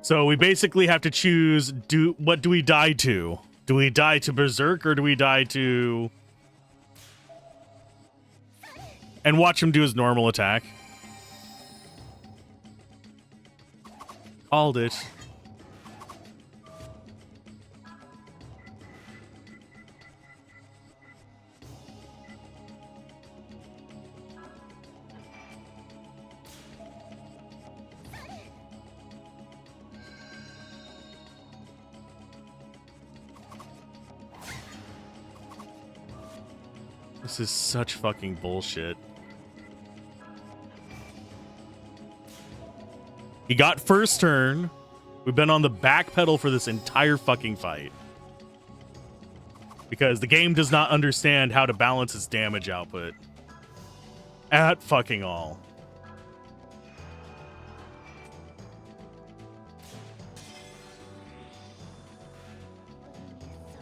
Speaker 1: So we basically have to choose, what do we die to? Do we die to Berserk or do we die to... And watch him do his normal attack. Called it. This is such fucking bullshit. He got first turn. We've been on the back pedal for this entire fucking fight. because the game does not understand how to balance its damage output at fucking all.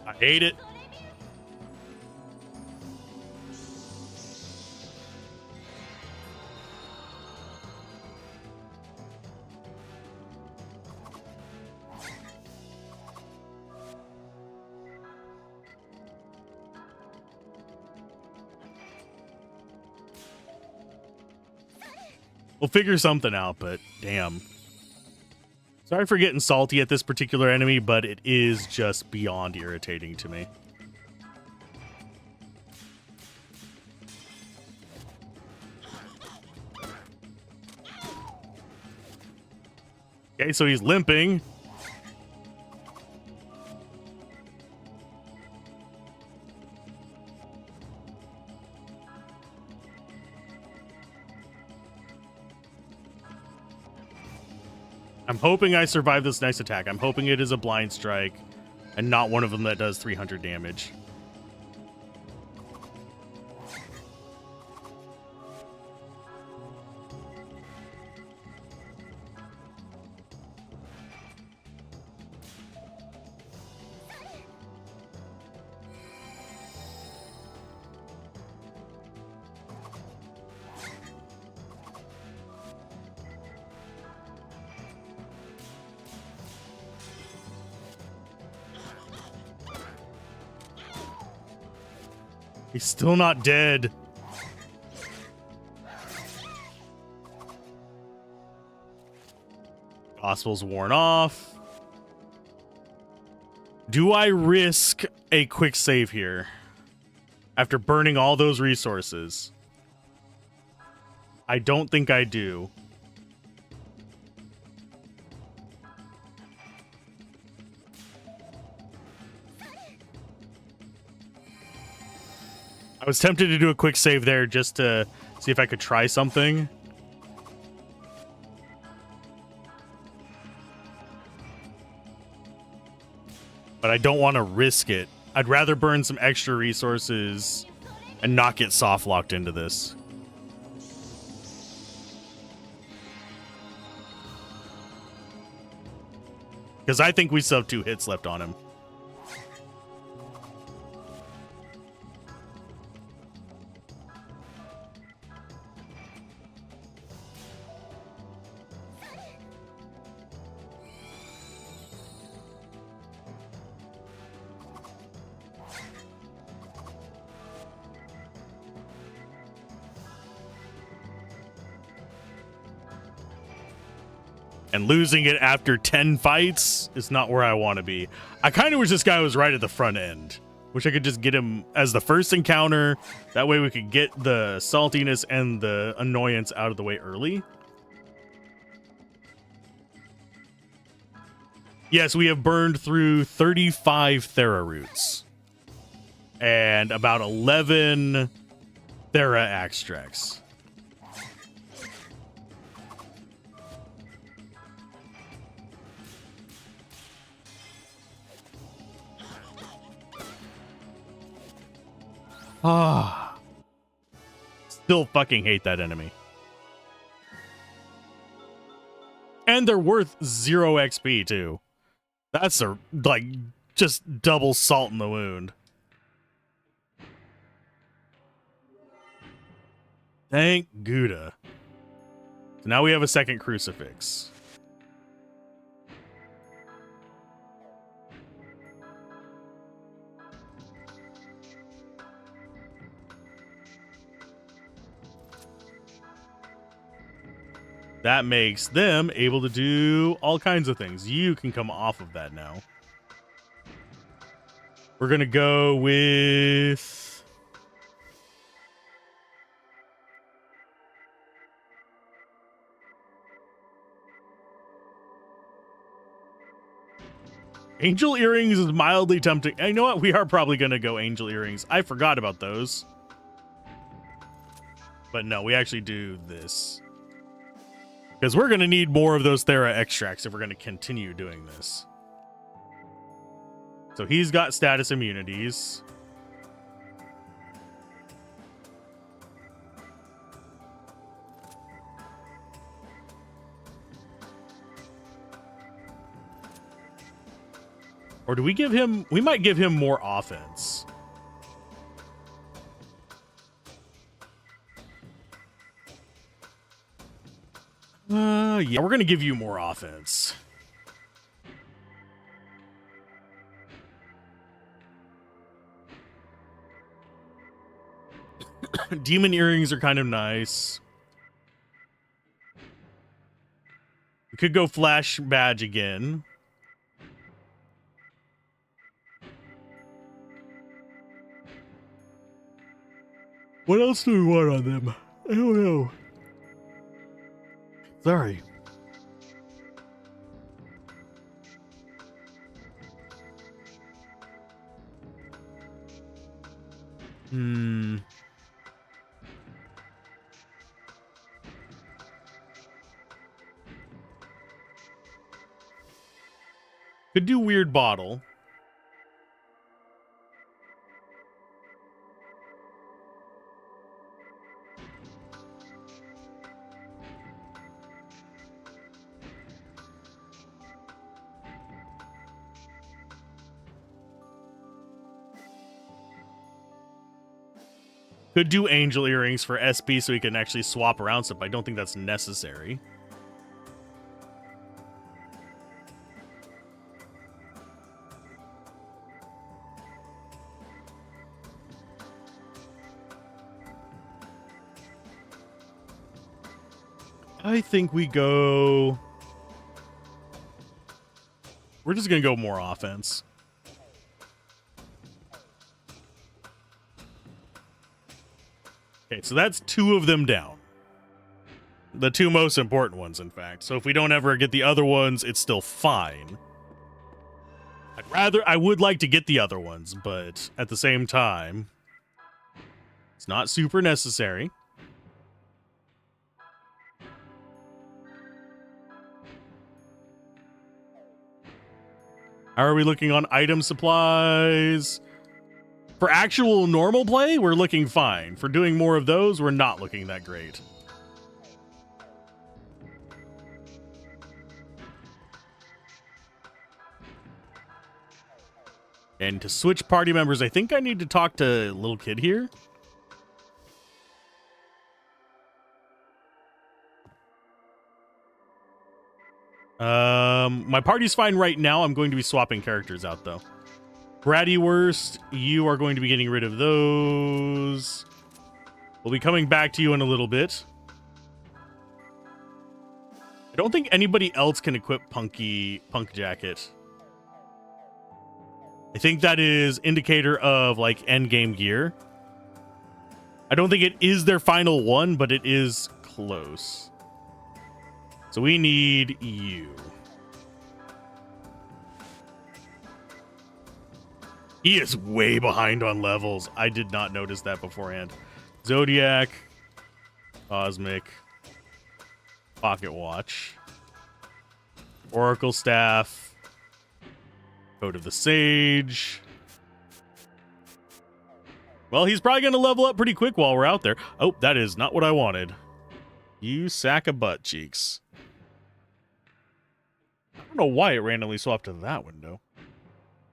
Speaker 1: I hate it. We'll figure something out, but damn. Sorry for getting salty at this particular enemy, but it is just beyond irritating to me. Okay, so he's limping. I'm hoping I survive this next attack. I'm hoping it is a blind strike and not one of them that does 300 damage. He's still not dead. Gospel's worn off. Do I risk a quick save here after burning all those resources? I don't think I do. I was tempted to do a quick save there just to see if I could try something. But I don't want to risk it. I'd rather burn some extra resources and not get soft locked into this. Because I think we still have 2 hits left on him. And losing it after 10 fights is not where I want to be. I kind of wish this guy was right at the front end. Wish I could just get him as the first encounter. That way we could get the saltiness and the annoyance out of the way early. Yes, we have burned through 35 Thera roots. And about 11 Thera extracts. Ah, still fucking hate that enemy. And they're worth 0 XP too. That's like just double salt in the wound. Thank Gouda. So now we have a second crucifix. That makes them able to do all kinds of things. You can come off of that now. We're going to go with... Angel earrings is mildly tempting. You know what? We are probably going to go angel earrings. I forgot about those. But no, we actually do this. Because we're going to need more of those Thera extracts if we're going to continue doing this. So he's got status immunities. Or do we give him... We might give him more offense. Yeah, we're going to give you more offense. Demon earrings are kind of nice. We could go flash badge again. What else do we want on them? I don't know. Sorry. Could do weird bottle. Could do angel earrings for SP so he can actually swap around stuff. I don't think that's necessary. I think we go... We're just going to go more offense. Okay, so that's 2 of them down. The 2 most important ones, in fact. So if we don't ever get the other ones, it's still fine. I would like to get the other ones, but at the same time, it's not super necessary. How are we looking on item supplies? For actual normal play, we're looking fine. For doing more of those, we're not looking that great. And to switch party members, I think I need to talk to little kid here. My party's fine right now. I'm going to be swapping characters out, though. Bratwurst, you are going to be getting rid of those. We'll be coming back to you in a little bit. I don't think anybody else can equip Punk Jacket. I think that is indicator of, like, end game gear. I don't think it is their final one, but it is close. So we need you. He is way behind on levels. I did not notice that beforehand. Zodiac, Cosmic, Pocket Watch, Oracle Staff, Code of the Sage. Well, he's probably going to level up pretty quick while we're out there. Oh, that is not what I wanted. You sack of butt cheeks. I don't know why it randomly swapped to that window.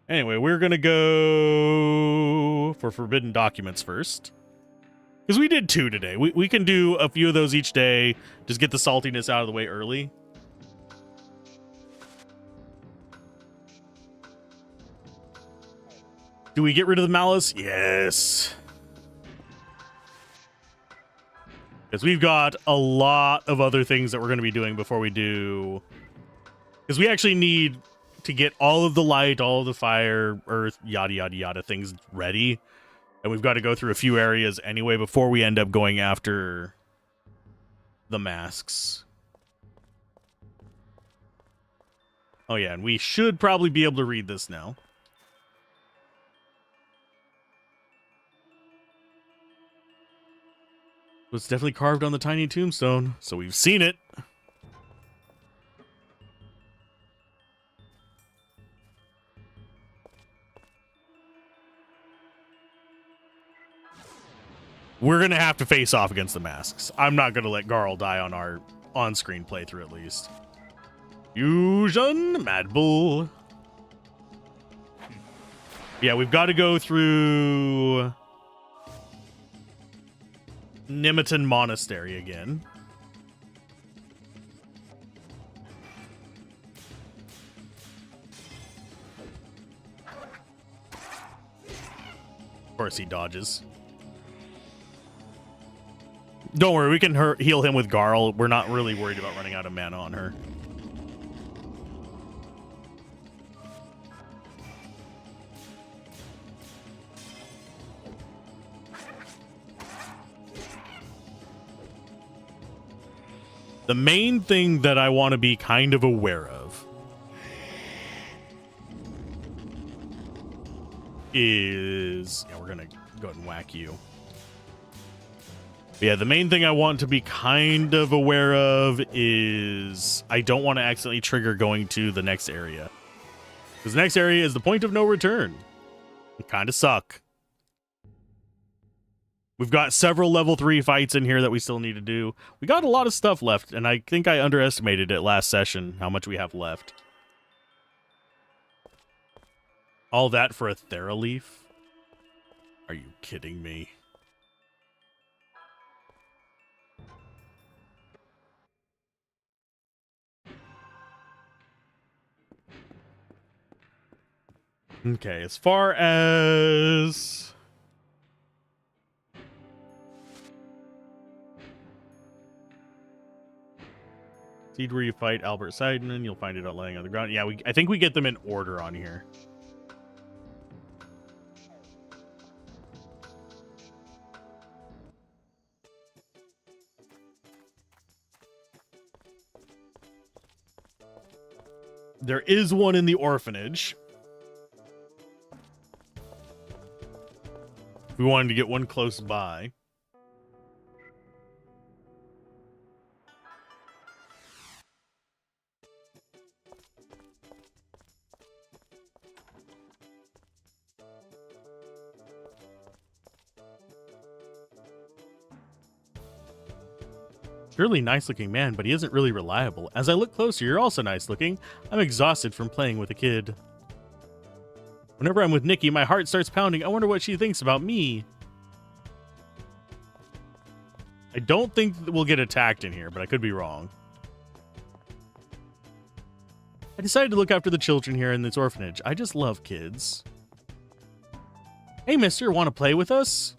Speaker 1: Anyway, we're going to go for Forbidden Documents first. Because we did 2 today. We can do a few of those each day. Just get the saltiness out of the way early. Do we get rid of the malice? Yes. Because we've got a lot of other things that we're going to be doing before we do... Because we actually need to get all of the light, all of the fire, earth, yada, yada, yada things ready. And we've got to go through a few areas anyway before we end up going after the masks. Oh yeah, and we should probably be able to read this now. It's definitely carved on the tiny tombstone, so we've seen it. We're going to have to face off against the masks. I'm not going to let Garl die on our on-screen playthrough, at least. Fusion, Mad Bull. Yeah, we've got to go through Nimitan Monastery again. Of course he dodges. Don't worry, we can heal him with Garl. We're not really worried about running out of mana on her. The main thing that I want to be kind of aware of is... Yeah, we're going to go ahead and whack you. But yeah, the main thing I want to be kind of aware of is I don't want to accidentally trigger going to the next area. Because the next area is the point of no return. It kind of suck. We've got several level 3 fights in here that we still need to do. We got a lot of stuff left, and I think I underestimated it last session, how much we have left. All that for a Thera-leaf? Are you kidding me? Okay, as far as... Seed where you fight Albert Seidman, you'll find it out laying on the ground. Yeah, I think we get them in order on here. There is one in the orphanage. We wanted to get one close by. Surely nice looking man, but he isn't really reliable. As I look closer, you're also nice looking. I'm exhausted from playing with a kid. Whenever I'm with Nikki, my heart starts pounding. I wonder what she thinks about me. I don't think we'll get attacked in here, but I could be wrong. I decided to look after the children here in this orphanage. I just love kids. Hey, mister, want to play with us?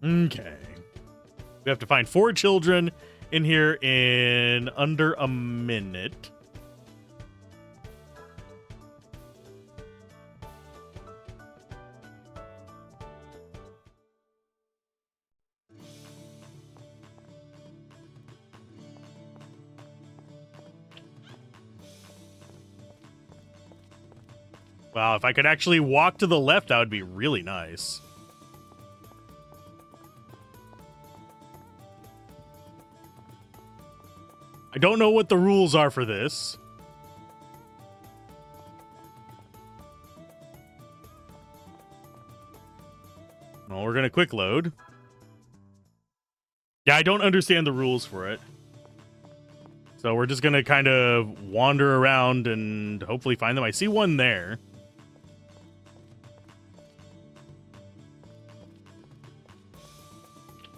Speaker 1: Okay. We have to find 4 children in here in under a minute. Wow, if I could actually walk to the left, that would be really nice. I don't know what the rules are for this. Well, we're going to quick load. Yeah, I don't understand the rules for it. So we're just going to kind of wander around and hopefully find them. I see one there.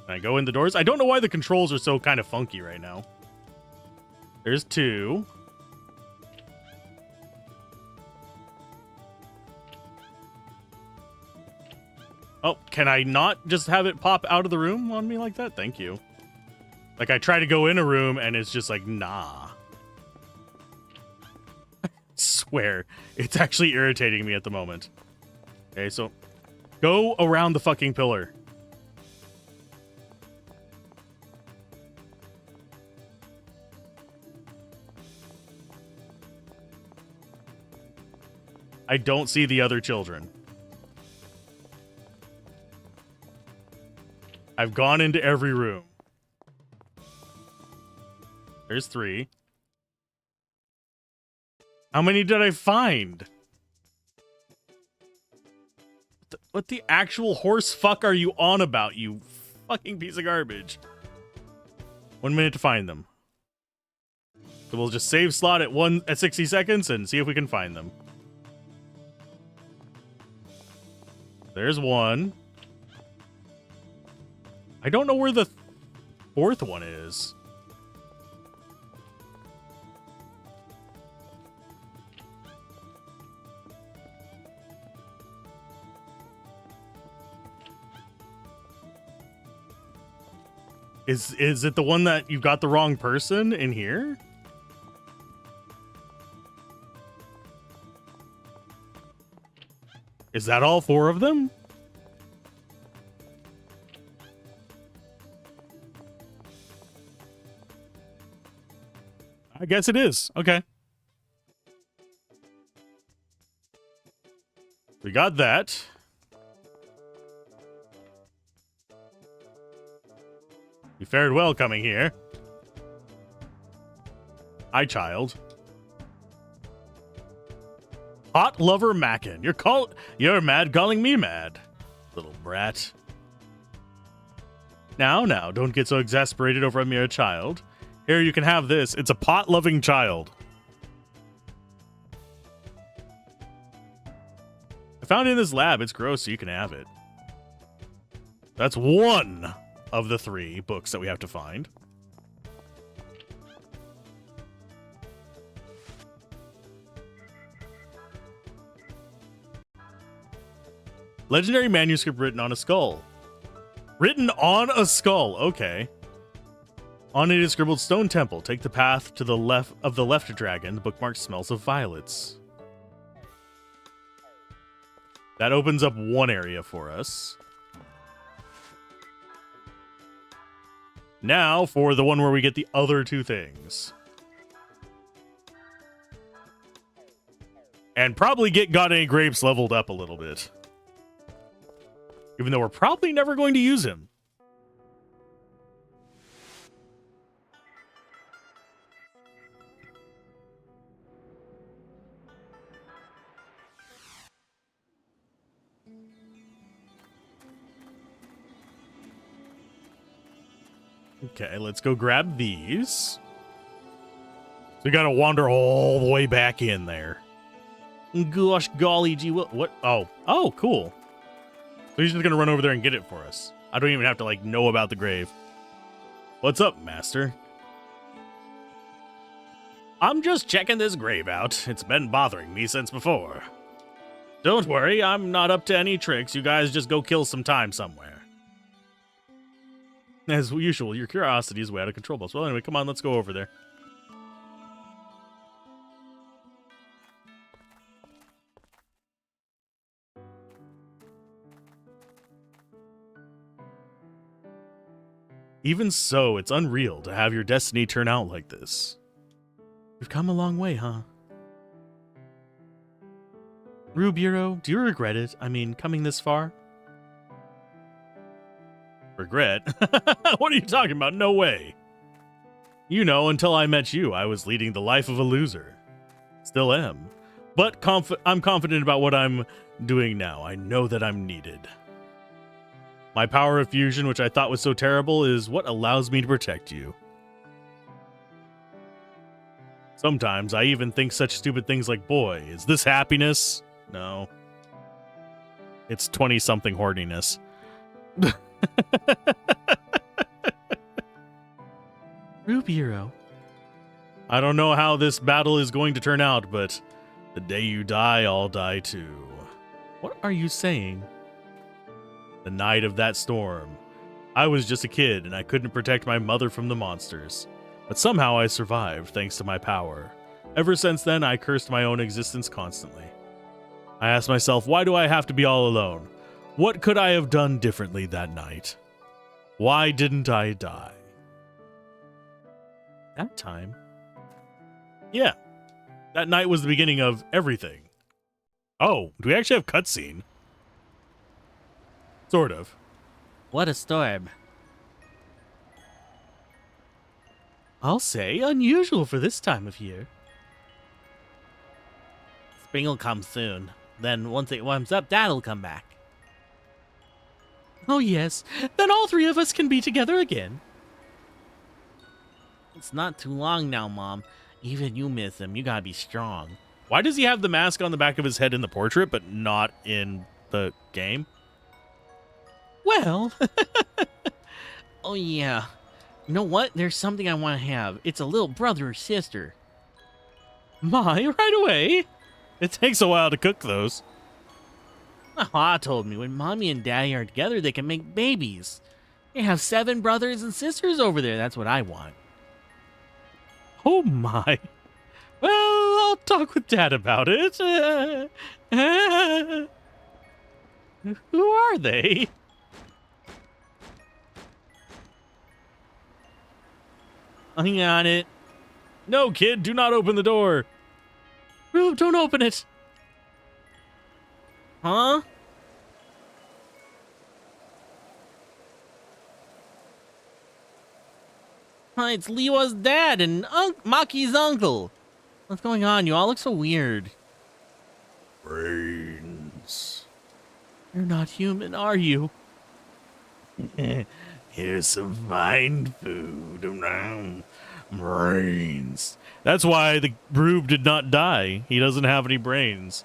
Speaker 1: Can I go in the doors? I don't know why the controls are so kind of funky right now. There's 2. Oh, can I not just have it pop out of the room on me like that? Thank you. Like, I try to go in a room, and it's just like, nah. I swear, it's actually irritating me at the moment. Okay, so go around the fucking pillar. I don't see the other children. I've gone into every room. There's 3. How many did I find? What the actual horse fuck are you on about, you fucking piece of garbage? 1 minute to find them. So we'll just save slot at 60 seconds and see if we can find them. There's one. I don't know where the fourth one is. Is it the one that you got the wrong person in here? Is that all 4 of them? I guess it is. Okay. We got that. You fared well coming here. Hi, child. Hot lover Mackin. You're mad calling me mad, little brat. Now, don't get so exasperated over a mere child. Here, you can have this. It's a pot-loving child. I found it in this lab. It's gross, so you can have it. That's one of the 3 books that we have to find. Legendary manuscript written on a skull. Written on a skull. Okay. On it is scribbled Stone Temple. Take the path to the left of the left dragon. The bookmark smells of violets. That opens up one area for us. Now for the one where we get the other 2 things. And probably get Goddamn Grapes leveled up a little bit. Even though we're probably never going to use him. Okay, let's go grab these. So we gotta wander all the way back in there. Gosh, golly gee, what? Oh, cool. So he's just gonna run over there and get it for us. I don't even have to, like, know about the grave. What's up, master? I'm just checking this grave out. It's been bothering me since before. Don't worry, I'm not up to any tricks. You guys just go kill some time somewhere. As usual, your curiosity is way out of control, boss. Well, anyway, come on, let's go over there. Even so, it's unreal to have your destiny turn out like this. You've come a long way, huh? Rubiro, do you regret it? I mean, coming this far? Regret? What are you talking about? No way. You know, until I met you, I was leading the life of a loser. Still am. But I'm confident about what I'm doing now. I know that I'm needed. My power of fusion, which I thought was so terrible, is what allows me to protect you. Sometimes I even think such stupid things like, boy, is this happiness? No. It's 20-something horniness. Rubiro. I don't know how this battle is going to turn out, but the day you die, I'll die too. What are you saying? The night of that storm. I was just a kid, and I couldn't protect my mother from the monsters. But somehow I survived, thanks to my power. Ever since then, I cursed my own existence constantly. I asked myself, why do I have to be all alone? What could I have done differently that night? Why didn't I die? That time? Yeah. That night was the beginning of everything. Oh, do we actually have cutscene? Sort of.
Speaker 2: What a storm.
Speaker 3: I'll say unusual for this time of year.
Speaker 2: Spring will come soon. Then once it warms up, Dad'll come back.
Speaker 3: Oh yes, then all 3 of us can be together again.
Speaker 2: It's not too long now, Mom. Even you miss him. You gotta be strong.
Speaker 1: Why does he have the mask on the back of his head in the portrait, but not in the game?
Speaker 3: Well,
Speaker 2: Oh, yeah. You know what? There's something I want to have. It's a little brother or sister.
Speaker 3: right away.
Speaker 1: It takes a while to cook those.
Speaker 2: My Ma told me when Mommy and Daddy are together, they can make babies. They have 7 brothers and sisters over there. That's what I want.
Speaker 3: Oh my. Well, I'll talk with Dad about it. Who are they?
Speaker 2: Hang on it.
Speaker 1: No, kid, do not open the door.
Speaker 3: Rube, don't open it.
Speaker 2: Huh? Hi, it's Liwa's dad and Maki's uncle. What's going on? You all look so weird.
Speaker 1: Brains.
Speaker 3: You're not human, are you?
Speaker 1: Here's some fine food. Brains. That's why the Rube did not die. He doesn't have any brains.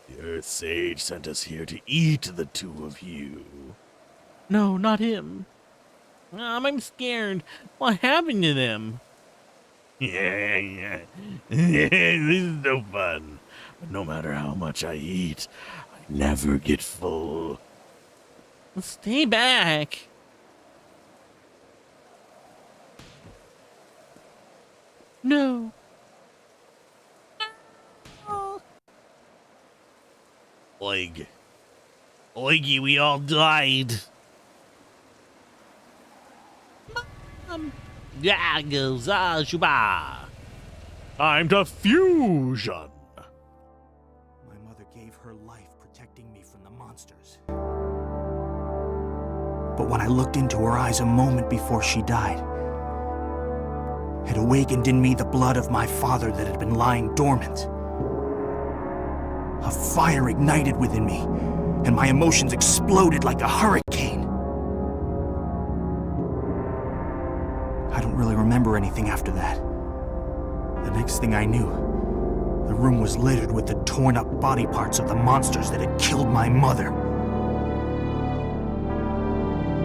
Speaker 1: The Earth Sage sent us here to eat the 2 of you.
Speaker 3: No, not him.
Speaker 2: I'm scared. What happened to them?
Speaker 1: Yeah. This is no fun. But no matter how much I eat, I never get full.
Speaker 2: Stay back.
Speaker 3: No.
Speaker 1: Oig. Oigy, we all died.
Speaker 2: Yeah, goes Shuba.
Speaker 1: Time to fusion.
Speaker 4: My mother gave her life protecting me from the monsters. But when I looked into her eyes a moment before she died, it awakened in me the blood of my father that had been lying dormant. A fire ignited within me, and my emotions exploded like a hurricane. I don't really remember anything after that. The next thing I knew, the room was littered with the torn-up body parts of the monsters that had killed my mother.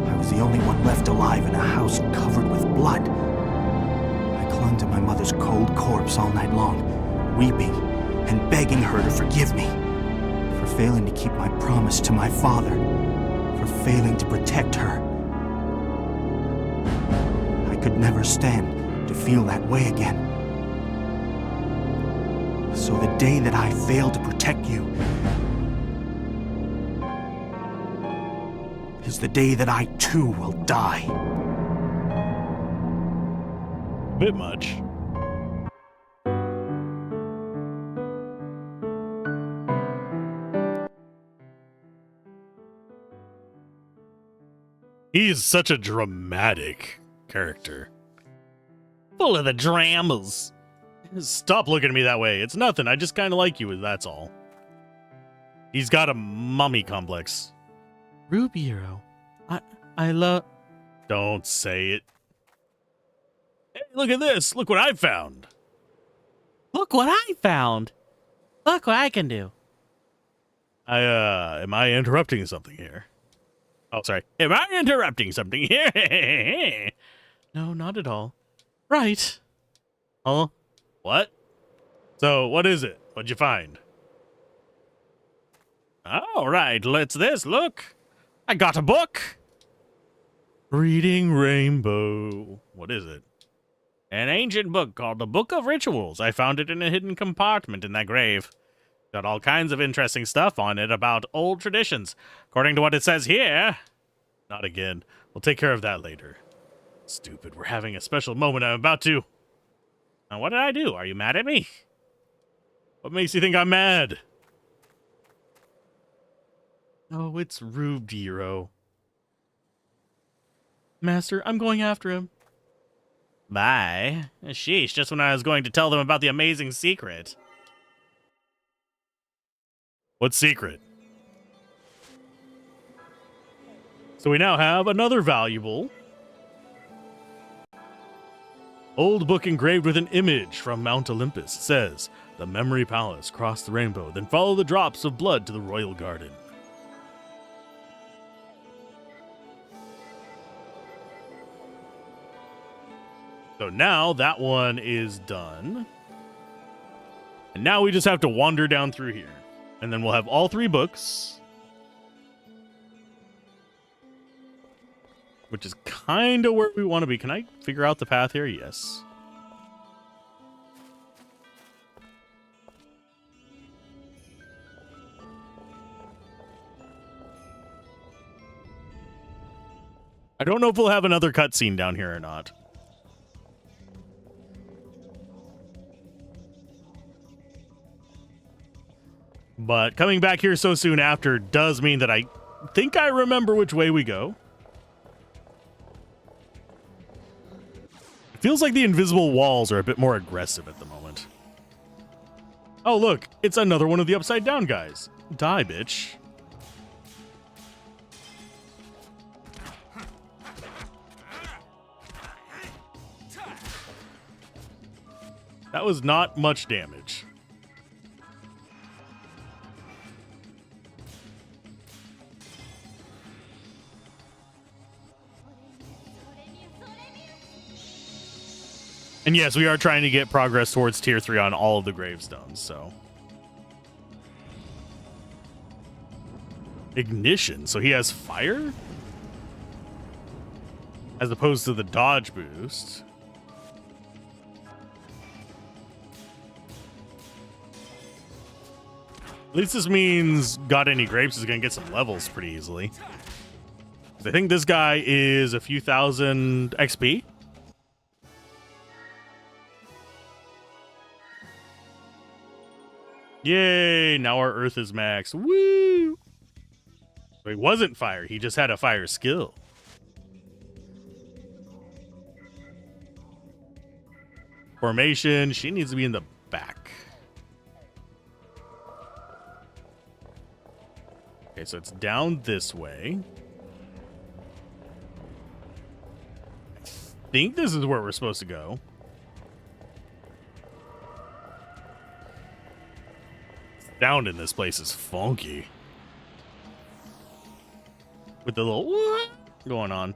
Speaker 4: I was the only one left alive in a house covered with blood. I clung to my mother's cold corpse all night long, weeping and begging her to forgive me for failing to keep my promise to my father, for failing to protect her. I could never stand to feel that way again. So the day that I failed to protect you is the day that I too will die.
Speaker 1: Bit much. He is such a dramatic character.
Speaker 2: Full of the dramas.
Speaker 1: Stop looking at me that way. It's nothing. I just kind of like you, that's all. He's got a mummy complex.
Speaker 3: Rubiero. I love...
Speaker 1: Don't say it. Hey, look at this. Look what I found.
Speaker 2: Look what I found. Look what I can do.
Speaker 1: Am I interrupting something here? Oh, sorry. Am I interrupting something here?
Speaker 3: No, not at all. Right.
Speaker 1: Huh? What? So, what is it? What'd you find? All right, let's this. Look. I got a book. Reading Rainbow. What is it? An ancient book called the Book of Rituals. I found it in a hidden compartment in that grave. Got all kinds of interesting stuff on it about old traditions. According to what it says here. Not again. We'll take care of that later. Stupid. We're having a special moment. I'm about to... Now, what did I do? Are you mad at me? What makes you think I'm mad?
Speaker 3: Oh, it's Rubiero. Master, I'm going after him.
Speaker 2: Bye. Sheesh, just when I was going to tell them about the amazing secret.
Speaker 1: What secret? So we now have another valuable old book engraved with an image from Mount Olympus. It says, the Memory Palace, cross the rainbow, then follow the drops of blood to the royal garden. So now that one is done. And now we just have to wander down through here. And then we'll have all 3 books. Which is kind of where we want to be. Can I figure out the path here? Yes. I don't know if we'll have another cutscene down here or not. But coming back here so soon after does mean that I think I remember which way we go. It feels like the invisible walls are a bit more aggressive at the moment. Oh, look, it's another one of the upside down guys. Die, bitch. That was not much damage. And yes, we are trying to get progress towards tier 3 on all of the gravestones, so. Ignition, so he has fire? As opposed to the dodge boost. At least this means Got Any Grapes is going to get some levels pretty easily. I think this guy is a few thousand XP. Yay, now our Earth is max. Woo! So he wasn't fire, he just had a fire skill. Formation, she needs to be in the back. Okay, so it's down this way. I think this is where we're supposed to go. Sound in this place is funky. With the little what going on.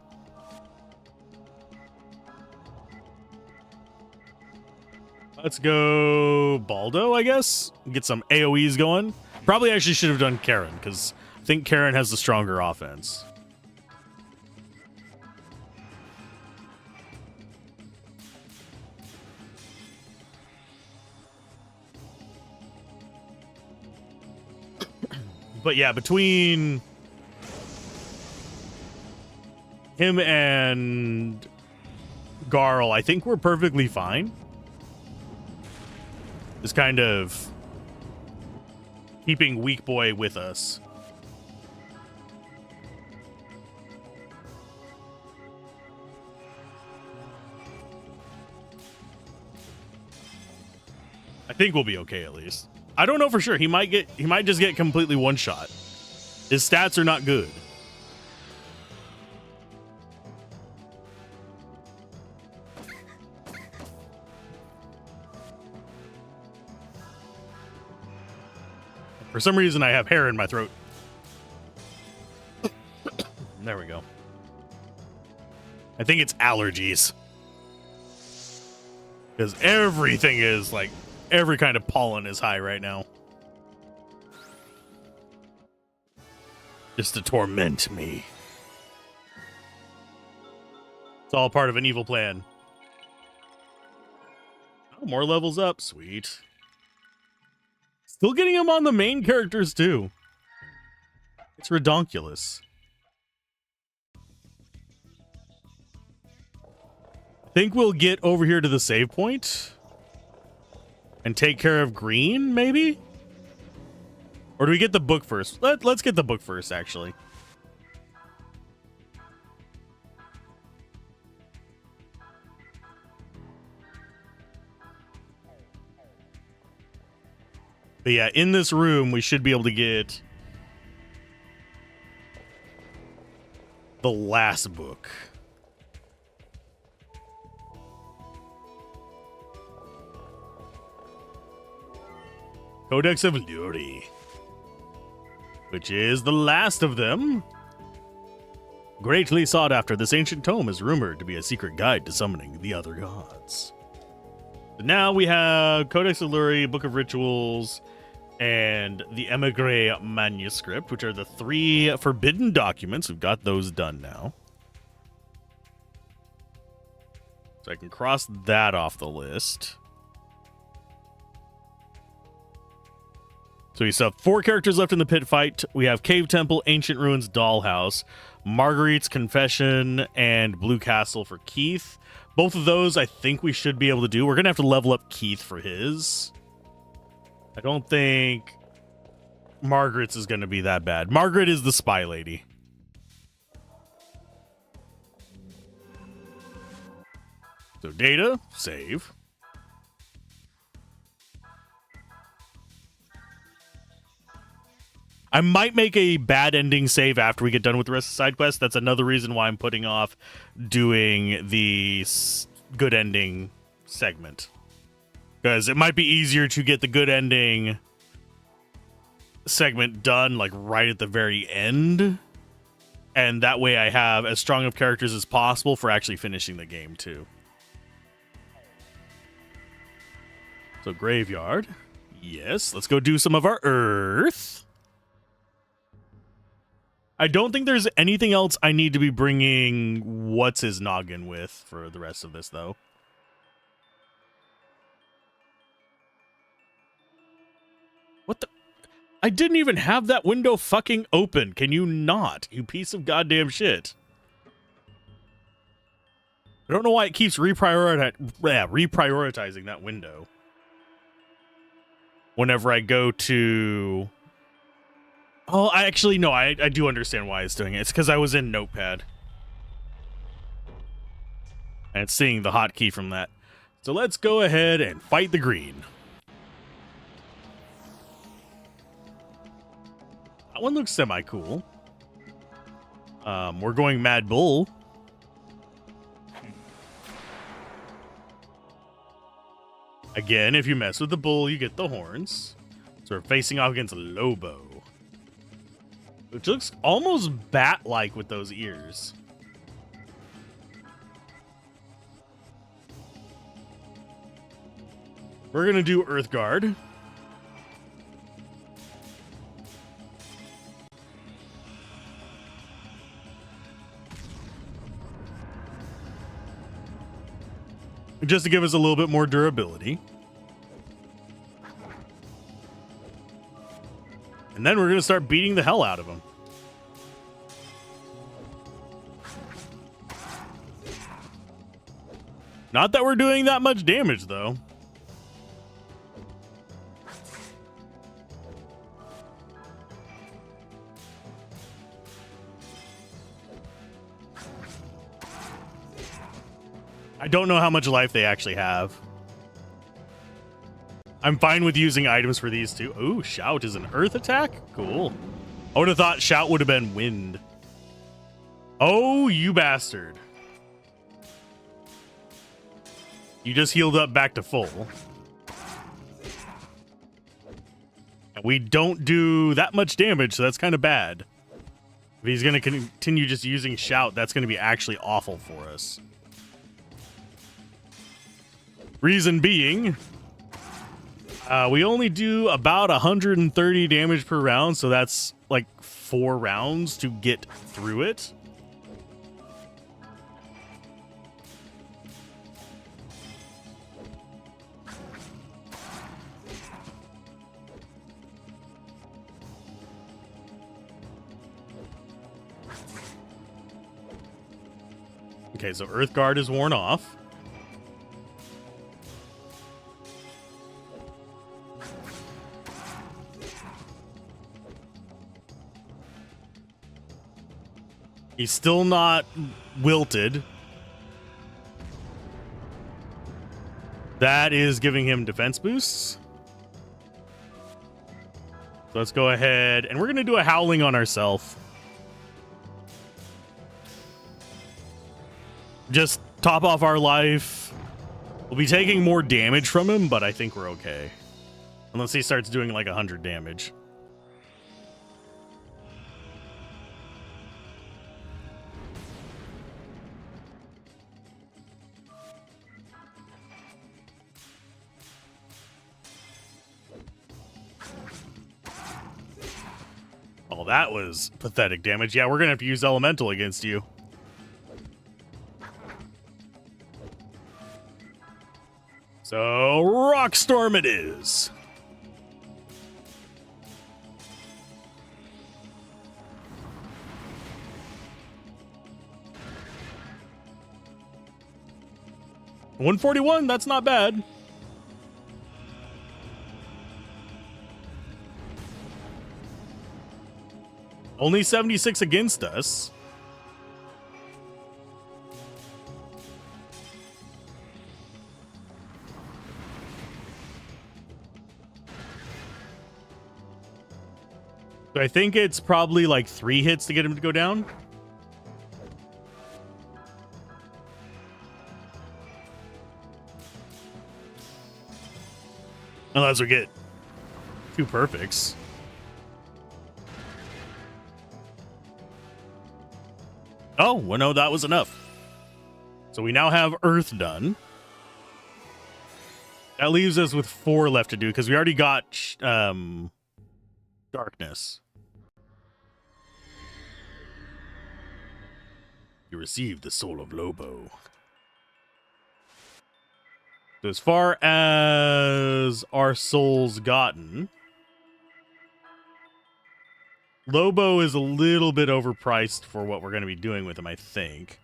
Speaker 1: Let's go Baldo, I guess. Get some AoEs going. Probably actually should have done Karen, because I think Karen has the stronger offense. But yeah, between him and Garl, I think we're perfectly fine. Just kind of keeping Weak Boy with us. I think we'll be okay at least. I don't know for sure. He might just get completely one shot. His stats are not good. For some reason, I have hair in my throat. There we go. I think it's allergies. Because everything is like, every kind of pollen is high right now. Just to torment me. It's all part of an evil plan. Oh, more levels up. Sweet. Still getting them on the main characters, too. It's redonkulous. I think we'll get over here to the save point. And take care of Green, maybe? Or do we get the book first? Let's get the book first, actually. But yeah, in this room, we should be able to get the last book. Codex of Lurk, which is the last of them. Greatly sought after, this ancient tome is rumored to be a secret guide to summoning the other gods. But now we have Codex Aluri, Book of Rituals, and the Emigre manuscript, which are the 3 forbidden documents. We've got those done now. So I can cross that off the list. So we still have 4 characters left in the pit fight. We have Cave Temple, Ancient Ruins, Dollhouse, Marguerite's Confession, and Blue Castle for Keith. Both of those I think we should be able to do. We're going to have to level up Keith for his. I don't think Margaret's is going to be that bad. Margaret is the spy lady. So data, save. I might make a bad ending save after we get done with the rest of the side quest. That's another reason why I'm putting off doing the good ending segment. Because it might be easier to get the good ending segment done like right at the very end. And that way I have as strong of characters as possible for actually finishing the game too. So graveyard. Yes, let's go do some of our earth. I don't think there's anything else I need to be bringing what's his noggin with for the rest of this, though. What the? I didn't even have that window fucking open. Can you not? You piece of goddamn shit. I don't know why it keeps reprioritizing that window. Whenever I go to... Oh, I actually, no, I do understand why it's doing it. It's because I was in Notepad. And it's seeing the hotkey from that. So let's go ahead and fight the green. That one looks semi-cool. We're going Mad Bull. Again, if you mess with the bull, you get the horns. So we're facing off against Lobo. Which looks almost bat-like with those ears. We're going to do Earthguard. Just to give us a little bit more durability. And then we're going to start beating the hell out of him. Not that we're doing that much damage, though. I don't know how much life they actually have. I'm fine with using items for these two. Ooh, Shout is an earth attack? Cool. I would have thought Shout would have been wind. Oh, you bastard. You just healed up back to full. And we don't do that much damage, so that's kind of bad. If he's going to continue just using Shout, that's going to be actually awful for us. Reason being... we only do about 130 damage per round, so that's like 4 rounds to get through it. Okay, so Earthguard is worn off. He's still not wilted. That is giving him defense boosts. So let's go ahead, and we're going to do a howling on ourselves. Just top off our life. We'll be taking more damage from him, but I think we're okay. Unless he starts doing like 100 damage. Oh, that was pathetic damage. Yeah, we're going to have to use Elemental against you. So, Rock Storm it is. $141, that's not bad. Only 76 against us. So I think it's probably like 3 hits to get him to go down. Unless we get 2 perfects. Oh, well, no, that was enough. So we now have Earth done. That leaves us with 4 left to do because we already got Darkness. You received the soul of Lobo. So as far as our souls gotten, Lobo is a little bit overpriced for what we're going to be doing with him, I think.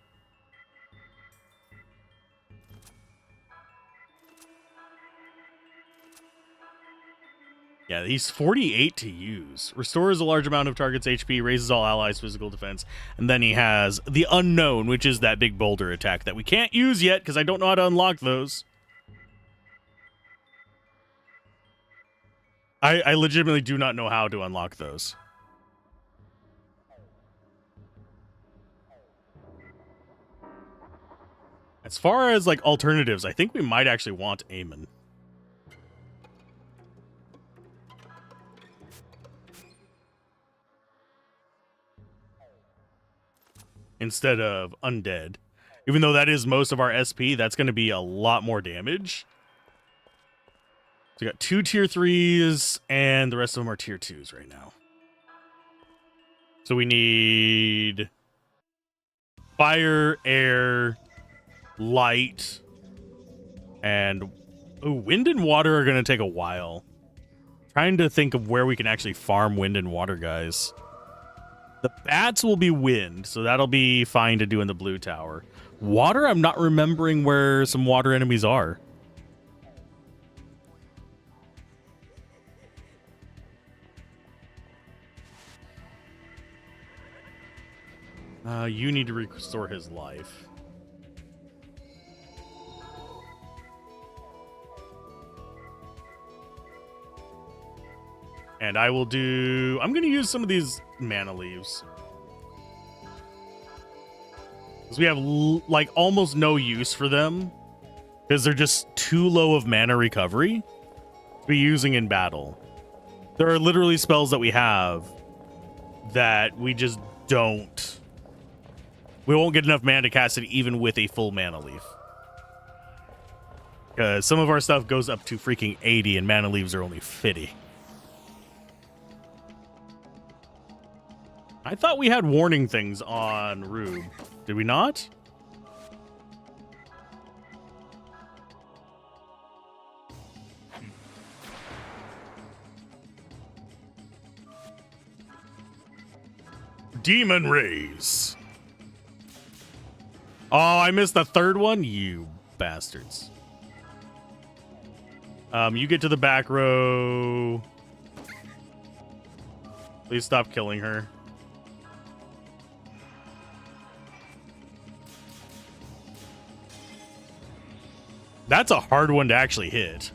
Speaker 1: Yeah, he's 48 to use. Restores a large amount of target's HP, raises all allies' physical defense, and then he has the Unknown, which is that big boulder attack that we can't use yet because I don't know how to unlock those. I legitimately do not know how to unlock those. As far as like alternatives, I think we might actually want Aemon. Instead of Undead. Even though that is most of our SP, that's going to be a lot more damage. So we got 2 tier 3s, and the rest of them are tier 2s right now. So we need fire, air, light, and wind and water are going to take a while. Trying to think of where we can actually farm wind and water, guys. The bats will be wind, so that'll be fine to do in the blue tower. Water, I'm not remembering where some water enemies are. You need to restore his life. And I will do... I'm going to use some of these mana leaves. Because we have, like, almost no use for them. Because they're just too low of mana recovery to be using in battle. There are literally spells that we have that we just don't... We won't get enough mana to cast it even with a full mana leaf. Because some of our stuff goes up to freaking 80 and mana leaves are only 50. I thought we had warning things on Rube. Did we not? Demon Rays. Oh, I missed the third one? You bastards. You get to the back row. Please stop killing her. That's a hard one to actually hit.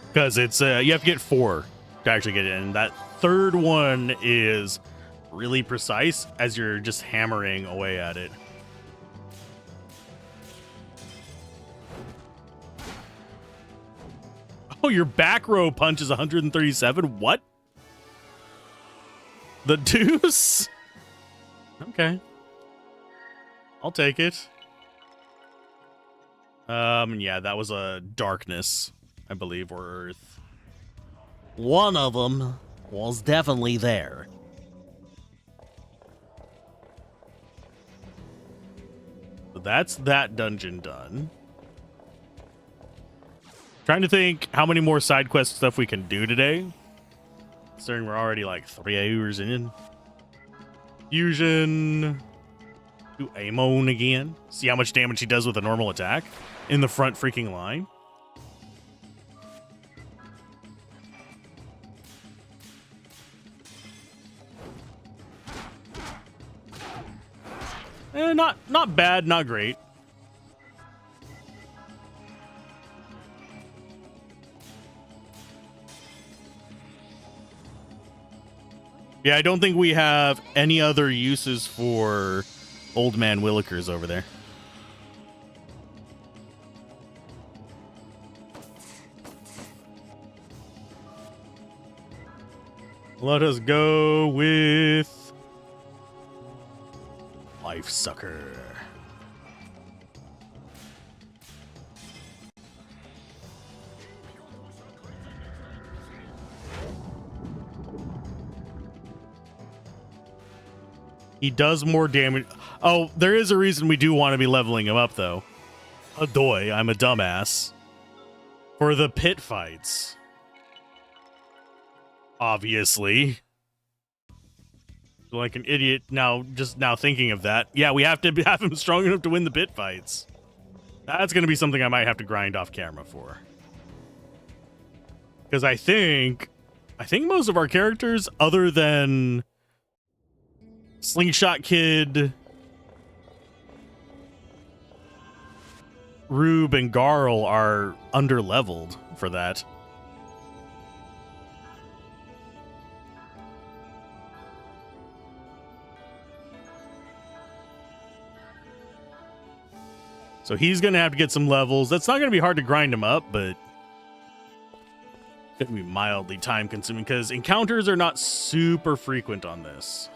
Speaker 1: Because it's you have to get 4 to actually get it, and that third one is really precise as you're just hammering away at it. Oh, your back row punch is 137. What? The deuce? Okay. I'll take it. Yeah, that was a darkness, I believe, or earth.
Speaker 2: One of them was definitely there.
Speaker 1: So that's that dungeon done. Trying to think how many more side quest stuff we can do today. Considering we're already like 3 hours in. Fusion. Do Amon again. See how much damage he does with a normal attack in the front freaking line. Not bad, not great. Yeah, I don't think we have any other uses for Old Man Willikers over there. Let us go with Life Sucker. He does more damage. Oh, there is a reason we do want to be leveling him up, though. Adoy, I'm a dumbass. For the pit fights. Obviously. Like an idiot now, just now thinking of that. Yeah, we have to have him strong enough to win the pit fights. That's going to be something I might have to grind off camera for. Because I think most of our characters, other than Slingshot Kid, Rube, and Garl, are under-leveled for that. So he's going to have to get some levels. That's not going to be hard to grind him up, but it's going to be mildly time-consuming because encounters are not super frequent on this.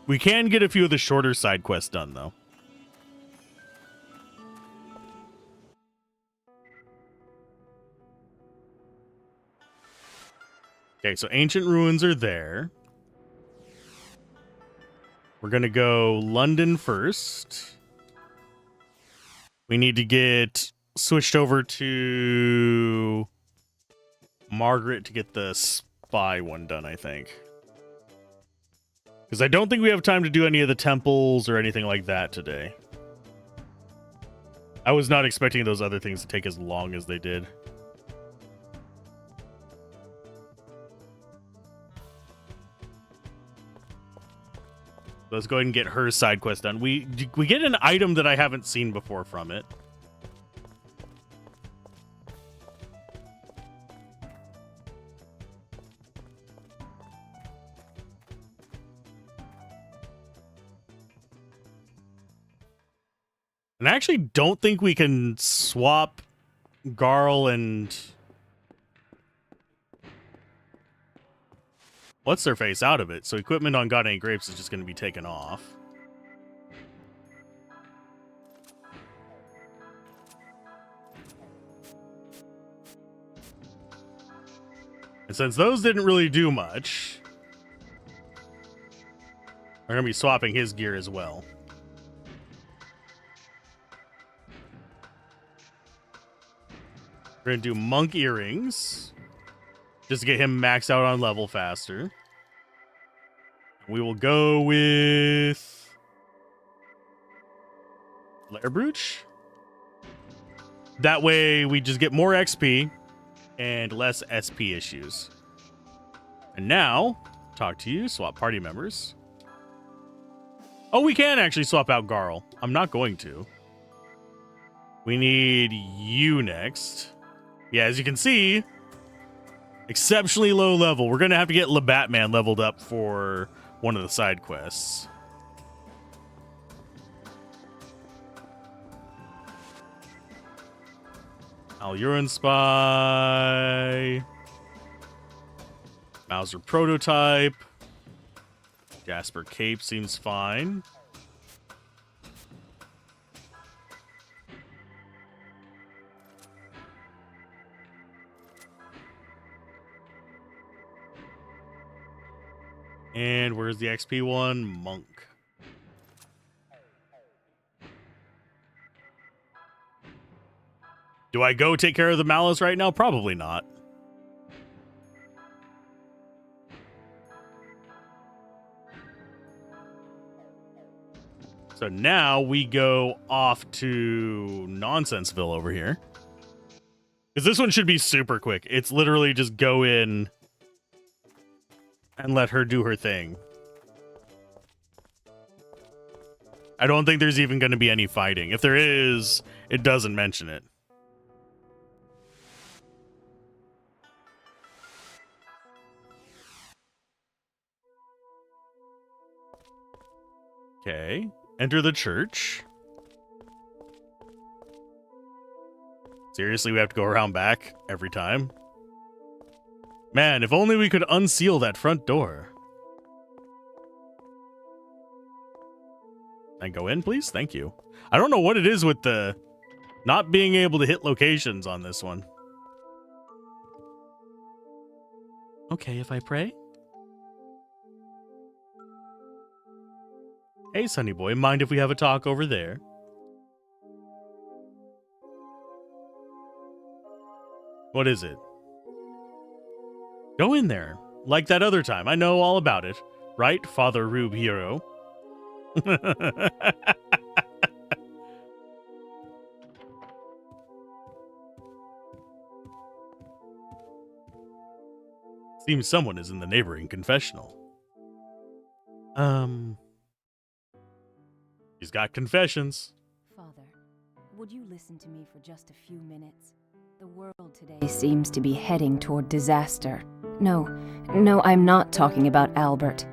Speaker 1: We can get a few of the shorter side quests done, though. Okay, so Ancient Ruins are there. We're going to go London first. We need to get switched over to Margaret to get the spy one done, I think. Because I don't think we have time to do any of the temples or anything like that today. I was not expecting those other things to take as long as they did. Let's go ahead and get her side quest done. We get an item that I haven't seen before from it. And I actually don't think we can swap Garl and what's their face out of it. So equipment on God Ain't Grapes is just going to be taken off. And since those didn't really do much, we're going to be swapping his gear as well. We're going to do monk earrings just to get him maxed out on level faster. We will go with Lair Brooch. That way we just get more XP and less SP issues. And now, talk to you, swap party members. Oh, we can actually swap out Garl. I'm not going to. We need you next. Yeah, as you can see, exceptionally low level. We're going to have to get LeBatman leveled up for one of the side quests. Alluran Spy. Mauser Prototype. Jasper Cape seems fine. And where's the XP one? Monk. Do I go take care of the Malice right now? Probably not. So now we go off to Nonsenseville over here. Because this one should be super quick. It's literally just go in and let her do her thing. I don't think there's even going to be any fighting. If there is, it doesn't mention it. Okay. Enter the church. Seriously, we have to go around back every time? Man, if only we could unseal that front door. And go in, please? Thank you. I don't know what it is with the not being able to hit locations on this one.
Speaker 2: Okay, if I pray?
Speaker 1: Hey, Sonny boy, mind if we have a talk over there? What is it? Go in there, like that other time. I know all about it. Right, Father Rube Hero? Seems someone is in the neighboring confessional. He's got confessions.
Speaker 5: Father, would you listen to me for just a few minutes? The world today seems to be heading toward disaster. No, I'm not talking about Albert.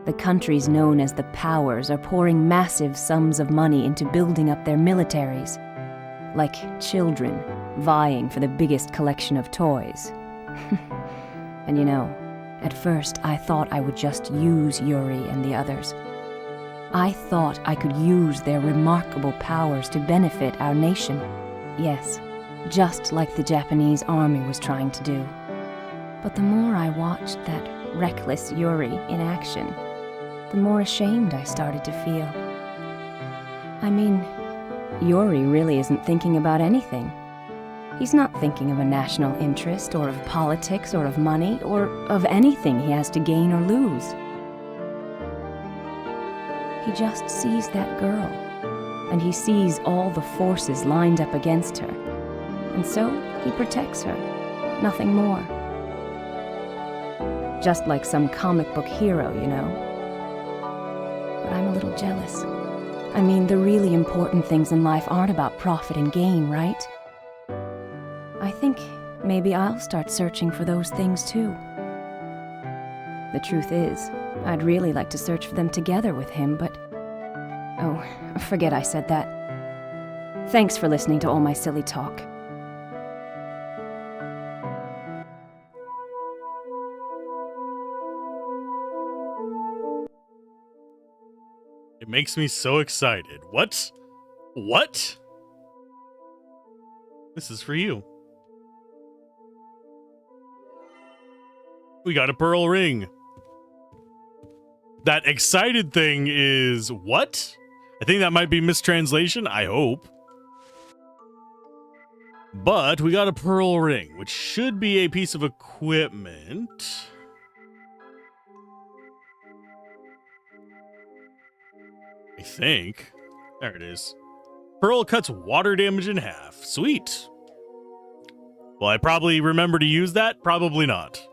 Speaker 5: The countries known as the Powers are pouring massive sums of money into building up their militaries. Like children vying for the biggest collection of toys. And you know, at first I thought I would just use Yuri and the others. I thought I could use their remarkable powers to benefit our nation. Yes, just like the Japanese army was trying to do. But the more I watched that reckless Yuri in action, the more ashamed I started to feel. I mean, Yuri really isn't thinking about anything. He's not thinking of a national interest, or of politics, or of money, or of anything he has to gain or lose. He just sees that girl, and he sees all the forces lined up against her. And so he protects her, nothing more. Just like some comic book hero, you know. But I'm a little jealous. I mean, the really important things in life aren't about profit and gain, right? I think maybe I'll start searching for those things too. The truth is, I'd really like to search for them together with him, but... Oh, forget I said that. Thanks for listening to all my silly talk.
Speaker 1: It makes me so excited. What? What? This is for you. We got a pearl ring. That excited thing is what? I think that might be mistranslation. I hope. But we got a pearl ring, which should be a piece of equipment. I think. There it is. Pearl cuts water damage in half. Sweet. Will I probably remember to use that? Probably not.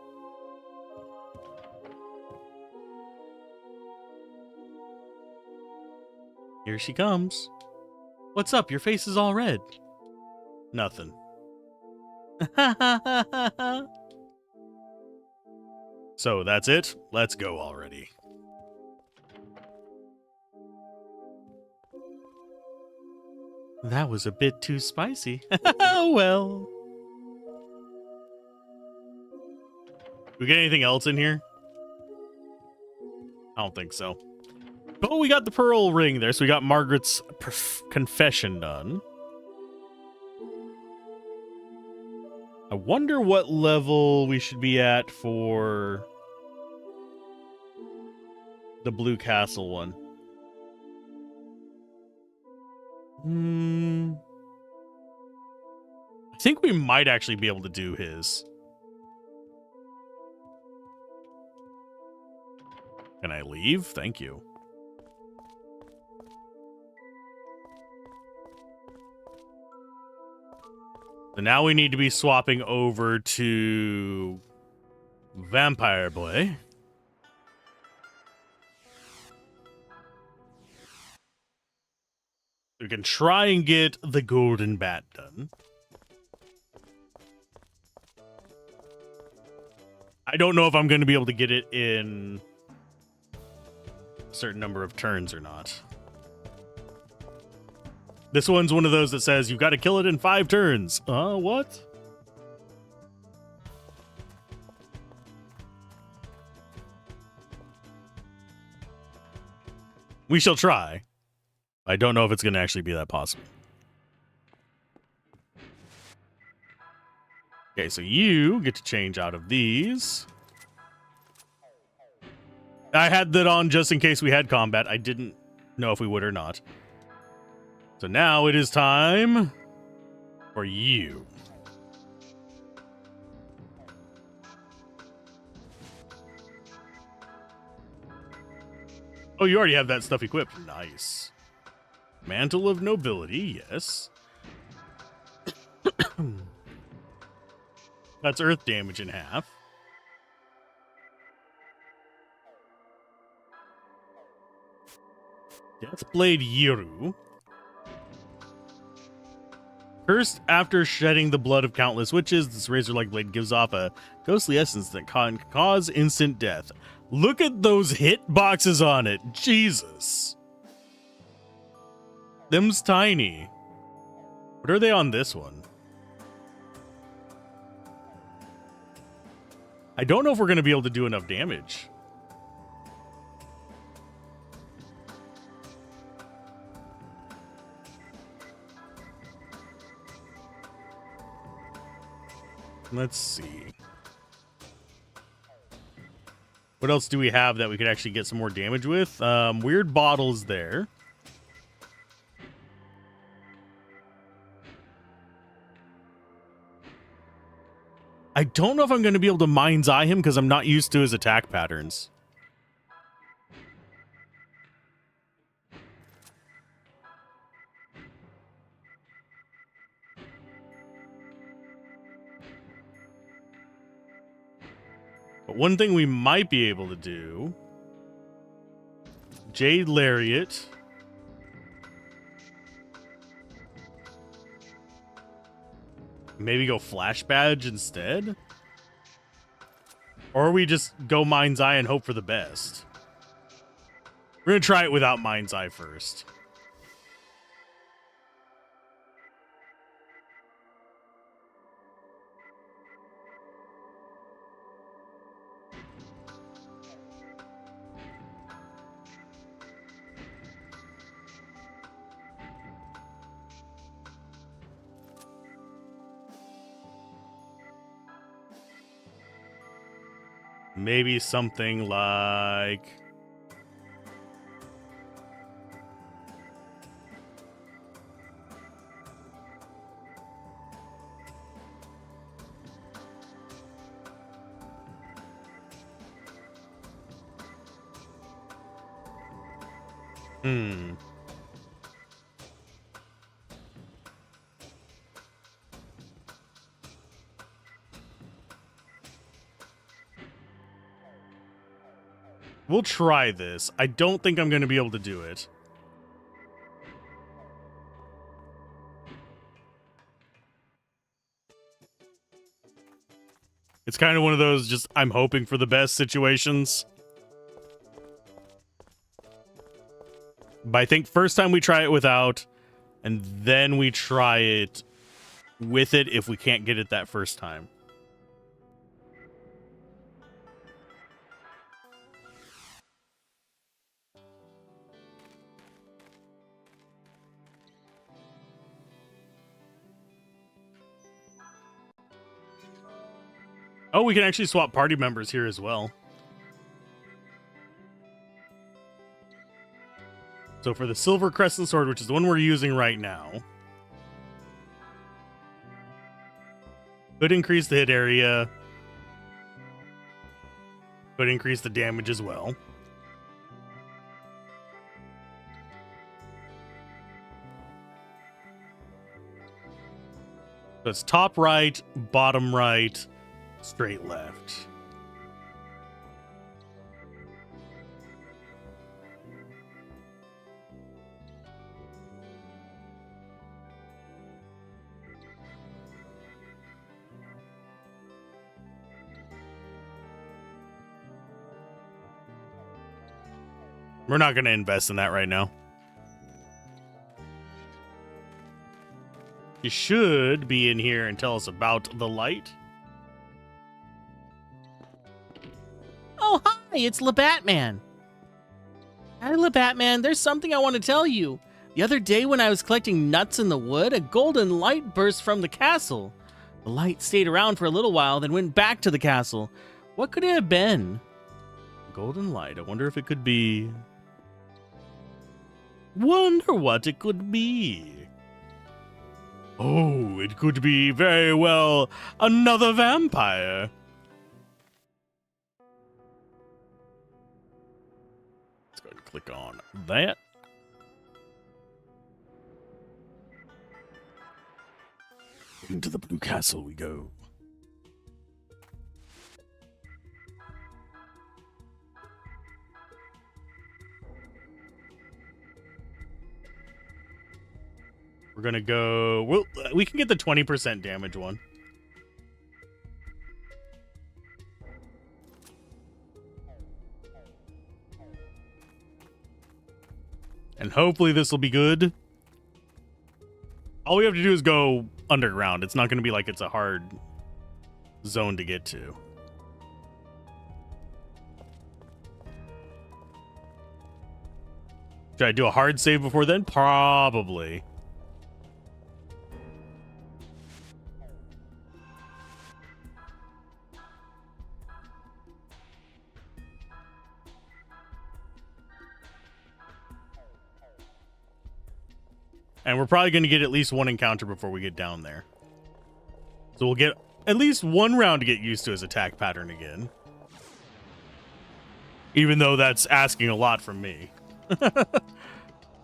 Speaker 1: Here she comes. What's up? Your face is all red. Nothing. So that's it. Let's go already.
Speaker 3: That was a bit too spicy. Oh, well.
Speaker 1: We get anything else in here? I don't think so. But we got the pearl ring there, so we got Margaret's confession done. I wonder what level we should be at for the Blue Castle one. I think we might actually be able to do his. Can I leave? Thank you. So now we need to be swapping over to Vampire Boy. We can try and get the Golden Bat done. I don't know if I'm going to be able to get it in a certain number of turns or not. This one's one of those that says you've got to kill it in 5 turns. What? We shall try. I don't know if it's going to actually be that possible. Okay, so you get to change out of these. I had that on just in case we had combat. I didn't know if we would or not. So now it is time for you. Oh, you already have that stuff equipped. Nice. Mantle of Nobility, yes. That's earth damage in half. Deathblade Yiru. Cursed after shedding the blood of countless witches, this razor-like blade gives off a ghostly essence that can cause instant death. Look at those hit boxes on it. Jesus. Them's tiny. What are they on this one? I don't know if we're going to be able to do enough damage. Let's see. What else do we have that we could actually get some more damage with? Weird bottles there. I don't know if I'm going to be able to mind's eye him because I'm not used to his attack patterns. But one thing we might be able to do, Jade Lariat. Maybe go Flash Badge instead? Or we just go Mind's Eye and hope for the best. We're going to try it without Mind's Eye first. Maybe something like... We'll try this. I don't think I'm going to be able to do it. It's kind of one of those just I'm hoping for the best situations. But I think first time we try it without, And then we try it with it if we can't get it that first time. Oh, we can actually swap party members here as well. So for the Silver Crescent Sword, which is the one we're using right now, could increase the hit area, could increase the damage as well. So it's top right, bottom right, straight left. We're not going to invest in that right now. You should be in here and tell us about the light.
Speaker 2: Oh, hi, it's LeBatman. Hi, LeBatman, there's something I want to tell you. The other day when I was collecting nuts in the wood, a golden light burst from the castle. The light stayed around for a little while, then went back to the castle. What could it have been?
Speaker 1: Golden light. I wonder if it could be... Wonder what it could be. Oh, it could be very well another vampire. Let's go ahead and click on that. Into the Blue Castle we go. We're gonna go. We can get the 20% damage one. And hopefully this will be good. All we have to do is go underground. It's not gonna be like it's a hard zone to get to. Should I do a hard save before then? Probably. And we're probably going to get at least one encounter before we get down there. So we'll get at least one round to get used to his attack pattern again. Even though that's asking a lot from me.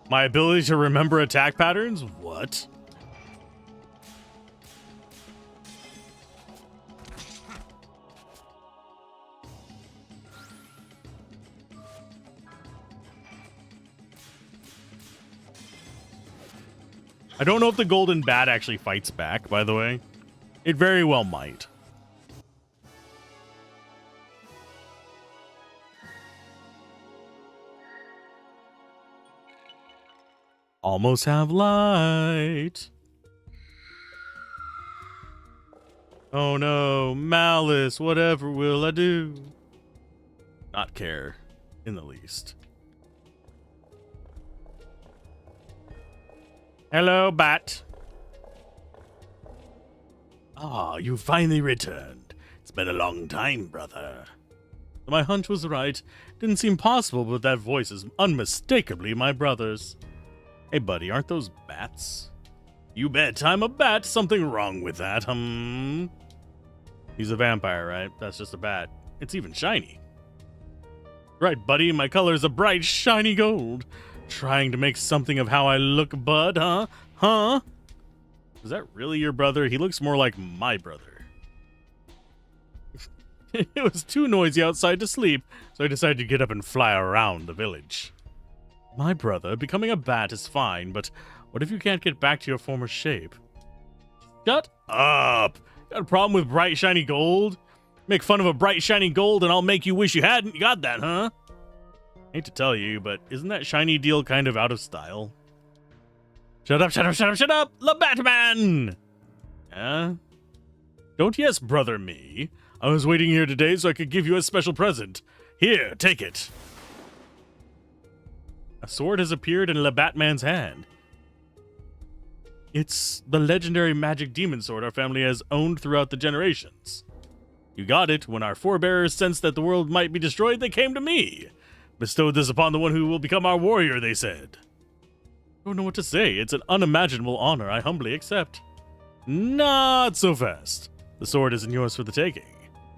Speaker 1: My ability to remember attack patterns? What? I don't know if the golden bat actually fights back, by the way. It very well might. Almost have light. Oh no, malice, whatever will I do? Not care in the least. Hello, bat. Ah, you finally returned. It's been a long time, brother. My hunch was right. Didn't seem possible, but that voice is unmistakably my brother's. Hey, buddy, aren't those bats? You bet, I'm a bat. Something wrong with that, He's a vampire, right? That's just a bat. It's even shiny. Right, buddy, my color is a bright, shiny gold. Trying to make something of how I look, bud, huh? Huh? Is that really your brother? He looks more like my brother. It was too noisy outside to sleep, so I decided to get up and fly around the village. My brother, becoming a bat is fine, but what if you can't get back to your former shape? Shut up! Got a problem with bright, shiny gold? Make fun of a bright, shiny gold and I'll make you wish you hadn't. You got that, huh? Hate to tell you, but isn't that shiny deal kind of out of style? Shut up, shut up, shut up, shut up! The Batman! Don't yes, brother me. I was waiting here today so I could give you a special present. Here, take it. A sword has appeared in Le Batman's hand. It's the legendary magic demon sword our family has owned throughout the generations. You got it when our forebears sensed that the world might be destroyed. They came to me. Bestowed this upon the one who will become our warrior, they said. Don't know what to say. It's an unimaginable honor I humbly accept. Not so fast. The sword isn't yours for the taking.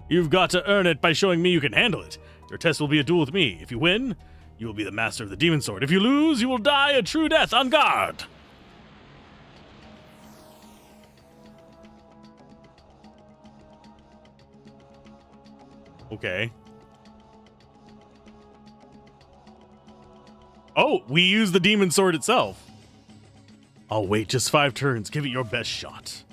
Speaker 1: You've got to earn it by showing me you can handle it. Your test will be a duel with me. If you win, you will be the master of the demon sword. If you lose, you will die a true death on guard. Okay. Oh, we use the demon sword itself. I'll wait just 5 turns. Give it your best shot.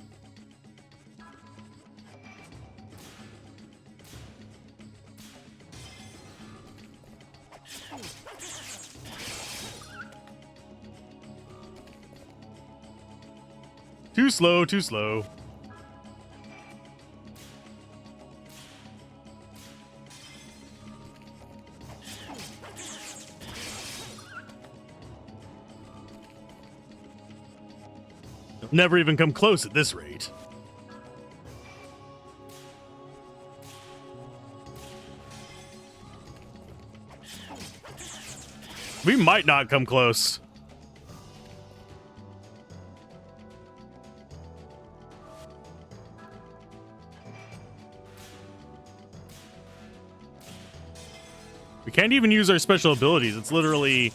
Speaker 1: Too slow, too slow. Never even come close at this rate. We might not come close. We can't even use our special abilities. It's literally...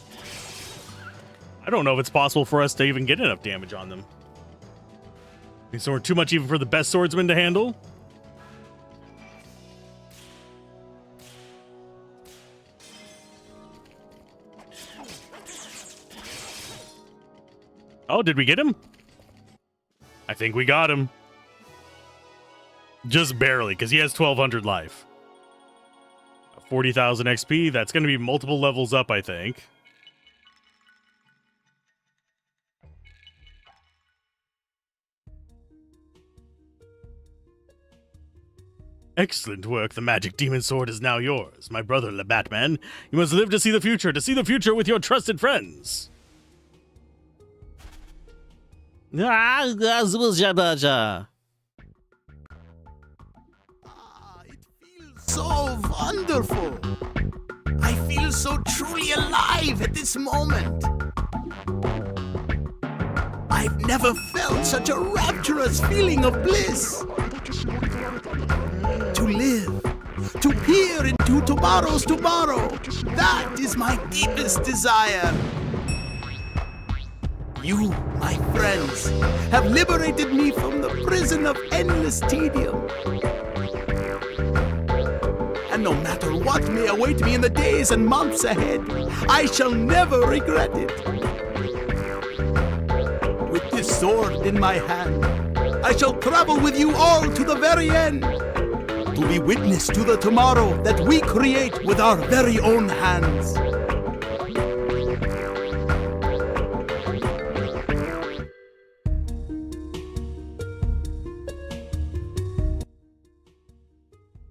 Speaker 1: I don't know if it's possible for us to even get enough damage on them. So we're too much even for the best swordsman to handle? Oh, did we get him? I think we got him. Just barely, because he has 1,200 life. 40,000 XP. That's going to be multiple levels up, I think. Excellent work. The magic demon sword is now yours. My brother, Le Batman. You must live to see the future with your trusted friends.
Speaker 2: It
Speaker 4: feels so wonderful. I feel so truly alive at this moment. I've never felt such a rapturous feeling of bliss. To live, to peer into tomorrow's tomorrow, that is my deepest desire. You, my friends, have liberated me from the prison of endless tedium. And no matter what may await me in the days and months ahead, I shall never regret it. With this sword in my hand, I shall travel with you all to the very end, to be witness to the tomorrow that we create with our very own hands.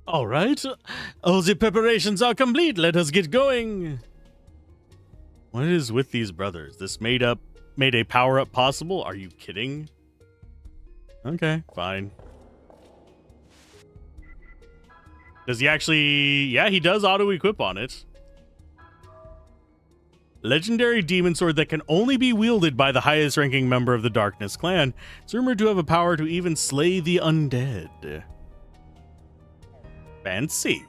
Speaker 1: All right, all the preparations are complete. Let us get going. What is with these brothers? This made a power-up possible? Are you kidding? Okay, fine. Does he actually... Yeah, he does auto-equip on it. Legendary demon sword that can only be wielded by the highest-ranking member of the Darkness clan. It's rumored to have a power to even slay the undead. Fancy.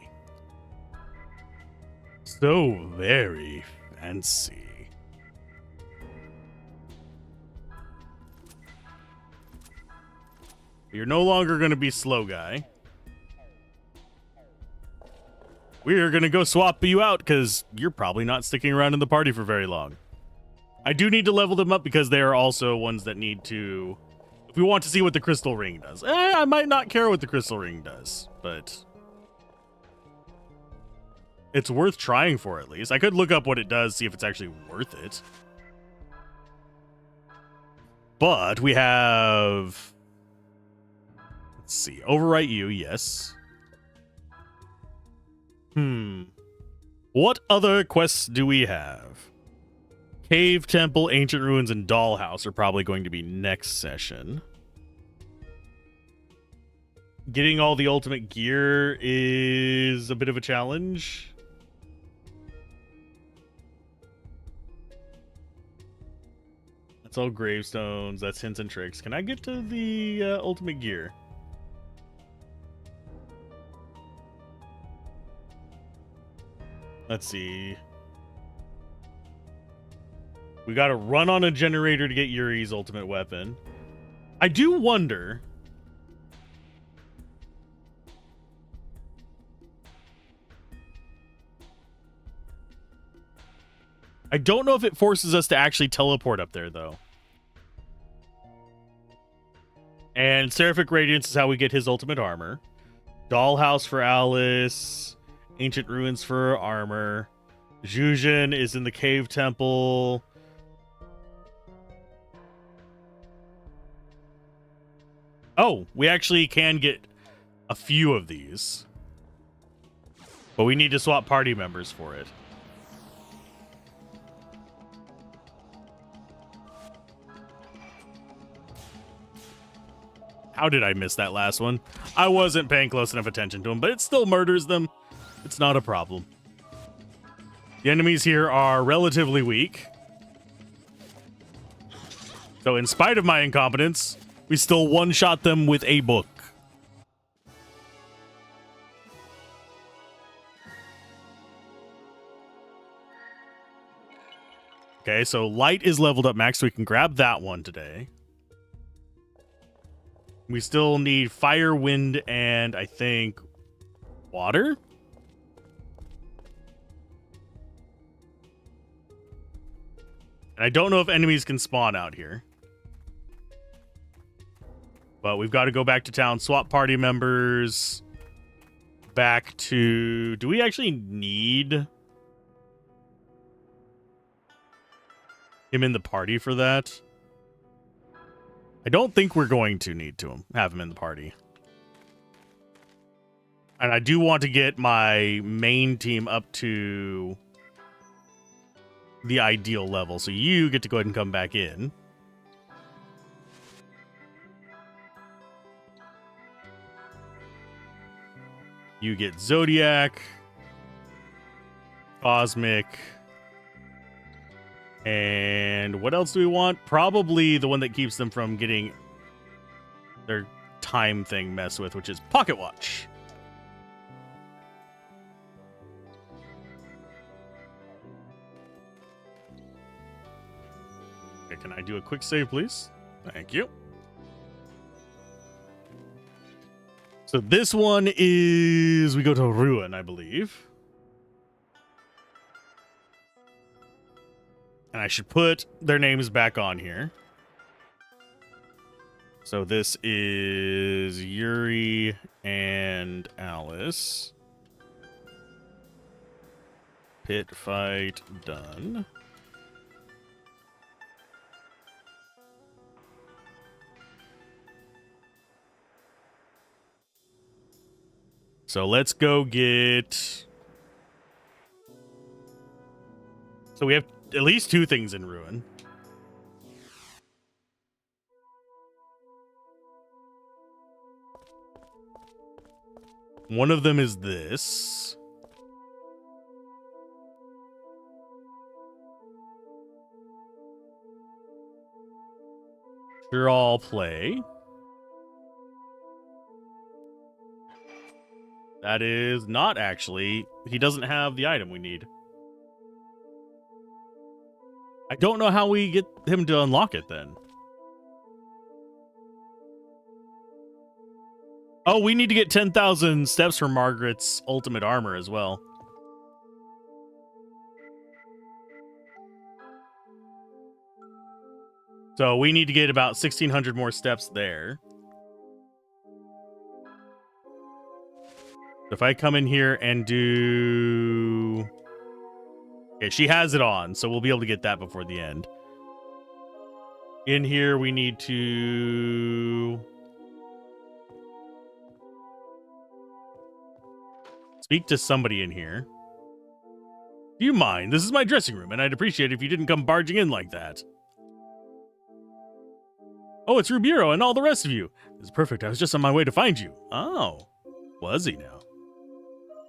Speaker 1: So very fancy. You're no longer going to be slow guy. We're going to go swap you out because you're probably not sticking around in the party for very long. I do need to level them up because they are also ones that need to... If we want to see what the crystal ring does. I might not care what the crystal ring does, but... It's worth trying for at least. I could look up what it does, see if it's actually worth it. But we have... Let's see. Overwrite you, yes. What other quests do we have? Cave, Temple, Ancient Ruins, and Dollhouse are probably going to be next session. Getting all the ultimate gear is a bit of a challenge. That's all gravestones. That's hints and tricks. Can I get to the ultimate gear? Let's see. We got to run on a generator to get Yuri's ultimate weapon. I do wonder... I don't know if it forces us to actually teleport up there, though. And Seraphic Radiance is how we get his ultimate armor. Dollhouse for Alice. Ancient Ruins for armor. Zhuzhen is in the Cave Temple. Oh, we actually can get a few of these. But we need to swap party members for it. How did I miss that last one? I wasn't paying close enough attention to him, but it still murders them. It's not a problem. The enemies here are relatively weak. So in spite of my incompetence, we still one-shot them with a book. Okay, so light is leveled up max, so we can grab that one today. We still need fire, wind, and I think water? And I don't know if enemies can spawn out here. But we've got to go back to town, swap party members. Back to... Do we actually need him in the party for that? I don't think we're going to need to have him in the party. And I do want to get my main team up to the ideal level. So you get to go ahead and come back in. You get Zodiac, Cosmic, and what else do we want? Probably the one that keeps them from getting their time thing messed with, which is Pocket Watch. Okay, can I do a quick save, please? Thank you. So this one is... We go to Ruin, I believe. And I should put their names back on here. So this is Yuri and Alice. Pit fight done. So let's go get... So we have at least 2 things in Ruin. One of them is this. Sure, I'll play. That is not actually... He doesn't have the item we need. I don't know how we get him to unlock it then. Oh, we need to get 10,000 steps for Margaret's ultimate armor as well. So we need to get about 1,600 more steps there. If I come in here and do... Okay, she has it on, so we'll be able to get that before the end. In here, we need to speak to somebody in here. Do you mind? This is my dressing room, and I'd appreciate it if you didn't come barging in like that. Oh, it's Rubiero and all the rest of you. This is perfect. I was just on my way to find you. Oh, was he now?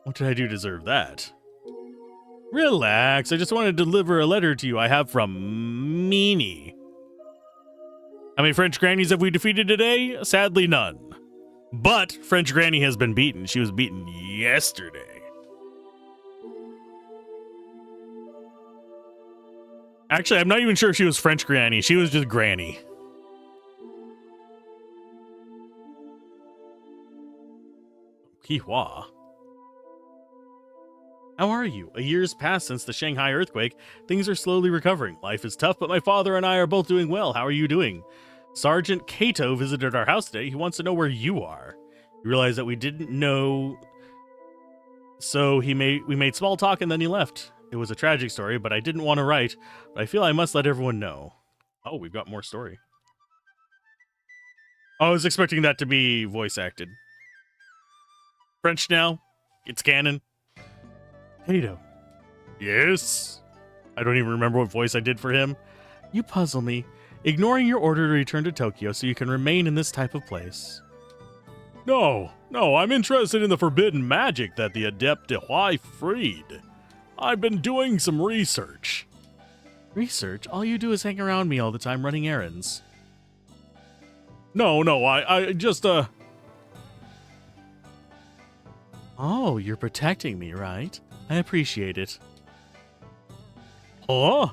Speaker 1: What did I do to deserve that? Relax. I just wanted to deliver a letter to you I have from Meanie. How many French grannies have we defeated today? Sadly, none. But French Granny has been beaten. She was beaten yesterday. Actually, I'm not even sure if she was French Granny. She was just Granny. Kihua. How are you? A year's passed since the Shanghai earthquake. Things are slowly recovering. Life is tough, but my father and I are both doing well. How are you doing? Sergeant Kato visited our house today. He wants to know where you are. He realized that we didn't know, so we made small talk and then he left. It was a tragic story, but I didn't want to write. But I feel I must let everyone know. Oh, we've got more story. I was expecting that to be voice acted. French now. It's canon. Kato. Yes? I don't even remember what voice I did for him. You puzzle me. Ignoring your order to return to Tokyo so you can remain in this type of place. No, I'm interested in the forbidden magic that the Adept de Huai freed. I've been doing some research. Research? All you do is hang around me all the time running errands. No, I just, Oh, you're protecting me, right? I appreciate it. Huh?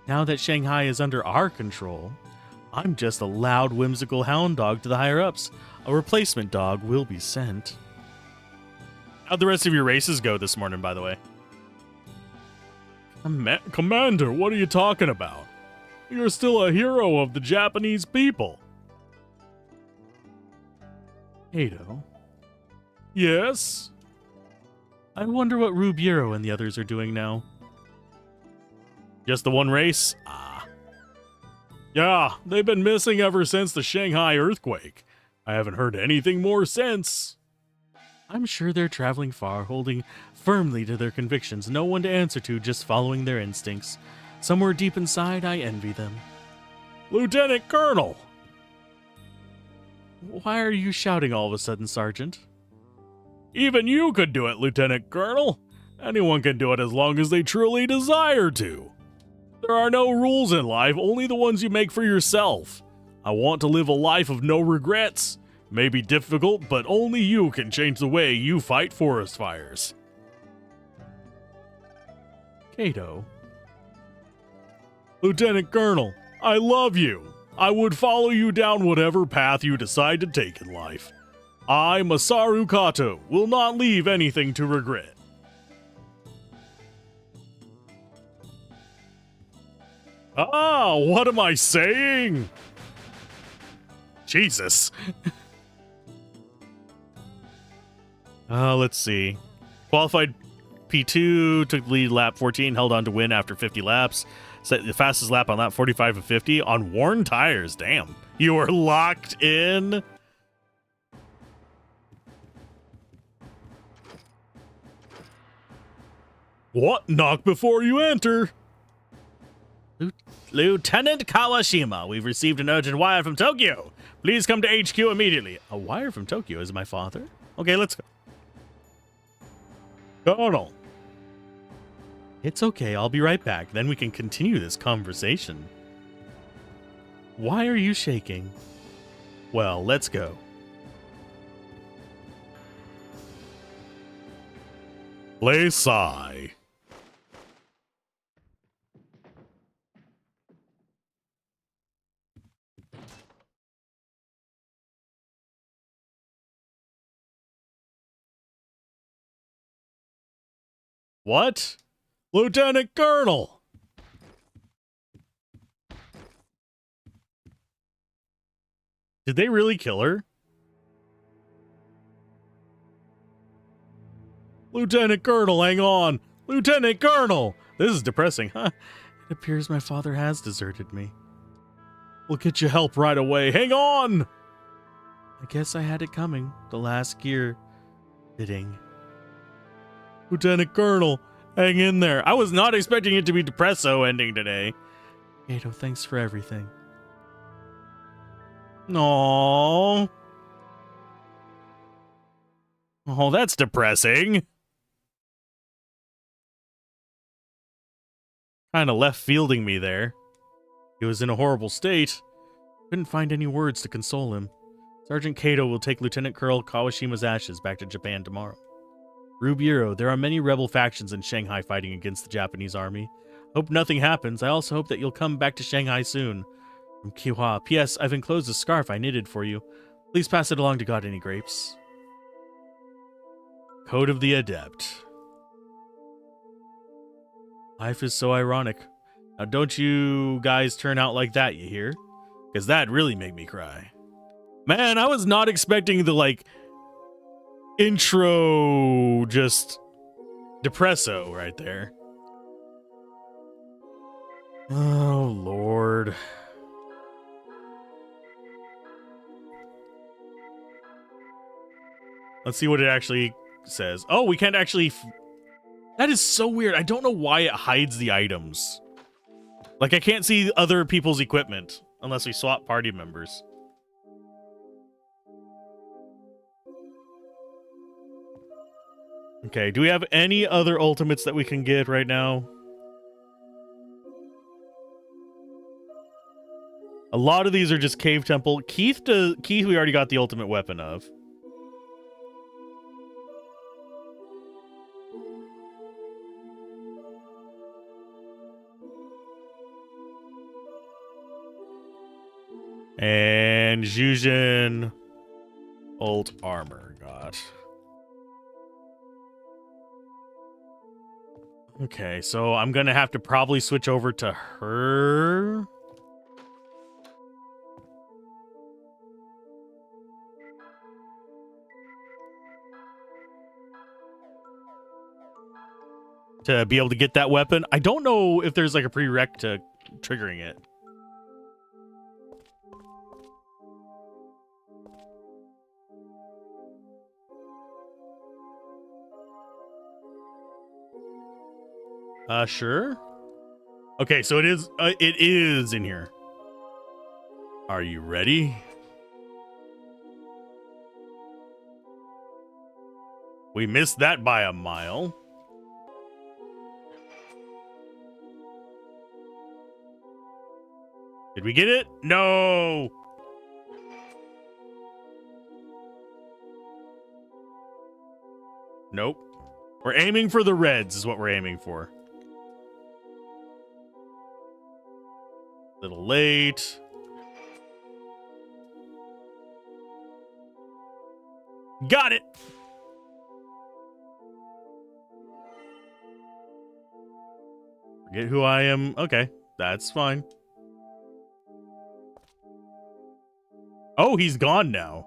Speaker 1: Now that Shanghai is under our control, I'm just a loud, whimsical hound dog to the higher-ups. A replacement dog will be sent. How'd the rest of your races go this morning, by the way? Commander, what are you talking about? You're still a hero of the Japanese people. Kato? Yes? I wonder what Rubiero and the others are doing now. Just the one race? Ah. Yeah, they've been missing ever since the Shanghai earthquake. I haven't heard anything more since. I'm sure they're traveling far, holding firmly to their convictions, no one to answer to, just following their instincts. Somewhere deep inside, I envy them. Lieutenant Colonel! Why are you shouting all of a sudden, Sergeant? Even you could do it, Lieutenant Colonel. Anyone can do it as long as they truly desire to. There are no rules in life, only the ones you make for yourself. I want to live a life of no regrets. May be difficult, but only you can change the way you fight forest fires. Kato. Lieutenant Colonel, I love you. I would follow you down whatever path you decide to take in life. I, Masaru Kato, will not leave anything to regret. Ah, what am I saying? Jesus. Let's see. Qualified P2, took the lead lap 14, held on to win after 50 laps. Set the fastest lap on lap 45 of 50 on worn tires. Damn. You were locked in. What? Knock before you enter. Lieutenant Kawashima, we've received an urgent wire from Tokyo. Please come to HQ immediately. A wire from Tokyo? Is my father? Okay, let's go. Colonel. It's okay, I'll be right back. Then we can continue this conversation. Why are you shaking? Well, let's go. Play Psy. What? Lieutenant Colonel! Did they really kill her? Lieutenant Colonel, hang on! Lieutenant Colonel! This is depressing, huh? It appears my father has deserted me. We'll get you help right away. Hang on! I guess I had it coming. The last gear fitting. Lieutenant Colonel, hang in there. I was not expecting it to be Depresso ending today. Kato, thanks for everything. Aww. Oh, that's depressing. Kind of left fielding me there. He was in a horrible state. Couldn't find any words to console him. Sergeant Kato will take Lieutenant Colonel Kawashima's ashes back to Japan tomorrow. Rubiero, there are many rebel factions in Shanghai fighting against the Japanese army. Hope nothing happens. I also hope that you'll come back to Shanghai soon. From Kiwa. P.S. I've enclosed a scarf I knitted for you. Please pass it along to God Any Grapes. Code of the Adept. Life is so ironic. Now don't you guys turn out like that, you hear? Because that'd really make me cry. Man, I was not expecting the, intro just depresso right there. Oh, Lord. Let's see what it actually says. Oh, we can't actually... That is so weird. I don't know why it hides the items. I can't see other people's equipment unless we swap party members. Okay, do we have any other ultimates that we can get right now? A lot of these are just Cave Temple. Keith, we already got the ultimate weapon of. And Zhuzhen ult armor. God. Okay, so I'm gonna have to probably switch over to her. To be able to get that weapon. I don't know if there's a prereq to triggering it. Sure. Okay, so it is in here. Are you ready? We missed that by a mile. Did we get it? No. Nope. We're aiming for the reds is what we're aiming for. Little late. Got it. Forget who I am. Okay, that's fine. Oh, he's gone now.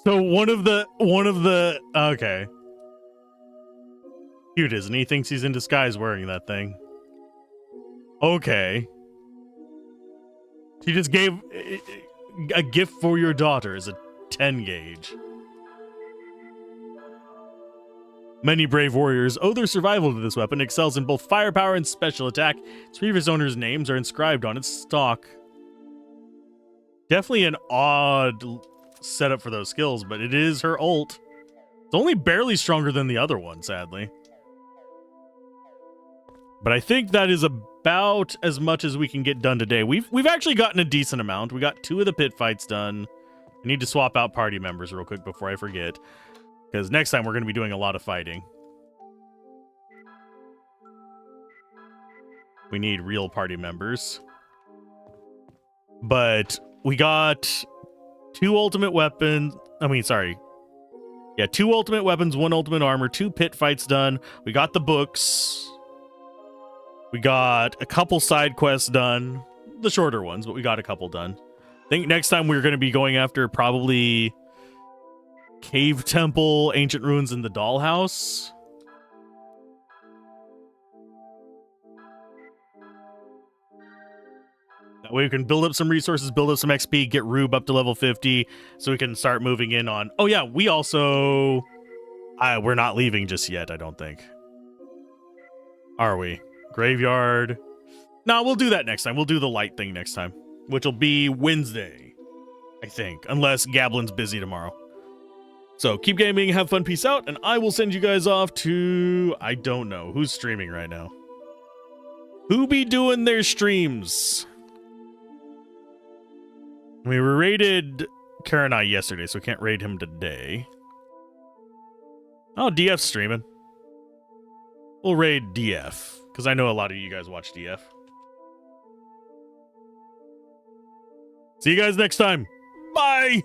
Speaker 1: So one of the okay. Cute, isn't he? Thinks he's in disguise wearing that thing. Okay. She just gave a gift for your daughter as a 10 gauge. Many brave warriors owe their survival to this weapon. It excels in both firepower and special attack. Its previous owner's names are inscribed on its stock. Definitely an odd setup for those skills, but it is her ult. It's only barely stronger than the other one, sadly. But I think that is about as much as we can get done today. We've actually gotten a decent amount. We got 2 of the pit fights done. I need to swap out party members real quick before I forget, because next time we're going to be doing a lot of fighting. We need real party members. But we got 2 ultimate weapons. Yeah, 2 ultimate weapons, 1 ultimate armor, 2 pit fights done. We got the books. We got a couple side quests done. The shorter ones, but we got a couple done. I think next time we're going to be going after probably Cave Temple, Ancient Ruins, and the Dollhouse. That way we can build up some resources, build up some XP, get Rube up to level 50, so we can start moving in on... Oh yeah, we also... we're not leaving just yet, I don't think. Are we? Graveyard. No, we'll do that next time. We'll do the light thing next time, which will be Wednesday, I think, unless Gablin's busy tomorrow. So keep gaming, have fun, peace out, and I will send you guys off to... I don't know. Who's streaming right now? Who be doing their streams? We raided Karanai yesterday, so we can't raid him today. Oh, DF's streaming. We'll raid DF, because I know a lot of you guys watch DF. See you guys next time. Bye!